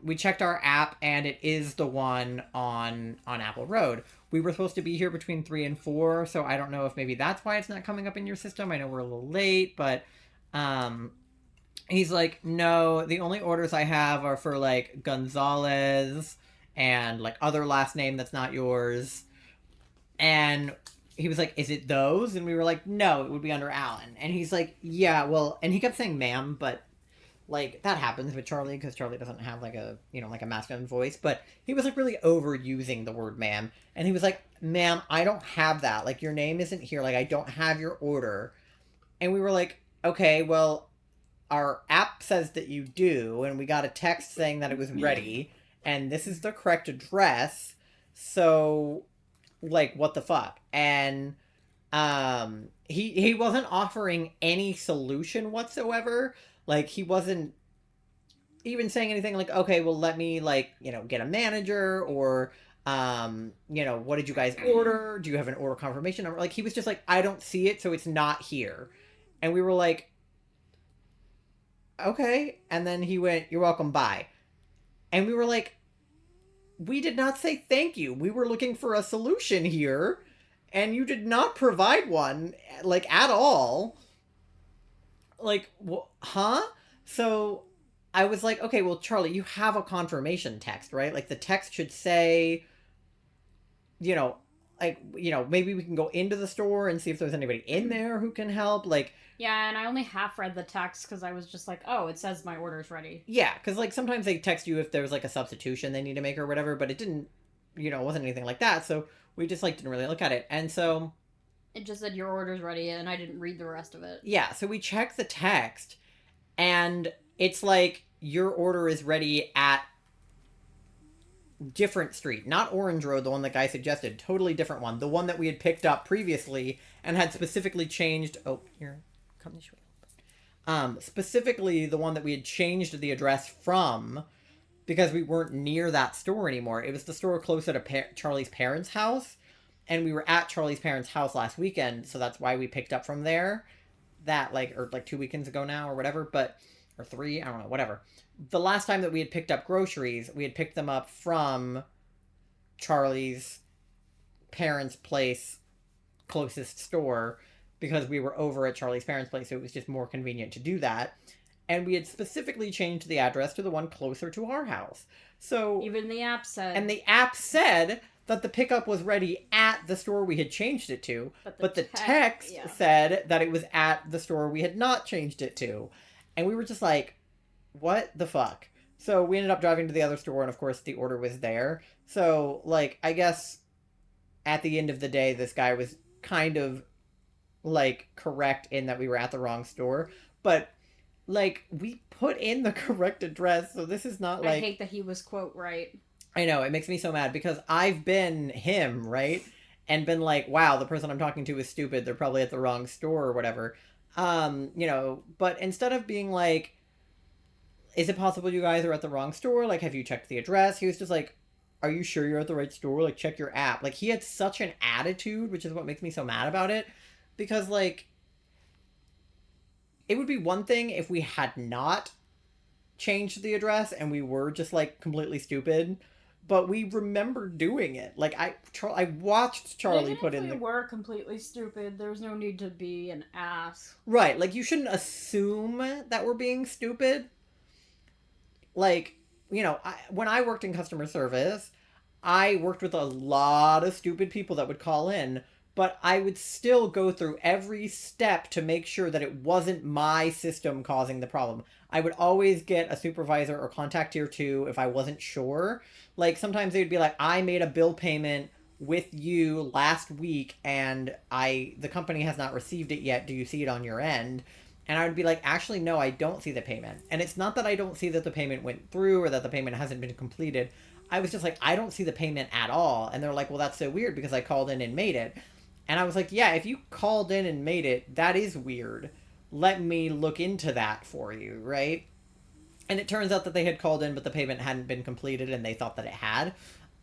We checked our app and it is the one on Apple Road. We were supposed to be here between 3 and 4, so I don't know if maybe that's why it's not coming up in your system. I know we're a little late, but he's like, "No, the only orders I have are for like Gonzalez and like other last name that's not yours." And he was like, "Is it those?" And we were like, "No, it would be under Allen." And he's like, "Yeah, well," and he kept saying "ma'am," but like that happens with Charlie because Charlie doesn't have like a like a masculine voice, but he was like really overusing the word "ma'am," and he was like, "Ma'am, I don't have that. Like your name isn't here. Like I don't have your order." And we were like, "Okay, well, our app says that you do, and we got a text saying that it was ready, and this is the correct address. So, like, what the fuck?" And he wasn't offering any solution whatsoever. Like, he wasn't even saying anything like, "Okay, well, let me like get a manager," or "What did you guys order? Do you have an order confirmation number?" Like, he was just like, "I don't see it, so it's not here." And we were like, "Okay." And then he went, "You're welcome, bye." And we were like, "We did not say thank you. We were looking for a solution here, and you did not provide one, like, at all." Like, huh? So I was like, "Okay, well, Charlie, you have a confirmation text, right? Like, the text should say, maybe we can go into the store and see if there's anybody in there who can help." Like, Yeah, and I only half read the text because I was just like, "Oh, it says my order's ready." yeah, because like sometimes they text you if there's like a substitution they need to make or whatever, but it didn't, it wasn't anything like that. So we just like didn't really look at it. And so It just said your order's ready, and I didn't read the rest of it. yeah, so we checked the text, and it's like your order is ready at different street, not Orange Road, the one the guy suggested, totally different one, the one that we had picked up previously and had specifically changed. Oh, here, come this way. Specifically the one that we had changed the address from because we weren't near that store anymore. It was the store closer to Charlie's parents' house, and we were at Charlie's parents' house last weekend, so that's why we picked up from there. That or 2 weekends ago now or whatever, or 3, I don't know, whatever. The last time that we had picked up groceries, we had picked them up from Charlie's parents' place closest store, because we were over at Charlie's parents' place, so it was just more convenient to do that. And we had specifically changed the address to the one closer to our house. So Even the app said. and the app said that the pickup was ready at the store we had changed it to, but the text said that it was at the store we had not changed it to. And we were just like, what the fuck? So we ended up driving to the other store, and of course the order was there. So, like, I guess at the end of the day, this guy was kind of, like, correct in that we were at the wrong store. But, like, we put in the correct address, so this is not like... I hate that he was, quote, right. I know, it makes me so mad, because I've been him, right? And been like, wow, the person I'm talking to is stupid, they're probably at the wrong store or whatever. You know, but instead of being like, is it possible you guys are at the wrong store? Like, have you checked the address? He was just like, are you sure you're at the right store? Like, check your app. Like, he had such an attitude, which is what makes me so mad about it. Because, like, it would be one thing if we had not changed the address and we were just, like, completely stupid. But we remember doing it. Like, I watched Charlie put in the... Even if we were completely stupid, there's no need to be an ass. Right, like, you shouldn't assume that we're being stupid. Like, you know, when I worked in customer service, I worked with a lot of stupid people that would call in, but I would still go through every step to make sure that it wasn't my system causing the problem. I would always get a supervisor or contact tier 2 if I wasn't sure. Like, sometimes they'd be like, I made a bill payment with you last week and the company has not received it yet. Do you see it on your end? And I would be like, actually, no, I don't see the payment. And it's not that I don't see that the payment went through or that the payment hasn't been completed. I was just like, I don't see the payment at all. And they're like, well, that's so weird because I called in and made it. And I was like, yeah, if you called in and made it, that is weird. Let me look into that for you, right? And it turns out that they had called in, but the payment hadn't been completed and they thought that it had.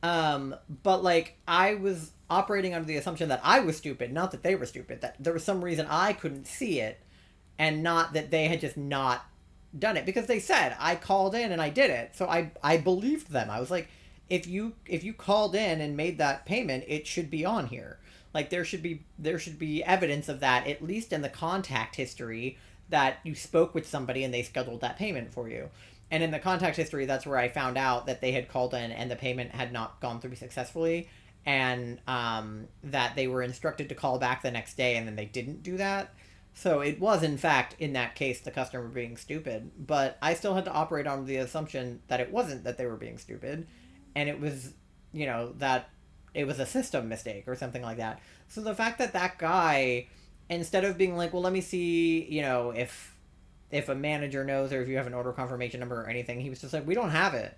But, like, I was operating under the assumption that I was stupid, not that they were stupid. That there was some reason I couldn't see it. And not that they had just not done it. Because they said, I called in and I did it. So I believed them. I was like, if you called in and made that payment, it should be on here. Like, there should be evidence of that, at least in the contact history, that you spoke with somebody and they scheduled that payment for you. And in the contact history, that's where I found out that they had called in and the payment had not gone through successfully. And that they were instructed to call back the next day and then they didn't do that. So it was, in fact, in that case, the customer being stupid. But I still had to operate on the assumption that it wasn't that they were being stupid. And it was, you know, that it was a system mistake or something like that. So the fact that that guy, instead of being like, well, let me see, you know, if a manager knows or if you have an order confirmation number or anything, he was just like, we don't have it.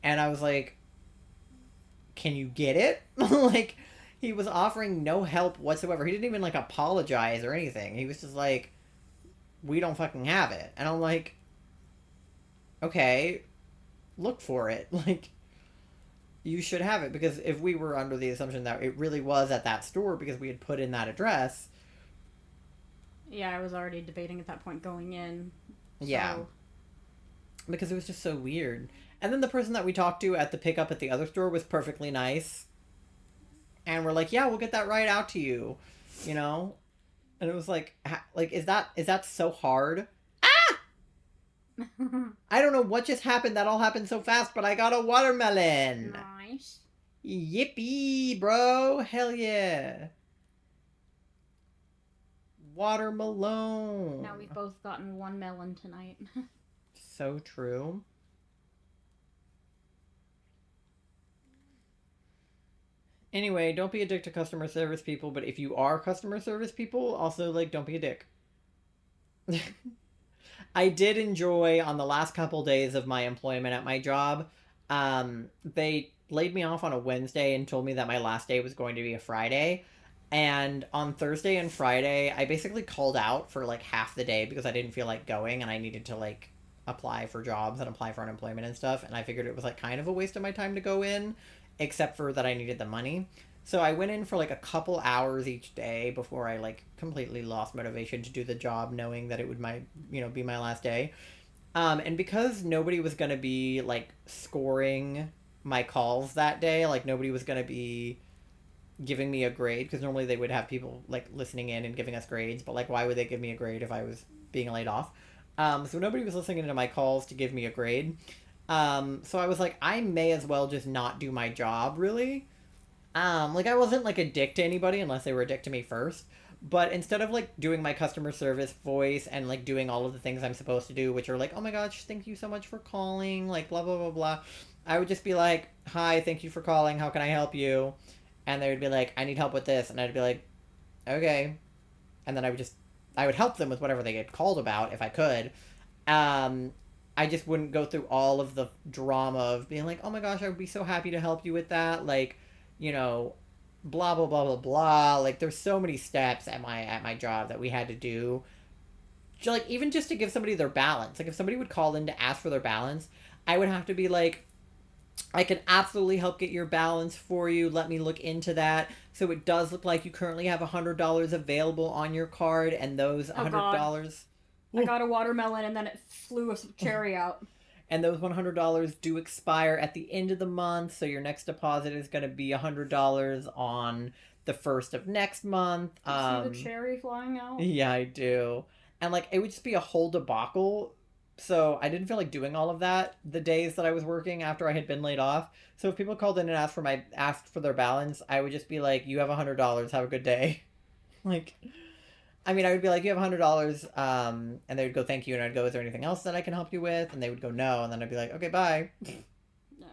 And I was like, can you get it? Like... He was offering no help whatsoever. He didn't even, like, apologize or anything. He was just like, we don't fucking have it. And I'm like, okay, look for it. Like, you should have it. Because if we were under the assumption that it really was at that store because we had put in that address. Yeah, I was already debating at that point going in. So... Yeah. Because it was just so weird. And then the person that we talked to at the pickup at the other store was perfectly nice. And we're like, yeah, we'll get that right out to you, you know? And it was like, is that so hard? Ah! I don't know what just happened. That all happened so fast, but I got a watermelon. Nice. Yippee, bro. Hell yeah. Watermelon. Now we've both gotten one melon tonight. So true. Anyway, don't be a dick to customer service people, but if you are customer service people, also, like, don't be a dick. I did enjoy, on the last couple days of my employment at my job, they laid me off on a Wednesday and told me that my last day was going to be a Friday. And on Thursday and Friday, I basically called out for, like, half the day because I didn't feel like going and I needed to, like, apply for jobs and apply for unemployment and stuff. And I figured it was, like, kind of a waste of my time to go in. Except for that I needed the money. So I went in for like a couple hours each day before I like completely lost motivation to do the job, knowing that it would be my last day. And because nobody was going to be like scoring my calls that day, like nobody was going to be, giving me a grade, because normally they would have people like listening in and giving us grades, but like why would they give me a grade if I was being laid off? So nobody was listening to my calls to give me a grade. So I was like, I may as well just not do my job, really. Like I wasn't like a dick to anybody unless they were a dick to me first. But instead of like doing my customer service voice and like doing all of the things I'm supposed to do, which are like, oh my gosh, thank you so much for calling, like blah blah blah blah, I would just be like, hi, thank you for calling, how can I help you? And they would be like, I need help with this, and I'd be like, okay, and then I would help them with whatever they get called about if I could. Um, I just wouldn't go through all of the drama of being like, oh my gosh, I would be so happy to help you with that, like, you know, blah blah blah blah blah. Like, there's so many steps at my job that we had to do. Like, even just to give somebody their balance. Like, if somebody would call in to ask for their balance, I would have to be like, I can absolutely help get your balance for you. Let me look into that. So it does look like you currently have $100 available on your card, and those $100. I got a watermelon and then it flew a cherry out. And those $100 do expire at the end of the month, so your next deposit is going to be $100 on the first of next month. You see the cherry flying out? Yeah, I do. And like, it would just be a whole debacle. So I didn't feel like doing all of that the days that I was working after I had been laid off. So if people called in and asked for their balance, I would just be like, you have $100, have a good day. Like, I mean, I would be like, you have $100, and they would go, thank you, and I'd go, is there anything else that I can help you with? And they would go, no, and then I'd be like, okay, bye. No.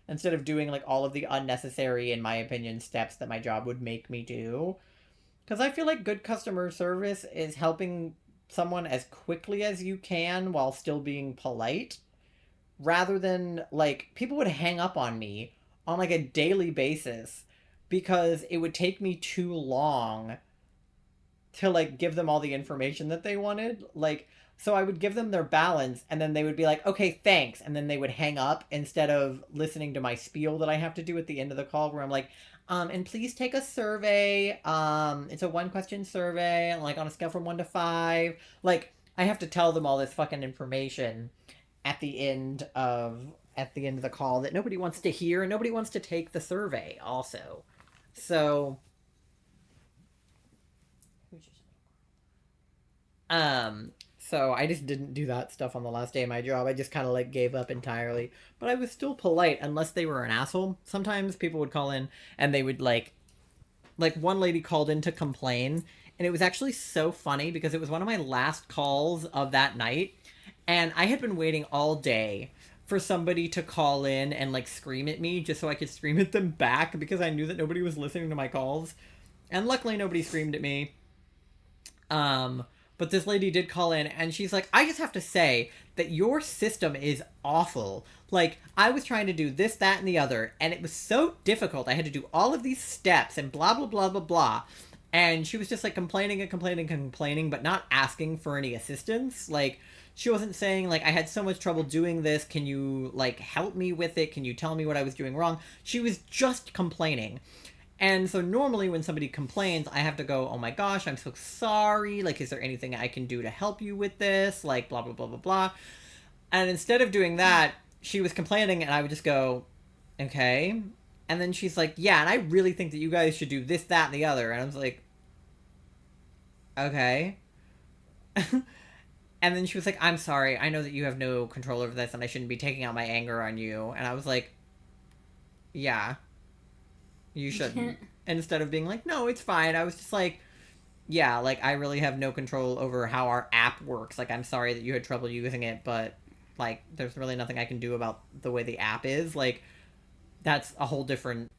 Instead of doing like all of the unnecessary, in my opinion, steps that my job would make me do. Because I feel like good customer service is helping someone as quickly as you can while still being polite, rather than like, people would hang up on me on like a daily basis because it would take me too long to like give them all the information that they wanted. Like, so I would give them their balance and then they would be like, okay, thanks, and then they would hang up instead of listening to my spiel that I have to do at the end of the call, where I'm like, and please take a survey. It's a 1-question survey, like on a scale from 1 to 5. Like, I have to tell them all this fucking information at the end of the call that nobody wants to hear, and nobody wants to take the survey also. So so I just didn't do that stuff on the last day of my job. I just kind of like gave up entirely. But I was still polite unless they were an asshole. Sometimes people would call in and they would like one lady called in to complain, and it was actually so funny because it was one of my last calls of that night, and I had been waiting all day for somebody to call in and like scream at me just so I could scream at them back, because I knew that nobody was listening to my calls. And luckily nobody screamed at me. But this lady did call in, and she's like, I just have to say that your system is awful. Like, I was trying to do this, that, and the other, and it was so difficult. I had to do all of these steps and blah, blah, blah, blah, blah. And she was just, like, complaining and complaining and complaining, but not asking for any assistance. Like, she wasn't saying, like, I had so much trouble doing this. Can you, like, help me with it? Can you tell me what I was doing wrong? She was just complaining. And so normally when somebody complains, I have to go, oh my gosh, I'm so sorry. Like, is there anything I can do to help you with this? Like, blah, blah, blah, blah, blah. And instead of doing that, she was complaining, and I would just go, okay. And then she's like, yeah, and I really think that you guys should do this, that, and the other. And I was like, okay. And then she was like, I'm sorry. I know that you have no control over this, and I shouldn't be taking out my anger on you. And I was like, yeah. You shouldn't. Instead of being like, no, it's fine. I was just like, yeah, like, I really have no control over how our app works. Like, I'm sorry that you had trouble using it, but, like, there's really nothing I can do about the way the app is. Like, that's a whole different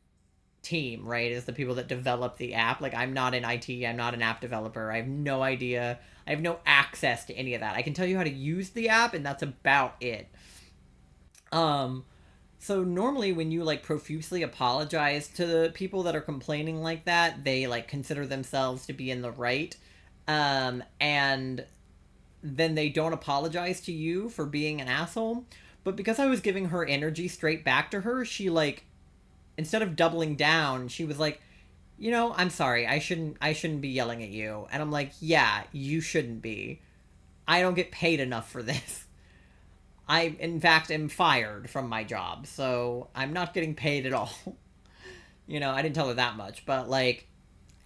team, right? Is the people that develop the app. Like, I'm not in IT. I'm not an app developer. I have no idea. I have no access to any of that. I can tell you how to use the app, and that's about it. So normally when you, like, profusely apologize to the people that are complaining like that, they, like, consider themselves to be in the right, and then they don't apologize to you for being an asshole. But because I was giving her energy straight back to her, she, like, instead of doubling down, she was like, you know, I'm sorry, I shouldn't be yelling at you. And I'm like, yeah, you shouldn't be. I don't get paid enough for this. I, in fact, am fired from my job, so I'm not getting paid at all. I didn't tell her that much, but like,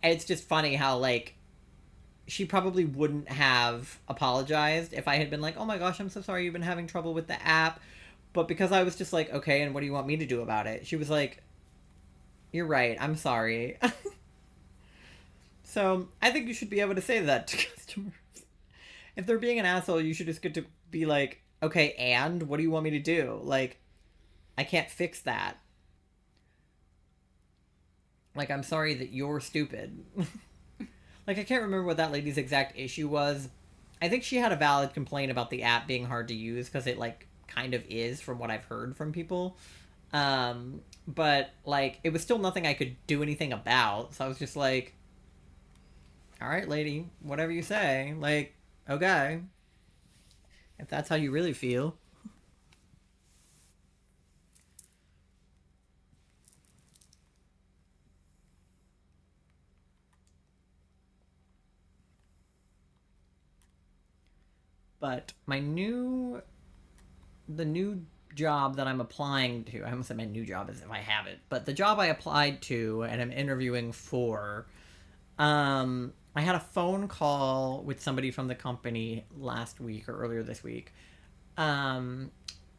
it's just funny how like she probably wouldn't have apologized if I had been like, oh my gosh, I'm so sorry you've been having trouble with the app. But because I was just like, okay, and what do you want me to do about it? She was like, you're right, I'm sorry. So I think you should be able to say that to customers. If they're being an asshole, you should just get to be like, okay, and what do you want me to do? Like, I can't fix that. Like, I'm sorry that you're stupid. Like, I can't remember what that lady's exact issue was. I think she had a valid complaint about the app being hard to use because it, like, kind of is from what I've heard from people. But, like, it was still nothing I could do anything about. So I was just like, all right, lady, whatever you say. Like, okay. If that's how you really feel. But the new job that I'm applying to, I almost said my new job as if I have it, but the job I applied to and I'm interviewing for, I had a phone call with somebody from the company last week or earlier this week. Um,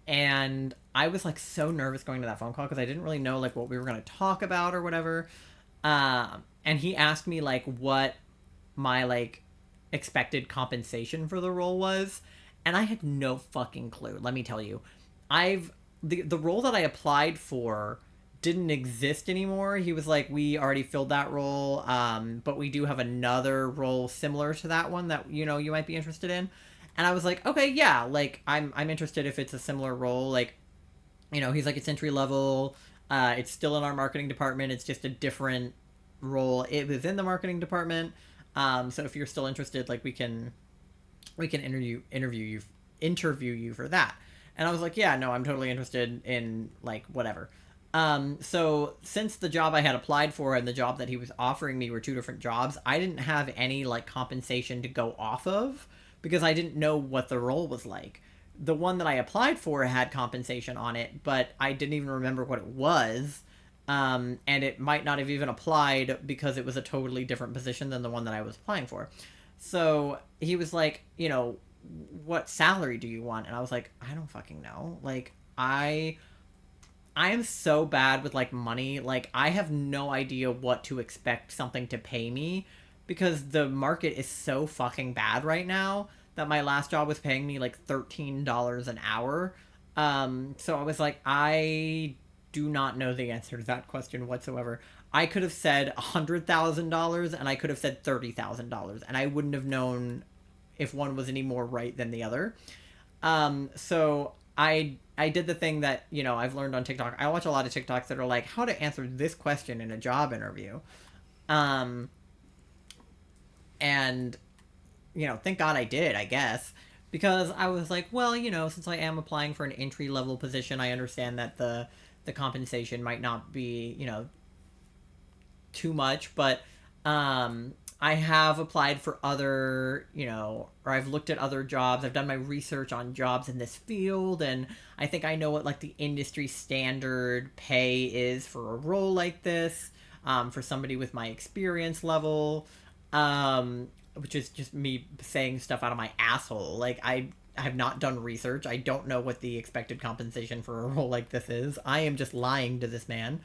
and I was like so nervous going to that phone call because I didn't really know like what we were going to talk about or whatever. And he asked me like what my like expected compensation for the role was, and I had no fucking clue. Let me tell you, I've the role that I applied for didn't exist anymore. He was like, we already filled that role, but we do have another role similar to that one that you might be interested in. And I was like, okay, yeah, like I'm interested if it's a similar role. Like, he's like, it's entry level. It's still in our marketing department. It's just a different role. It was in the marketing department. So if you're still interested, like we can interview you for that. And I was like, yeah, no, I'm totally interested in like whatever. So since the job I had applied for and the job that he was offering me were two different jobs, I didn't have any like compensation to go off of because I didn't know what the role was like. The one that I applied for had compensation on it, but I didn't even remember what it was. And it might not have even applied because it was a totally different position than the one that I was applying for. So he was like, what salary do you want? And I was like, I don't fucking know. Like, I am so bad with like money. Like, I have no idea what to expect something to pay me because the market is so fucking bad right now that my last job was paying me like $13 an hour. So I was like, I do not know the answer to that question whatsoever. I could have said $100,000 and I could have said $30,000 and I wouldn't have known if one was any more right than the other. So I did the thing that I've learned on TikTok. I watch a lot of TikToks that are like how to answer this question in a job interview, and thank God I did, I guess, because I was like, well, since I am applying for an entry level position, I understand that the compensation might not be too much, but I have applied for other, or I've looked at other jobs. I've done my research on jobs in this field, and I think I know what like the industry standard pay is for a role like this, for somebody with my experience level, which is just me saying stuff out of my asshole. Like I have not done research. I don't know what the expected compensation for a role like this is. I am just lying to this man.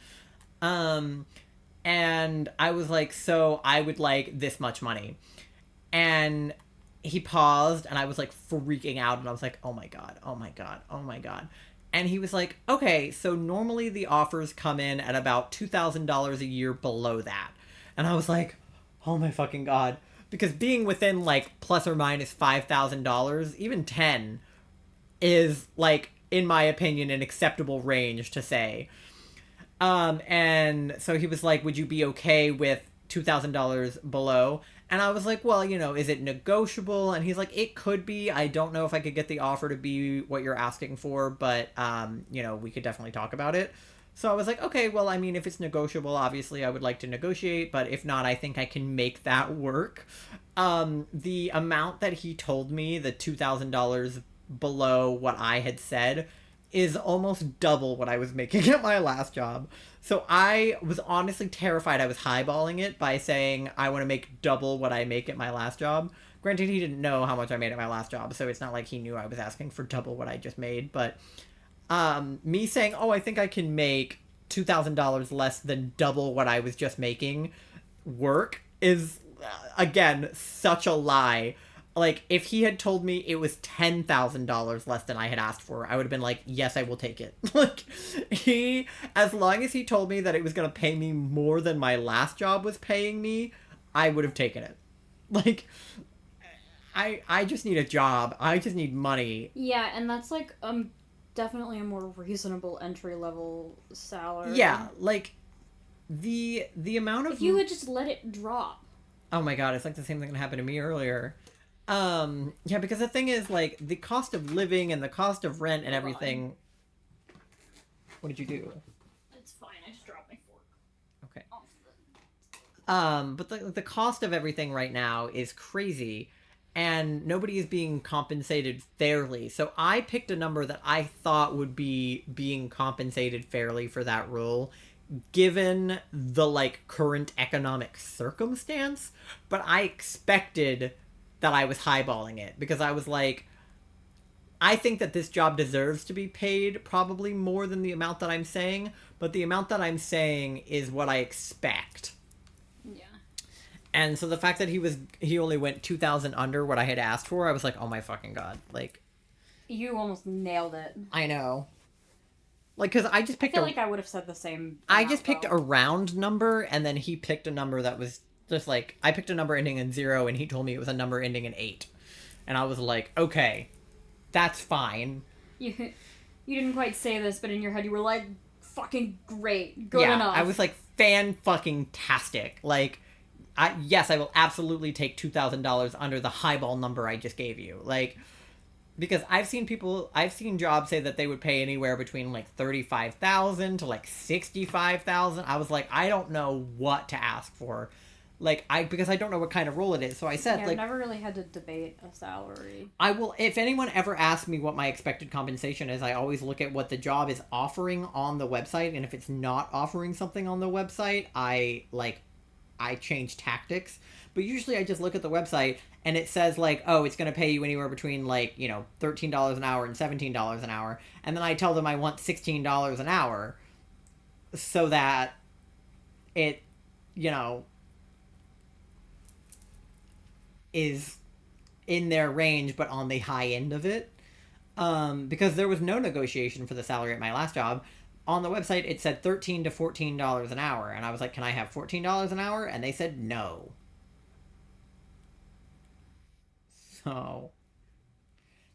And I was like, so I would like this much money. And he paused and I was like freaking out and I was like, oh my God, oh my God, oh my God. And he was like, okay, so normally the offers come in at about $2,000 a year below that. And I was like, oh my fucking God. Because being within like plus or minus $5,000, even 10, is like, in my opinion, an acceptable range to say. And so he was like, would you be okay with $2,000 below? And I was like, well, is it negotiable? And he's like, it could be. I don't know if I could get the offer to be what you're asking for, but, we could definitely talk about it. So I was like, okay, well, I mean, if it's negotiable, obviously I would like to negotiate, but if not, I think I can make that work. The amount that he told me, the $2,000 below what I had said, is almost double what I was making at my last job. So I was honestly terrified I was highballing it by saying I want to make double what I make at my last job. Granted, he didn't know how much I made at my last job, so it's not like he knew I was asking for double what I just made. But me saying, oh, I think I can make $2,000 less than double what I was just making work is, again, such a lie. Like, if he had told me it was $10,000 less than I had asked for, I would have been like, yes, I will take it. Like, as long as he told me that it was going to pay me more than my last job was paying me, I would have taken it. Like, I just need a job. I just need money. Yeah, and that's like definitely a more reasonable entry level salary. Yeah, like the amount of if you would just let it drop. Oh my god, it's like the same thing that happened to me earlier. Yeah, because the thing is, like, the cost of living and the cost of rent and everything. What did you do? It's fine. I just dropped my fork. Okay. Oh. But the cost of everything right now is crazy, and nobody is being compensated fairly. So I picked a number that I thought would be being compensated fairly for that role, given the, like, current economic circumstance. But I expected that I was highballing it, because I was like, I think that this job deserves to be paid probably more than the amount that I'm saying, but the amount that I'm saying is what I expect. Yeah. And so the fact that he only went 2,000 under what I had asked for, I was like, oh my fucking god. Like, You almost nailed it. I know. Like, because I just I picked feel like I would have said the same. I just picked a round number, and then he picked a number that was just like, I picked a number ending in 0, and he told me it was a number ending in 8. And I was like, okay, that's fine. You didn't quite say this, but in your head you were like, fucking great, good enough. I was like, fan-fucking-tastic. Like, yes, I will absolutely take $2,000 under the highball number I just gave you. Like, because I've seen jobs say that they would pay anywhere between like 35,000 to like 65,000. I was like, I don't know what to ask for. Like, because I don't know what kind of role it is. So I said, yeah, like, I've never really had to debate a salary. I will, if anyone ever asks me what my expected compensation is, I always look at what the job is offering on the website. And if it's not offering something on the website, I change tactics. But usually I just look at the website and it says, like, oh, it's going to pay you anywhere between, like, you know, $13 an hour and $17 an hour. And then I tell them I want $16 an hour so that it, you know, is in their range but on the high end of it. Because there was no negotiation for the salary at my last job. On the website, it said $13 to $14 an hour. And I was like, can I have $14 an hour? And they said no. So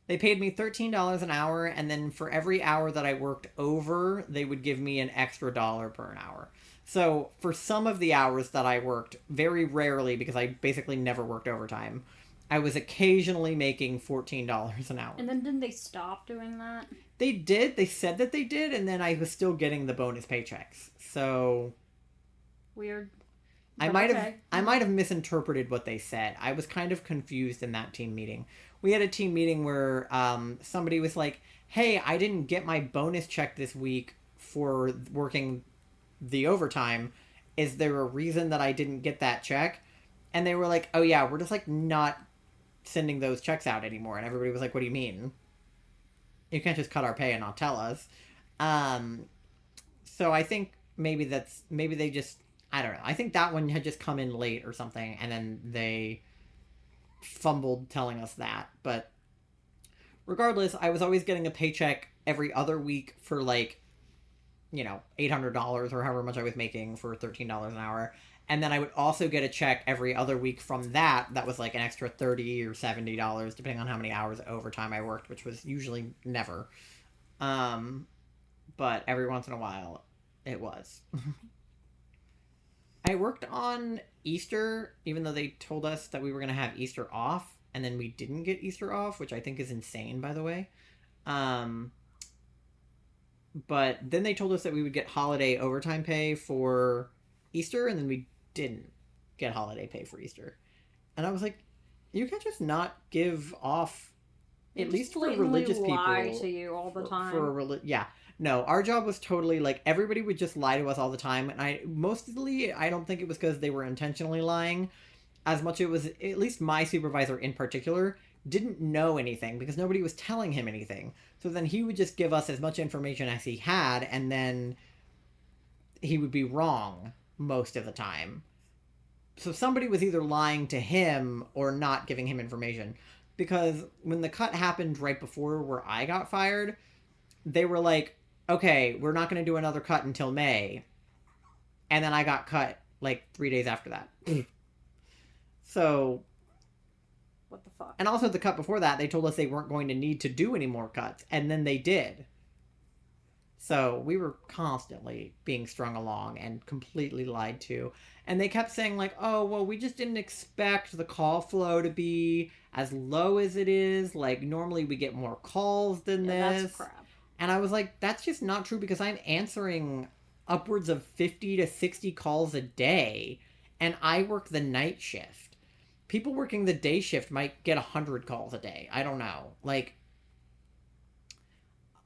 they paid me $13 an hour, and then for every hour that I worked over, they would give me an extra dollar per an hour. So for some of the hours that I worked, very rarely, because I basically never worked overtime, I was occasionally making $14 an hour. And then didn't they stop doing that? They did. They said that they did, and then I was still getting the bonus paychecks. So Weird. I might have misinterpreted what they said. I was kind of confused in that team meeting. We had a team meeting where somebody was like, hey, I didn't get my bonus check this week for working the overtime. Is there a reason that I didn't get that check? And they were like, oh yeah, we're just like not sending those checks out anymore. And everybody was like, what do you mean? You can't just cut our pay and not tell us. So I think maybe they just, I don't know. I think that one had just come in late or something, and then they fumbled telling us that. But regardless, I was always getting a paycheck every other week for, like, you know, $800 or however much I was making for $13 an hour. And then I would also get a check every other week from that was like an extra $30 or $70, depending on how many hours of overtime I worked, which was usually never. But every once in a while, it was. I worked on Easter, even though they told us that we were going to have Easter off, and then we didn't get Easter off, which I think is insane, by the way. But then they told us that we would get holiday overtime pay for Easter, and then we didn't get holiday pay for Easter. And I was like, you can't just not give off at least for blatantly religious lie people. to you all the time. Yeah. No, our job was totally like everybody would just lie to us all the time, and I don't think it was because they were intentionally lying, as much it was at least my supervisor in particular didn't know anything because nobody was telling him anything. So then he would just give us as much information as he had, and then he would be wrong most of the time. So somebody was either lying to him or not giving him information. Because when the cut happened right before where I got fired, they were like, okay, we're not going to do another cut until May. And then I got cut like 3 days after that. So, What the fuck? and also the cut before that, they told us they weren't going to need to do any more cuts. And then they did. So we were constantly being strung along and completely lied to. And they kept saying, like, oh, well, we just didn't expect the call flow to be as low as it is. Like, normally we get more calls than this. That's crap. And I was like, that's just not true because I'm answering upwards of 50 to 60 calls a day. And I work the night shift. People working the day shift might get 100 calls a day. I don't know. Like,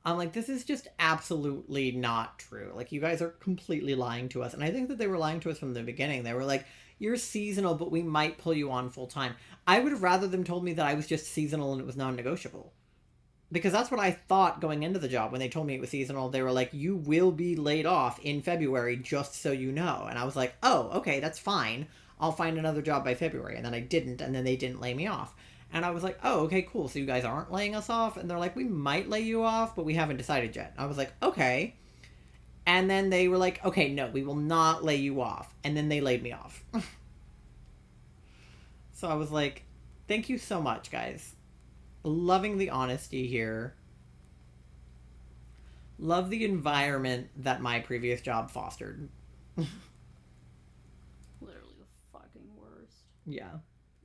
I'm like, this is just absolutely not true. Like, you guys are completely lying to us. And I think that they were lying to us from the beginning. They were like, you're seasonal, but we might pull you on full time. I would have rather them told me that I was just seasonal and it was non-negotiable. Because that's what I thought going into the job. When they told me it was seasonal, they were like, you will be laid off in February, just so you know. And I was like, oh, okay, that's fine. I'll find another job by February. And then I didn't, and then they didn't lay me off. And I was like, oh, okay, cool. So you guys aren't laying us off? And they're like, we might lay you off, but we haven't decided yet. I was like, okay. And then they were like, okay, no, we will not lay you off. And then they laid me off. So I was like, thank you so much, guys. Loving the honesty here. Love the environment that my previous job fostered. Literally the fucking worst. Yeah.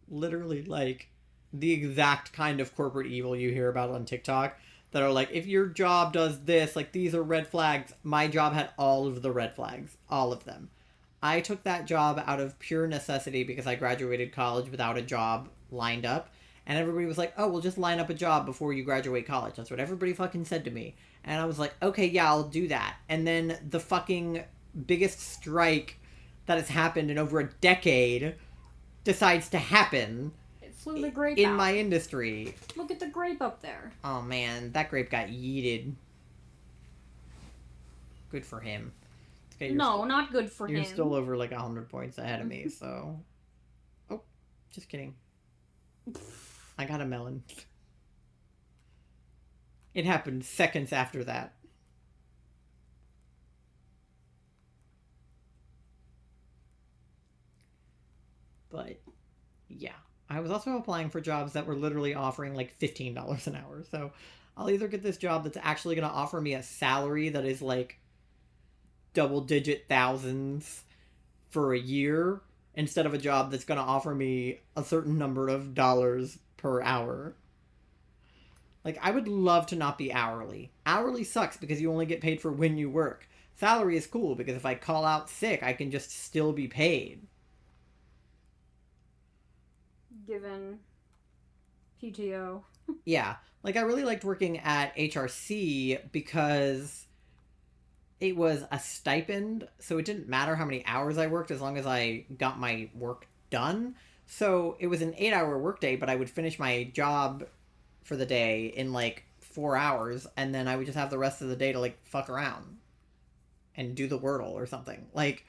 Literally, like, the exact kind of corporate evil you hear about on TikTok that are like, if your job does this, like, these are red flags. My job had all of the red flags. All of them. I took that job out of pure necessity because I graduated college without a job lined up. And everybody was like, oh, well, just line up a job before you graduate college. That's what everybody fucking said to me. And I was like, okay, yeah, I'll do that. And then the fucking biggest strike that has happened in over a decade decides to happen It flew the grape in out. my industry. Look at the grape up there. Oh, man, that grape got yeeted. Good for him. Okay, No, not good for you're him. still over like 100 points ahead of me, so... Oh, just kidding. I got a melon. It happened seconds after that. But, yeah. I was also applying for jobs that were literally offering like $15 an hour. So I'll either get this job that's actually going to offer me a salary that is like double-digit thousands for a year instead of a job that's going to offer me a certain number of dollars per hour. Like, I would love to not be hourly. Hourly sucks because you only get paid for when you work. Salary is cool because if I call out sick, I can just still be paid. Given PTO. Yeah. Like, I really liked working at HRC because it was a stipend, so it didn't matter how many hours I worked as long as I got my work done. So it was an 8-hour workday, but I would finish my job for the day in like 4 hours, and then I would just have the rest of the day to like fuck around and do the Wordle or something. Like,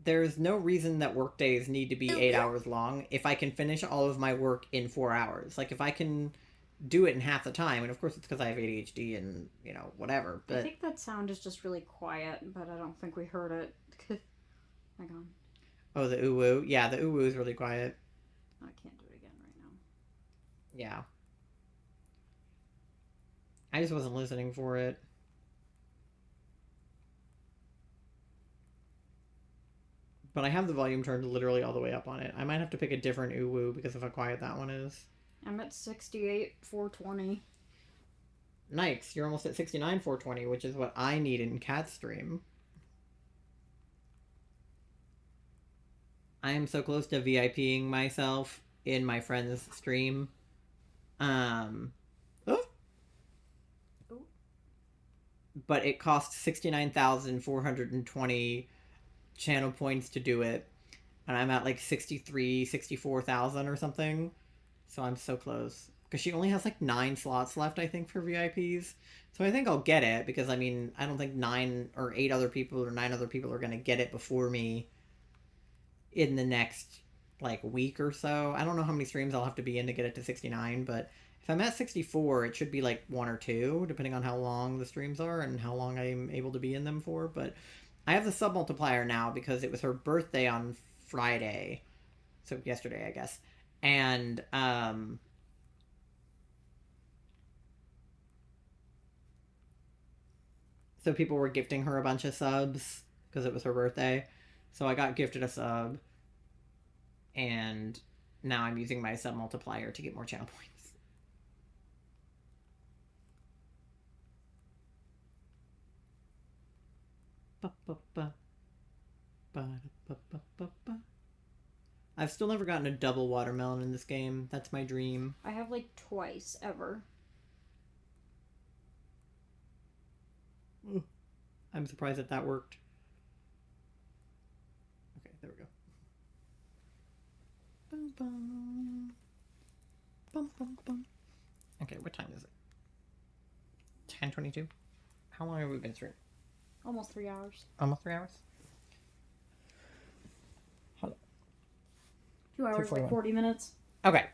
there's no reason that work days need to be 8 hours long if I can finish all of my work in 4 hours. Like, if I can do it in half the time, and of course it's because I have ADHD and, you know, whatever, but... I think that sound is just really quiet, but I don't think we heard it. Hang on. Oh, the ooh-woo? Yeah, the ooh-woo is really quiet. I can't do it again right now. Yeah. I just wasn't listening for it. But I have the volume turned literally all the way up on it. I might have to pick a different ooh-woo because of how quiet that one is. I'm at 68, 420. Nice. You're almost at 69, 420, which is what I need in Cat Stream. I am so close to VIPing myself in my friend's stream. Oh. Oh. But it costs 69,420 channel points to do it. And I'm at like 64,000 or something. So I'm so close. Because she only has like 9 slots left, I think, for VIPs. So I think I'll get it. Because, I mean, I don't think 9 or 8 other people or 9 other people are going to get it before me in the next, like, week or so. I don't know how many streams I'll have to be in to get it to 69. But if I'm at 64, it should be like 1 or 2, depending on how long the streams are and how long I'm able to be in them for. But I have the sub multiplier now because it was her birthday on Friday. So yesterday, I guess. And so people were gifting her a bunch of subs because it was her birthday. So I got gifted a sub, and now I'm using my sub multiplier to get more channel points. I've still never gotten a double watermelon in this game. That's my dream. I have like twice ever. Ooh, I'm surprised that worked. Okay, there we go. Bum, bum. Bum, bum, bum. Okay, what time is it? 10:22. How long have we been streaming? Almost 3 hours. Almost 3 hours. 2 hours, 2:41. like 40 minutes. Okay.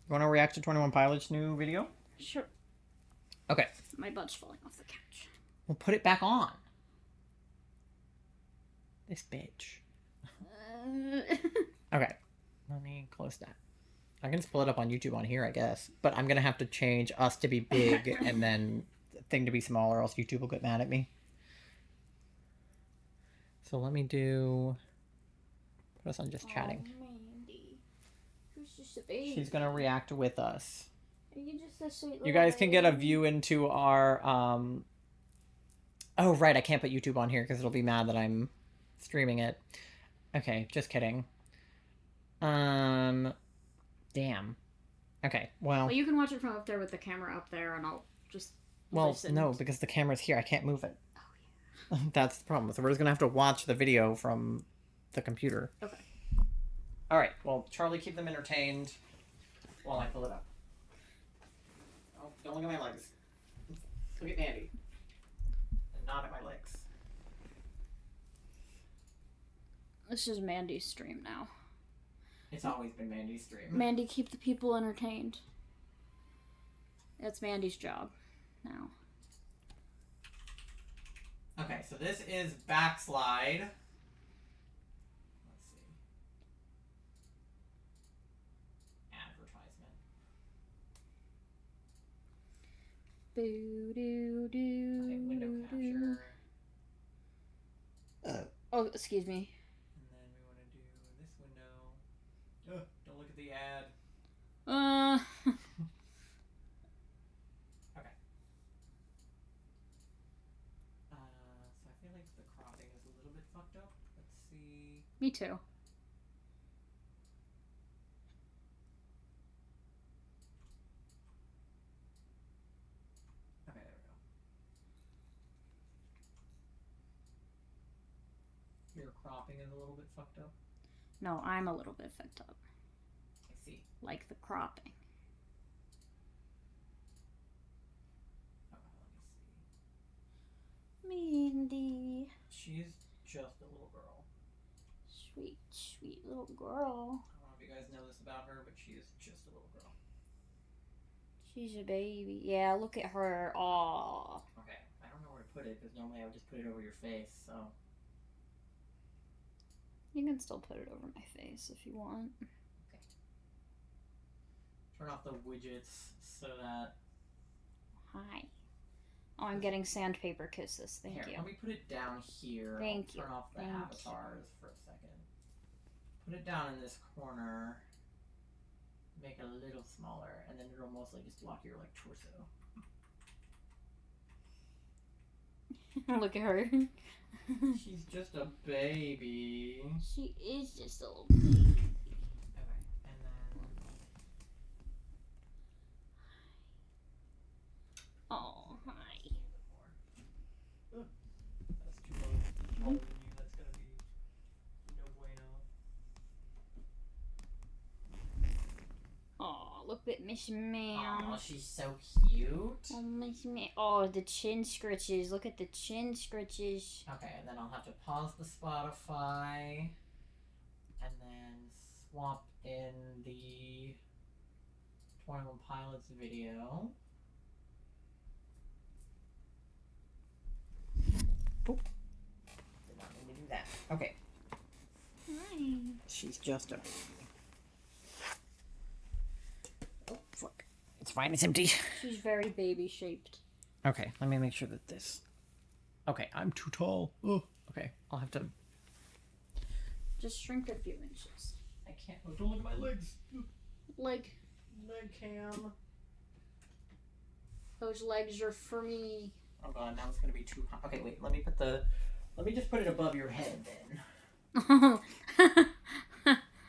You want to react to 21 Pilots' new video? Sure. Okay. My butt's falling off the couch. We'll put it back on. This bitch. Okay. Let me close that. I can split up on YouTube on here, I guess. But I'm going to have to change us to be big and then the thing to be small, or else YouTube will get mad at me. So let me do... Put us on just chatting. Oh, Mandy. Who's just a baby? She's going to react with us. Are you just a sweet little You guys can get a baby? view into our... Oh, right. I can't put YouTube on here because it'll be mad that I'm streaming it. Okay, just kidding. Damn. Okay, well... Well, you can watch it from up there with the camera up there, and I'll just Well, listen. no, because the camera's here. I can't move it. Oh, yeah. That's the problem. So we're just going to have to watch the video from the computer. Okay. All right. Well, Charlie, keep them entertained while I fill it up. Oh, don't look at my legs. Look at Mandy. And not at my legs. This is Mandy's stream now. It's always been Mandy's stream. Mandy, keep the people entertained. That's Mandy's job now. Okay, so this is Backslide. Let's see. Advertisement. Boo doo doo. Okay, window doo. capture. Oh, excuse me. And then we want to do this window. Ugh, don't look at the ad. Okay. So I feel like the cropping is a little bit fucked up. Let's see. Me too. Okay, there we go. Your cropping is a little bit fucked up. No, I'm a little bit fucked up. I see. Like the cropping. Okay, let me see. Mandy. She's just a little girl. Sweet, sweet little girl. I don't know if you guys know this about her, but she is just a little girl. She's a baby. Yeah, look at her. Aw. Okay, I don't know where to put it because normally I would just put it over your face, so. You can still put it over my face if you want. Turn off the widgets so that. Hi. Oh, I'm getting sandpaper kisses. Thank Here, you. let me put it down here. Thank I'll you. turn off the Thank avatars for a second. Put it down in this corner. Make it a little smaller, and then it'll mostly just block your like torso. Look at her. She's just a baby. She is just a little baby. Okay, and then That's too low. Taller than you. That's gonna be no bueno. Oh, look at Miss Meow. Aw, she's so cute. Oh, Miss Meow. Oh, the chin scritches. Look at the chin scritches. Okay, and then I'll have to pause the Spotify and then swap in the 21 Pilots video. Boop. Did not mean to do that. Okay. Hi. She's just a... Oh, fuck. It's fine, it's empty. She's very baby shaped. Okay, let me make sure that this... Okay, I'm too tall. Oh, okay, I'll have to... Just shrink a few inches. I can't. Oh, don't look at my legs. Like, Leg cam. those legs are for me. Oh god, now it's gonna be too hot. Okay, wait. Let me just put it above your head then.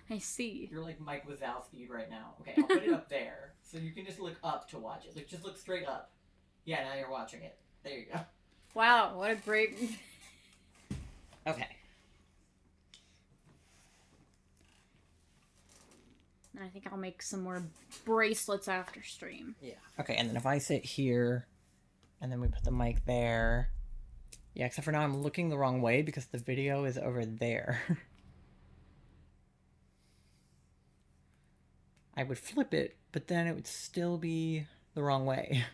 I see. You're like Mike Wazowski right now. Okay, I'll put it up there so you can just look up to watch it. Like, just look straight up. Yeah, now you're watching it. There you go. Wow, what a great... Okay. And I think I'll make some more bracelets after stream. Yeah. Okay, and then if I sit here, and then we put the mic there. Yeah, except for now I'm looking the wrong way because the video is over there. I would flip it, but then it would still be the wrong way.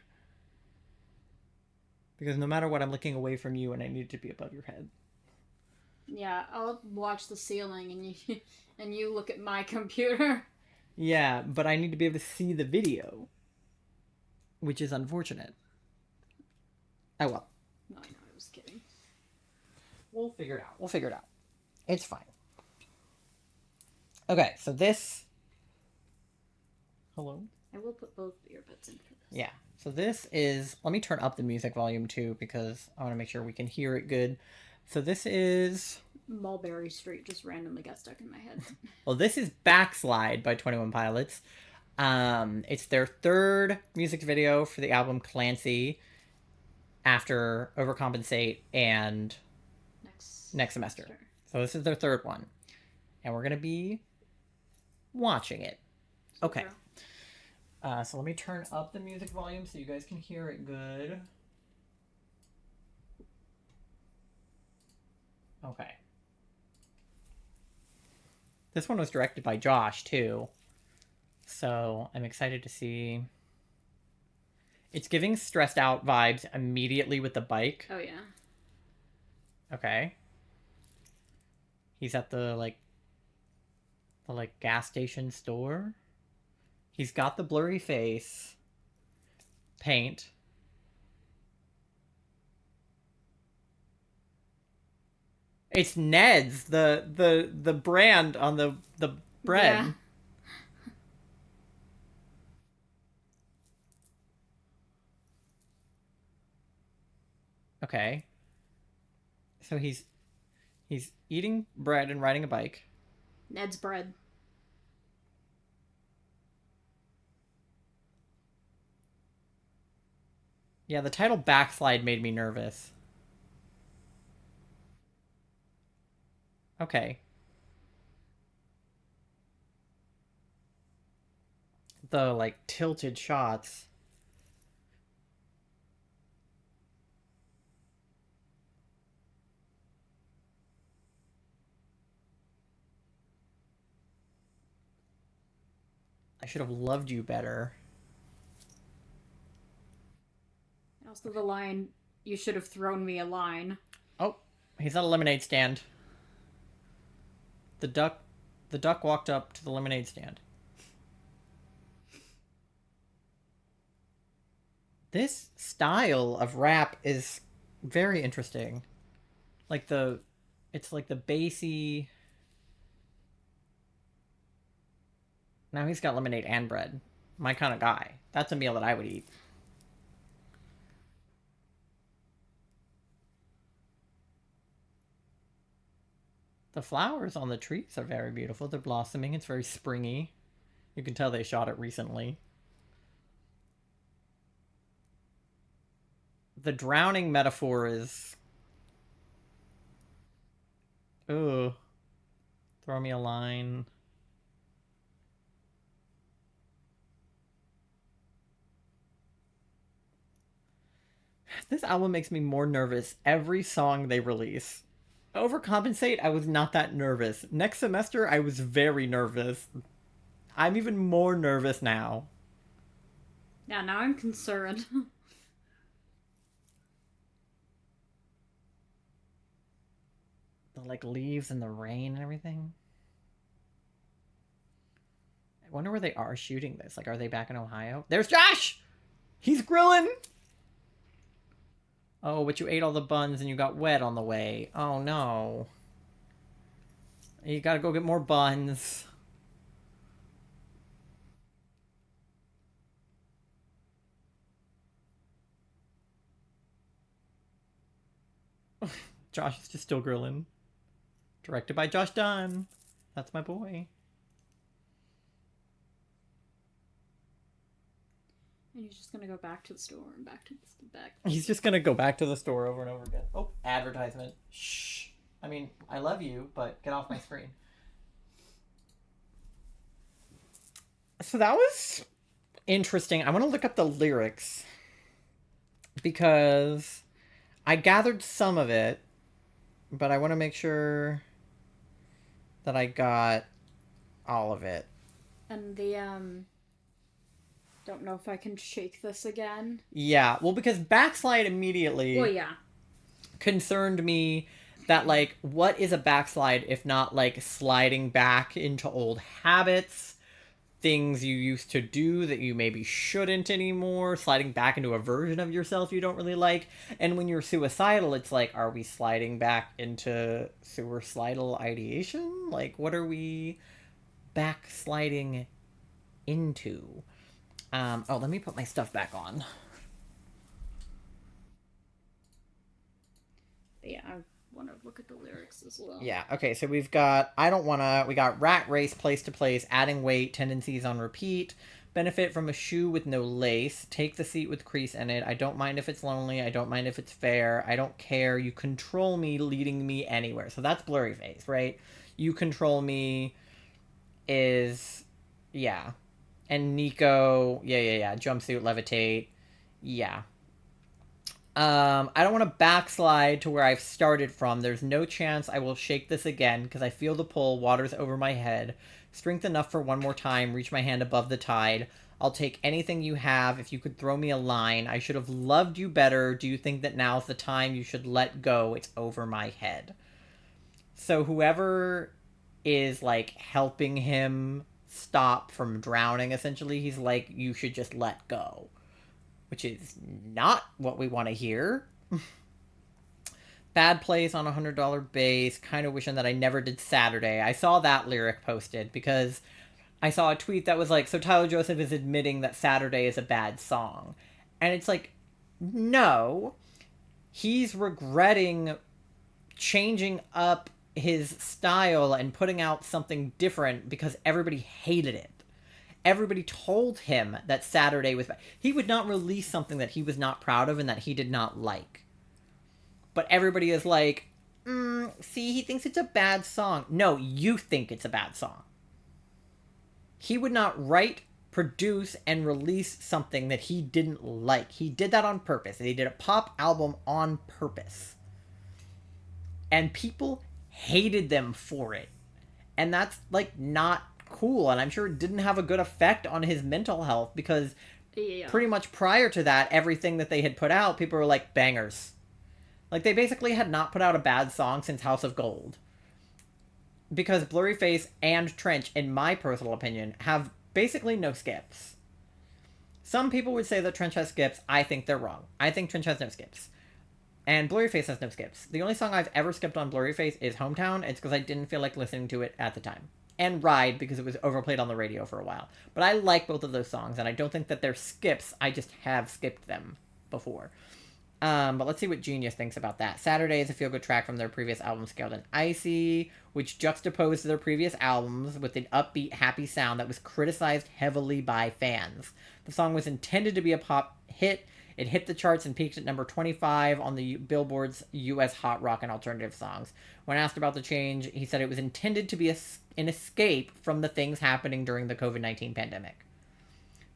Because no matter what, I'm looking away from you and I need it to be above your head. Yeah, I'll watch the ceiling and you and you look at my computer. Yeah, but I need to be able to see the video. Which is unfortunate. Oh well. No, I know, I was kidding. We'll figure it out. We'll figure it out. It's fine. Okay, so this... Hello? I will put both earbuds in for this. Yeah. So this is... Let me turn up the music volume too because I want to make sure we can hear it good. So this is... Mulberry Street just randomly got stuck in my head. Well, this is Backslide by 21 Pilots. It's their third music video for the album Clancy after Overcompensate and Next Semester. Sure. So this is their third one. And we're going to be watching it. Okay. So let me turn up the music volume so you guys can hear it good. Okay. This one was directed by Josh, too. So I'm excited to see. It's giving stressed out vibes immediately with the bike. Oh, yeah. Okay. He's at the gas station store. He's got the blurry face. Paint. It's Ned's, the brand on the bread. Yeah. Okay. So he's eating bread and riding a bike. Ned's bread. Yeah, the title Backslide made me nervous. Okay. The, tilted shots. I should have loved you better. Also the line, you should have thrown me a line. Oh, he's at a lemonade stand. The duck walked up to the lemonade stand. This style of rap is very interesting. It's like the bassy. Now he's got lemonade and bread. My kind of guy. That's a meal that I would eat. The flowers on the trees are very beautiful. They're blossoming. It's very springy. You can tell they shot it recently. The drowning metaphor is Ooh. Throw me a line. This album makes me more nervous every song they release. Overcompensate, I was not that nervous. Next semester, I was very nervous. I'm even more nervous now. Yeah, now I'm concerned. The like leaves and the rain and everything. I wonder where they are shooting this. Like, are they back in Ohio? There's Josh! He's grilling! Oh, but you ate all the buns and you got wet on the way. Oh no. You gotta go get more buns. Josh is just still grilling. Directed by Josh Dunn. That's my boy. And he's just gonna go back to the store and back to the back. He's just gonna go back to the store over and over again. Oh, advertisement. Shh. I mean, I love you, but get off my screen. So that was interesting. I want to look up the lyrics because I gathered some of it, but I want to make sure that I got all of it. And the don't know if I can shake this again. Yeah, well, because backslide immediately Well, yeah. concerned me that, like, what is a backslide if not, like, sliding back into old habits, things you used to do that you maybe shouldn't anymore, sliding back into a version of yourself you don't really like. And when you're suicidal, it's like, are we sliding back into suicidal ideation? Like, what are we backsliding into? Oh, let me put my stuff back on. Yeah, I want to look at the lyrics as well. Yeah, okay, so we've got I Don't Wanna, we got Rat Race, Place to Place, Adding Weight, Tendencies on Repeat, Benefit from a Shoe with No Lace, Take the Seat with Crease in It, I Don't Mind If It's Lonely, I Don't Mind If It's Fair, I Don't Care, You Control Me, Leading Me Anywhere. So that's Blurry Face, right? You Control Me is, yeah. And Nico, yeah. Jumpsuit, Levitate, yeah. I don't want to backslide to where I've started from. There's no chance I will shake this again because I feel the pull, water's over my head. Strength enough for one more time, reach my hand above the tide. I'll take anything you have if you could throw me a line. I should have loved you better. Do you think that now's the time you should let go? It's over my head. So whoever is, like, helping him stop from drowning, essentially, he's like, you should just let go. Which is not what we want to hear. Bad Place on $100 base. Kind of wishing that I never did Saturday. I saw that lyric posted because I saw a tweet that was like, so Tyler Joseph is admitting that Saturday is a bad song. And it's like, no. He's regretting changing up his style and putting out something different because everybody hated it. Everybody told him that Saturday was bad. He would not release something that he was not proud of and that he did not like. But everybody is like, see, he thinks it's a bad song. No, you think it's a bad song. He would not write, produce, and release something that he didn't like. He did that on purpose. And he did a pop album on purpose. And people hated them for it. And that's, like, not cool. And I'm sure it didn't have a good effect on his mental health because pretty much prior to that, everything that they had put out, people were like, bangers. Like, they basically had not put out a bad song since House of Gold. Because Blurry Face and Trench, in my personal opinion, have basically no skips. Some people would say that Trench has skips. I think they're wrong. I think Trench has no skips. And Blurry Face has no skips. The only song I've ever skipped on Blurry Face is Hometown. It's because I didn't feel like listening to it at the time. And Ride, because it was overplayed on the radio for a while. But I like both of those songs, and I don't think that they're skips. I just have skipped them before. But let's see what Genius thinks about that. Saturday is a feel-good track from their previous album, Scaled and Icy, which juxtaposed their previous albums with an upbeat, happy sound that was criticized heavily by fans. The song was intended to be a pop hit, It hit the charts and peaked at number 25 on the Billboard's U.S. Hot Rock and Alternative Songs. When asked about the change, he said it was intended to be an escape from the things happening during the COVID-19 pandemic.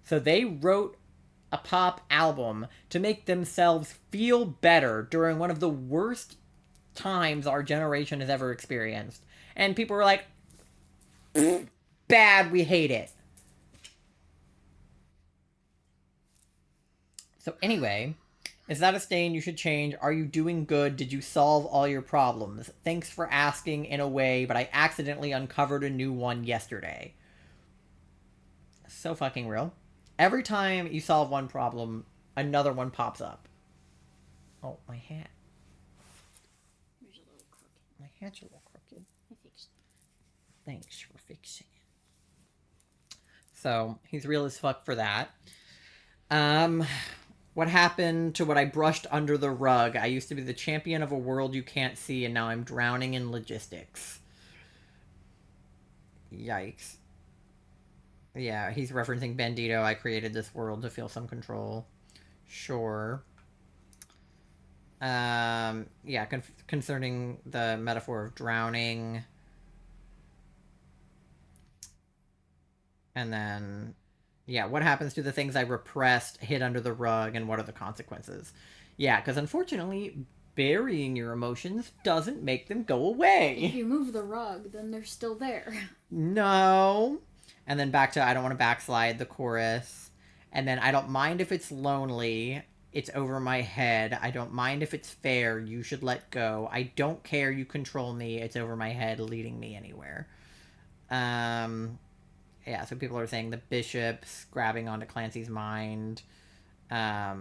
So they wrote a pop album to make themselves feel better during one of the worst times our generation has ever experienced. And people were like, bad, we hate it. So anyway, is that a stain you should change? Are you doing good? Did you solve all your problems? Thanks for asking in a way, but I accidentally uncovered a new one yesterday. So fucking real. Every time you solve one problem, another one pops up. Oh, my hat. Here's a little crooked. My hat's a little crooked. I fixed it. Thanks for fixing it. So, he's real as fuck for that. What happened to what I brushed under the rug? I used to be the champion of a world you can't see, and now I'm drowning in logistics. Yikes. Yeah, he's referencing Bandito. I created this world to feel some control. Sure. Yeah, concerning the metaphor of drowning. And then, yeah, what happens to the things I repressed, hid under the rug, and what are the consequences? Yeah, because unfortunately, burying your emotions doesn't make them go away. If you move the rug, then they're still there. No. And then back to I don't want to backslide, the chorus. And then I don't mind if it's lonely. It's over my head. I don't mind if it's fair. You should let go. I don't care. You control me. It's over my head, leading me anywhere. Yeah, so people are saying the bishops grabbing onto Clancy's mind. Yeah,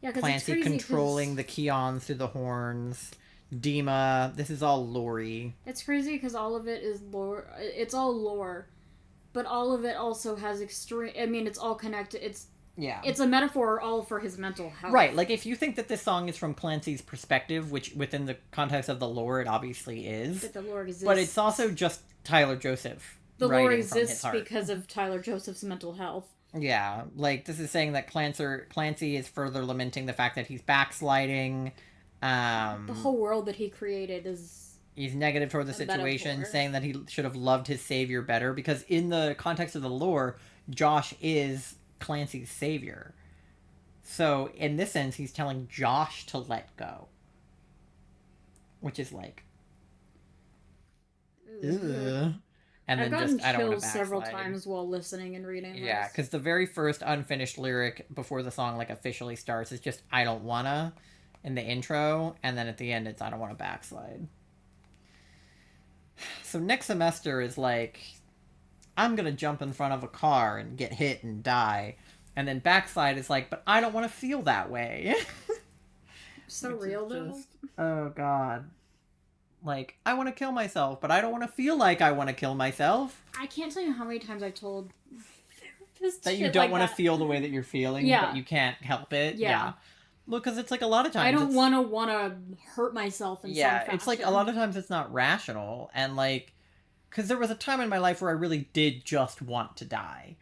because Clancy controlling the Keons through the horns. Dima. This is all Lori. It's crazy because all of it is lore. It's all lore. But all of it also has extreme... I mean, it's all connected. It's a metaphor all for his mental health. Right, like if you think that this song is from Clancy's perspective, which within the context of the lore it obviously is. But the lore exists. But it's also just Tyler Joseph. The lore writing from his exists heart. because of Tyler Joseph's mental health. Yeah, like this is saying that Clancy is further lamenting the fact that he's backsliding. The whole world that he created is... He's negative toward the situation, metaphor. saying that he should have loved his savior better, because in the context of the lore, Josh is Clancy's savior. So, in this sense, he's telling Josh to let go. Which is like... Ugh. And I've then gotten just, I don't want to chills backslide. several times while listening and reading Yeah, this. because the very first unfinished lyric before the song like officially starts is just I don't wanna in the intro, and then at the end it's I don't want to backslide. So next semester is like I'm gonna jump in front of a car and get hit and die, and then backslide is like but I don't want to feel that way. So real though. Oh god. Like, I want to kill myself, but I don't want to feel like I want to kill myself. I can't tell you how many times I've told therapists That you shit don't like want to that. feel the way that you're feeling, Yeah. but you can't help it. Yeah. Look, because it's like a lot of times. I don't it's- want to hurt myself in some fashion. it's like a lot of times it's not rational. And like, because there was a time in my life where I really did just want to die.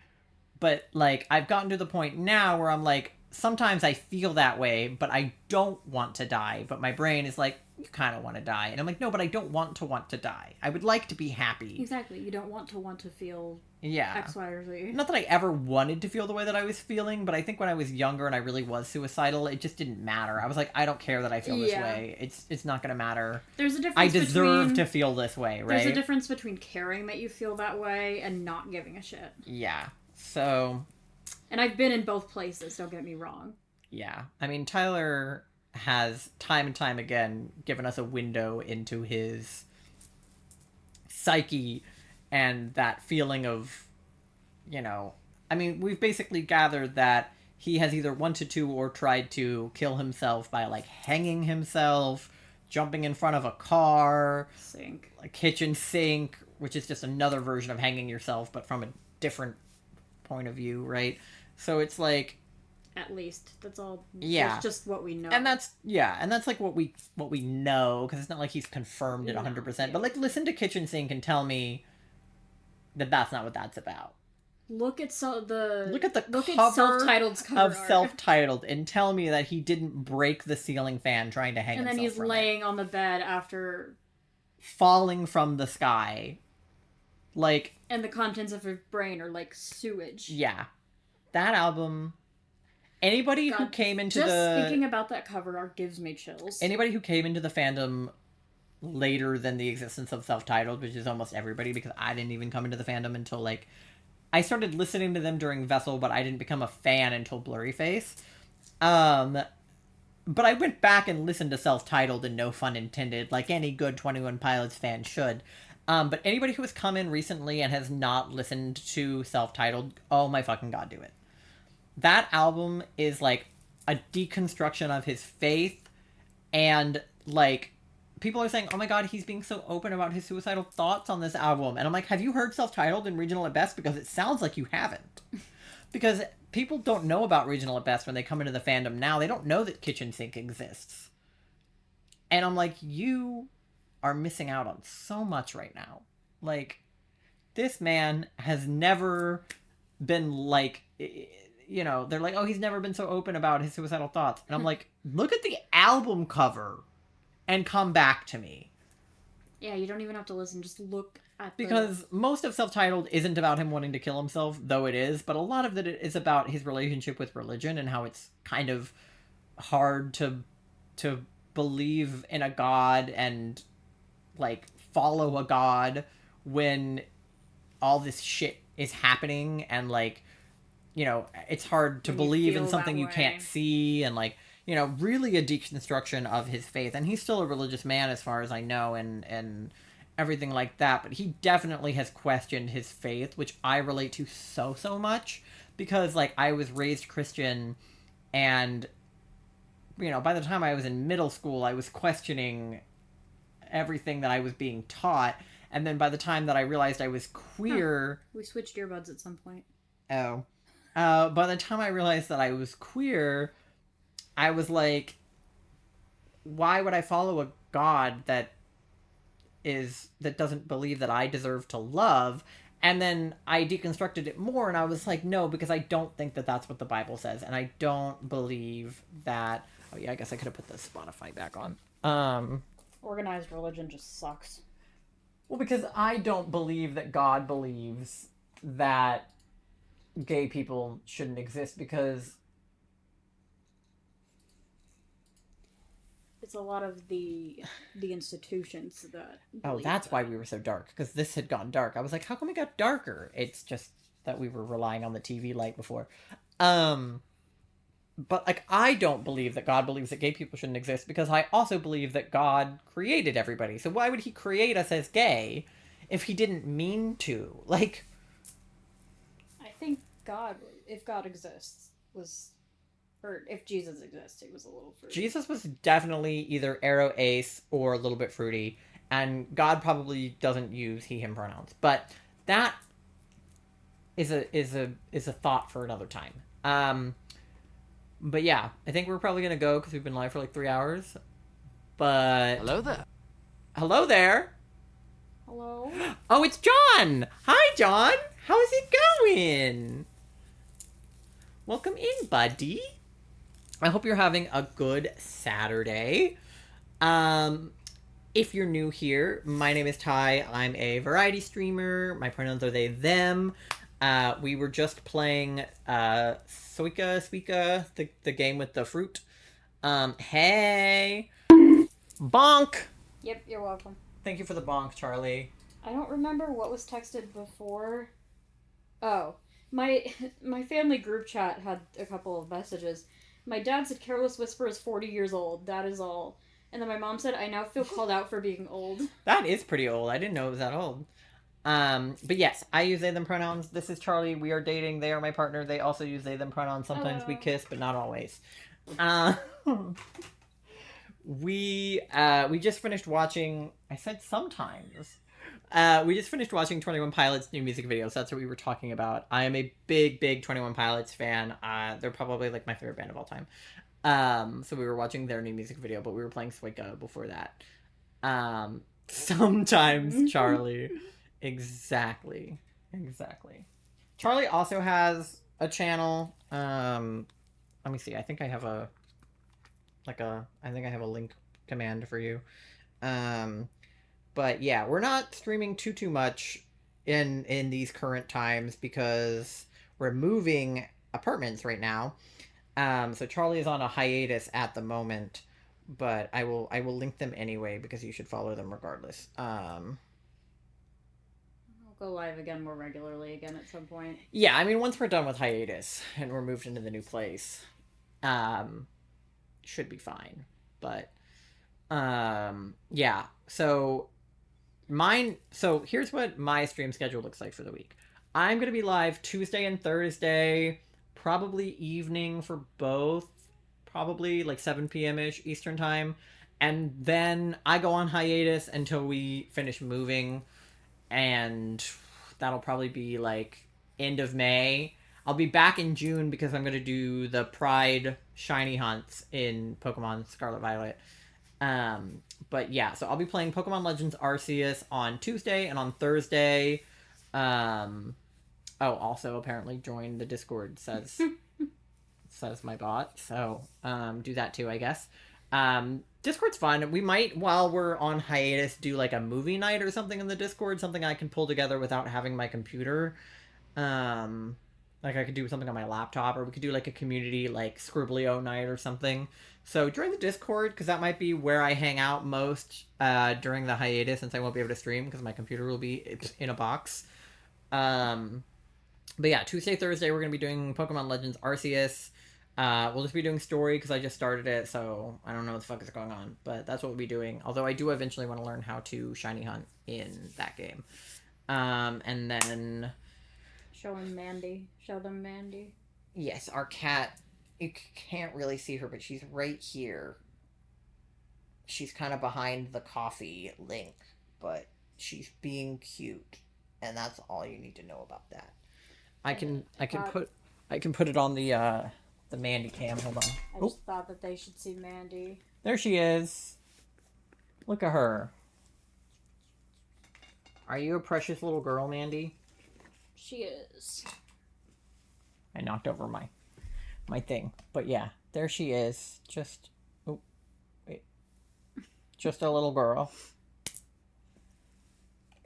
But like, I've gotten to the point now where I'm like, sometimes I feel that way, but I don't want to die. But my brain is like, you kind of want to die. And I'm like, no, but I don't want to die. I would like to be happy. Exactly. You don't want to feel Yeah. X, Y, or Z. Not that I ever wanted to feel the way that I was feeling, but I think when I was younger and I really was suicidal, it just didn't matter. I was like, I don't care that I feel this Yeah. way. It's not going to matter. There's a difference I deserve between... to feel this way, right? There's a difference between caring that you feel that way and not giving a shit. Yeah. So, And I've been in both places, don't get me wrong. yeah. I mean, Tyler has time and time again given us a window into his psyche and that feeling of, you know, I mean, we've basically gathered that he has either wanted to or tried to kill himself by like hanging himself, jumping in front of a car, Sink. a kitchen sink, which is just another version of hanging yourself, but from a different point of view, right? So it's like, At least. That's all. Yeah. That's just what we know. and that's like what we know, because it's not like he's confirmed it No, 100%. yeah. But like, listen to Kitchen Sink and tell me that that's not what that's about. Look at Look at the look cover at self-titled's cover of art. Self-Titled and tell me that he didn't break the ceiling fan trying to hang and himself then he's from laying it. on the bed after Falling from the sky. Like, and the contents of his brain are like sewage. yeah. That album, anybody who came into just thinking about that cover art gives me chills. Anybody who came into the fandom later than the existence of Self-Titled, which is almost everybody, because I didn't even come into the fandom until, like, I started listening to them during Vessel, but I didn't become a fan until Blurryface. But I went back and listened to Self-Titled, and no fun intended, like any good 21 Pilots fan should. But anybody who has come in recently and has not listened to Self-Titled, oh my fucking god, do it. That album is, like, a deconstruction of his faith, and, like, people are saying, oh my god, he's being so open about his suicidal thoughts on this album. And I'm like, have you heard Self-Titled and Regional at Best? Because it sounds like you haven't. Because people don't know about Regional at Best when they come into the fandom now. They don't know that Kitchen Sink exists. And I'm like, you are missing out on so much right now. Like, this man has never been, like, you know, they're like, oh, he's never been so open about his suicidal thoughts. And I'm like, look at the album cover and come back to me. Yeah, you don't even have to listen. Just look at Because most of Self-Titled isn't about him wanting to kill himself, though it is, but a lot of it is about his relationship with religion and how it's kind of hard to believe in a god and, like, follow a god when all this shit is happening, and, like, you know, it's hard to believe in something you can't see, and, like, you know, really a deconstruction of his faith. And he's still a religious man as far as I know, and everything like that, but he definitely has questioned his faith, which I relate to so much, because, like, I was raised Christian, and, you know, by the time I was in middle school, I was questioning everything that I was being taught, and then by the time that I realized I was queer... We switched earbuds at some point. Oh. By the time I realized that I was queer, I was like, why would I follow a god that doesn't believe that I deserve to love? And then I deconstructed it more, and I was like, no, because I don't think that that's what the Bible says, and I don't believe that... Oh yeah, I guess I could have put the Spotify back on. Organized religion just sucks. Well, because I don't believe that God believes that gay people shouldn't exist, because... It's a lot of the institutions that... Oh, that's why we were so dark, because this had gone dark. I was like, how come it got darker? It's just that we were relying on the TV light before. But, like, I don't believe that God believes that gay people shouldn't exist, because I also believe that God created everybody. So why would he create us as gay if he didn't mean to? Like... I think God, if God exists, was... Or if Jesus exists, he was a little fruity. Jesus was definitely either arrow ace or a little bit fruity, and God probably doesn't use he him pronouns. But that is a thought for another time. But yeah, I think we're probably gonna go because we've been live for like 3 hours. But hello there. Hello there. Hello. Oh, it's John. Hi, John. How's it going? Welcome in, buddy. I hope you're having a good Saturday. If you're new here, my name is Ty. I'm a variety streamer. My pronouns are they, them. We were just playing Suika, the game with the fruit. Hey. Bonk. Yep, you're welcome. Thank you for the bonk, Charlie. I don't remember what was texted before. Oh, my family group chat had a couple of messages. My dad said Careless Whisper is 40 years old. That is all. And then my mom said, I now feel called out for being old. That is pretty old. I didn't know it was that old. But yes, I use they, them pronouns. This is Charlie. We are dating. They are my partner. They also use they, them pronouns. Sometimes we kiss, but not always. We just finished watching... I said sometimes. We just finished watching 21 Pilots' new music videos. That's what we were talking about. I am a big 21 Pilots fan. They're probably like my favorite band of all time. So we were watching their new music video, but we were playing Suika before that. Sometimes, Charlie. Exactly. Charlie also has a channel. Let me see. I think I have a link command for you. But yeah, we're not streaming too much in these current times because we're moving apartments right now. So Charlie is on a hiatus at the moment, but I will link them anyway because you should follow them regardless. I'll go live again more regularly again at some point. Yeah, I mean, once we're done with hiatus and we're moved into the new place, should be fine. But yeah. So here's what my stream schedule looks like for the week. I'm going to be live Tuesday and Thursday, probably evening for both, probably like 7 p.m. ish Eastern time. And then I go on hiatus until we finish moving, and that'll probably be like end of May. I'll be back in June because I'm going to do the Pride shiny hunts in Pokemon Scarlet Violet. But yeah, so I'll be playing Pokemon Legends Arceus on Tuesday and on Thursday. Also apparently join the Discord says my bot. So do that too, I guess. Discord's fun. We might, while we're on hiatus, do like a movie night or something in the Discord, something I can pull together without having my computer. Like I could do something on my laptop, or we could do like a community like Scribblio night or something. So join the Discord because that might be where I hang out most during the hiatus, since I won't be able to stream because my computer will be in a box. But yeah, Tuesday, Thursday we're gonna be doing Pokemon Legends Arceus. We'll just be doing story because I just started it, so I don't know what the fuck is going on. But that's what we'll be doing. Although I do eventually want to learn how to shiny hunt in that game. And then Show them Mandy. yes, our cat. You can't really see her, but she's right here. She's kind of behind the coffee link, but she's being cute, and that's all you need to know about that. I can put it on the Mandy cam. Hold on. I just thought that they should see Mandy. There she is. Look at her. Are you a precious little girl, Mandy? She is. I knocked over my thing. But yeah, there she is. Just a little girl.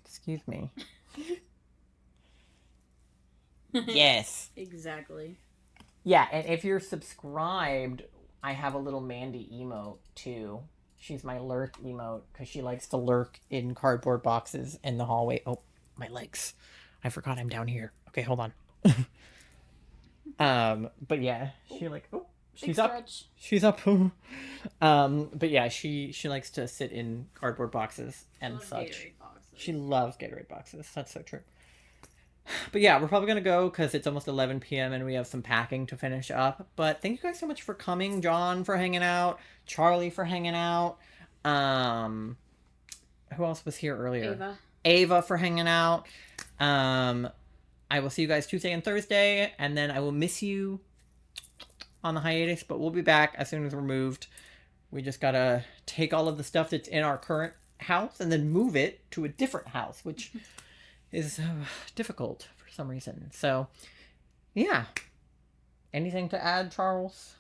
Excuse me. Yes. Exactly. Yeah, and if you're subscribed, I have a little Mandy emote too. She's my lurk emote because she likes to lurk in cardboard boxes in the hallway. Oh, my legs. I forgot I'm down here. Okay, hold on. But yeah, she's up. Stretch. She's up. But yeah, she likes to sit in cardboard boxes and such. She loves Gatorade boxes. That's so true. But yeah, we're probably gonna go because it's almost 11 p.m. and we have some packing to finish up. But thank you guys so much for coming. John for hanging out. Charlie for hanging out. Who else was here earlier? Ava for hanging out. I will see you guys Tuesday and Thursday, and then I will miss you on the hiatus, but we'll be back as soon as we're moved. We just gotta take all of the stuff that's in our current house and then move it to a different house, which is difficult for some reason. So, yeah. Anything to add, Charles?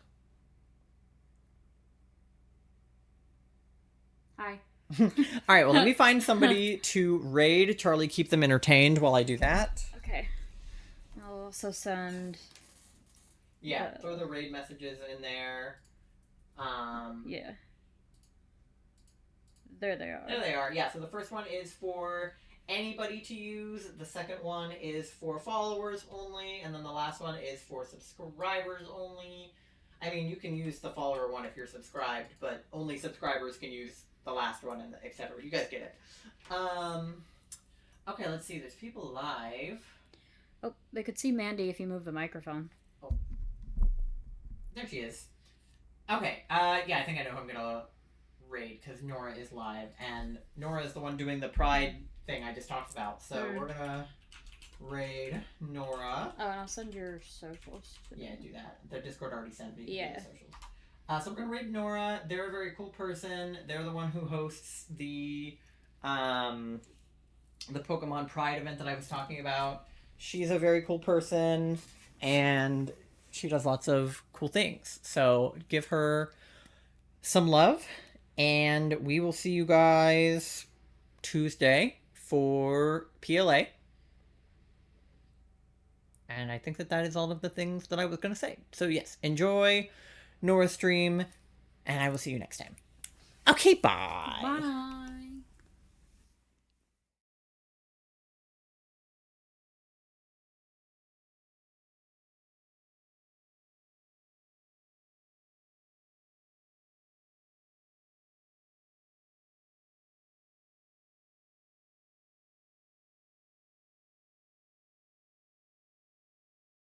Hi. All right, well, let me find somebody to raid. Charlie, keep them entertained while I do that. Okay. I'll also send... Yeah, throw the raid messages in there. Yeah. There they are. There they are. Yeah, so the first one is for anybody to use. The second one is for followers only. And then the last one is for subscribers only. I mean, you can use the follower one if you're subscribed, but only subscribers can use the last one, and etc. You guys get it. Okay, let's see. There's people live. Oh, they could see Mandy if you move the microphone. Oh. There she is. Okay, yeah, I think I know who I'm gonna raid, because Nora is live, and Nora is the one doing the Pride thing I just talked about, so we're gonna raid Nora. Oh, and I'll send your socials. Yeah, do that. The Discord already sent me the socials. So we're gonna raid Nora. They're a very cool person. They're the one who hosts the Pokemon Pride event that I was talking about. she's a very cool person, and she does lots of cool things. So give her some love, and we will see you guys Tuesday for PLA. And I think that is all of the things that I was going to say. So yes, enjoy Nora's stream, and I will see you next time. Okay, bye. Bye.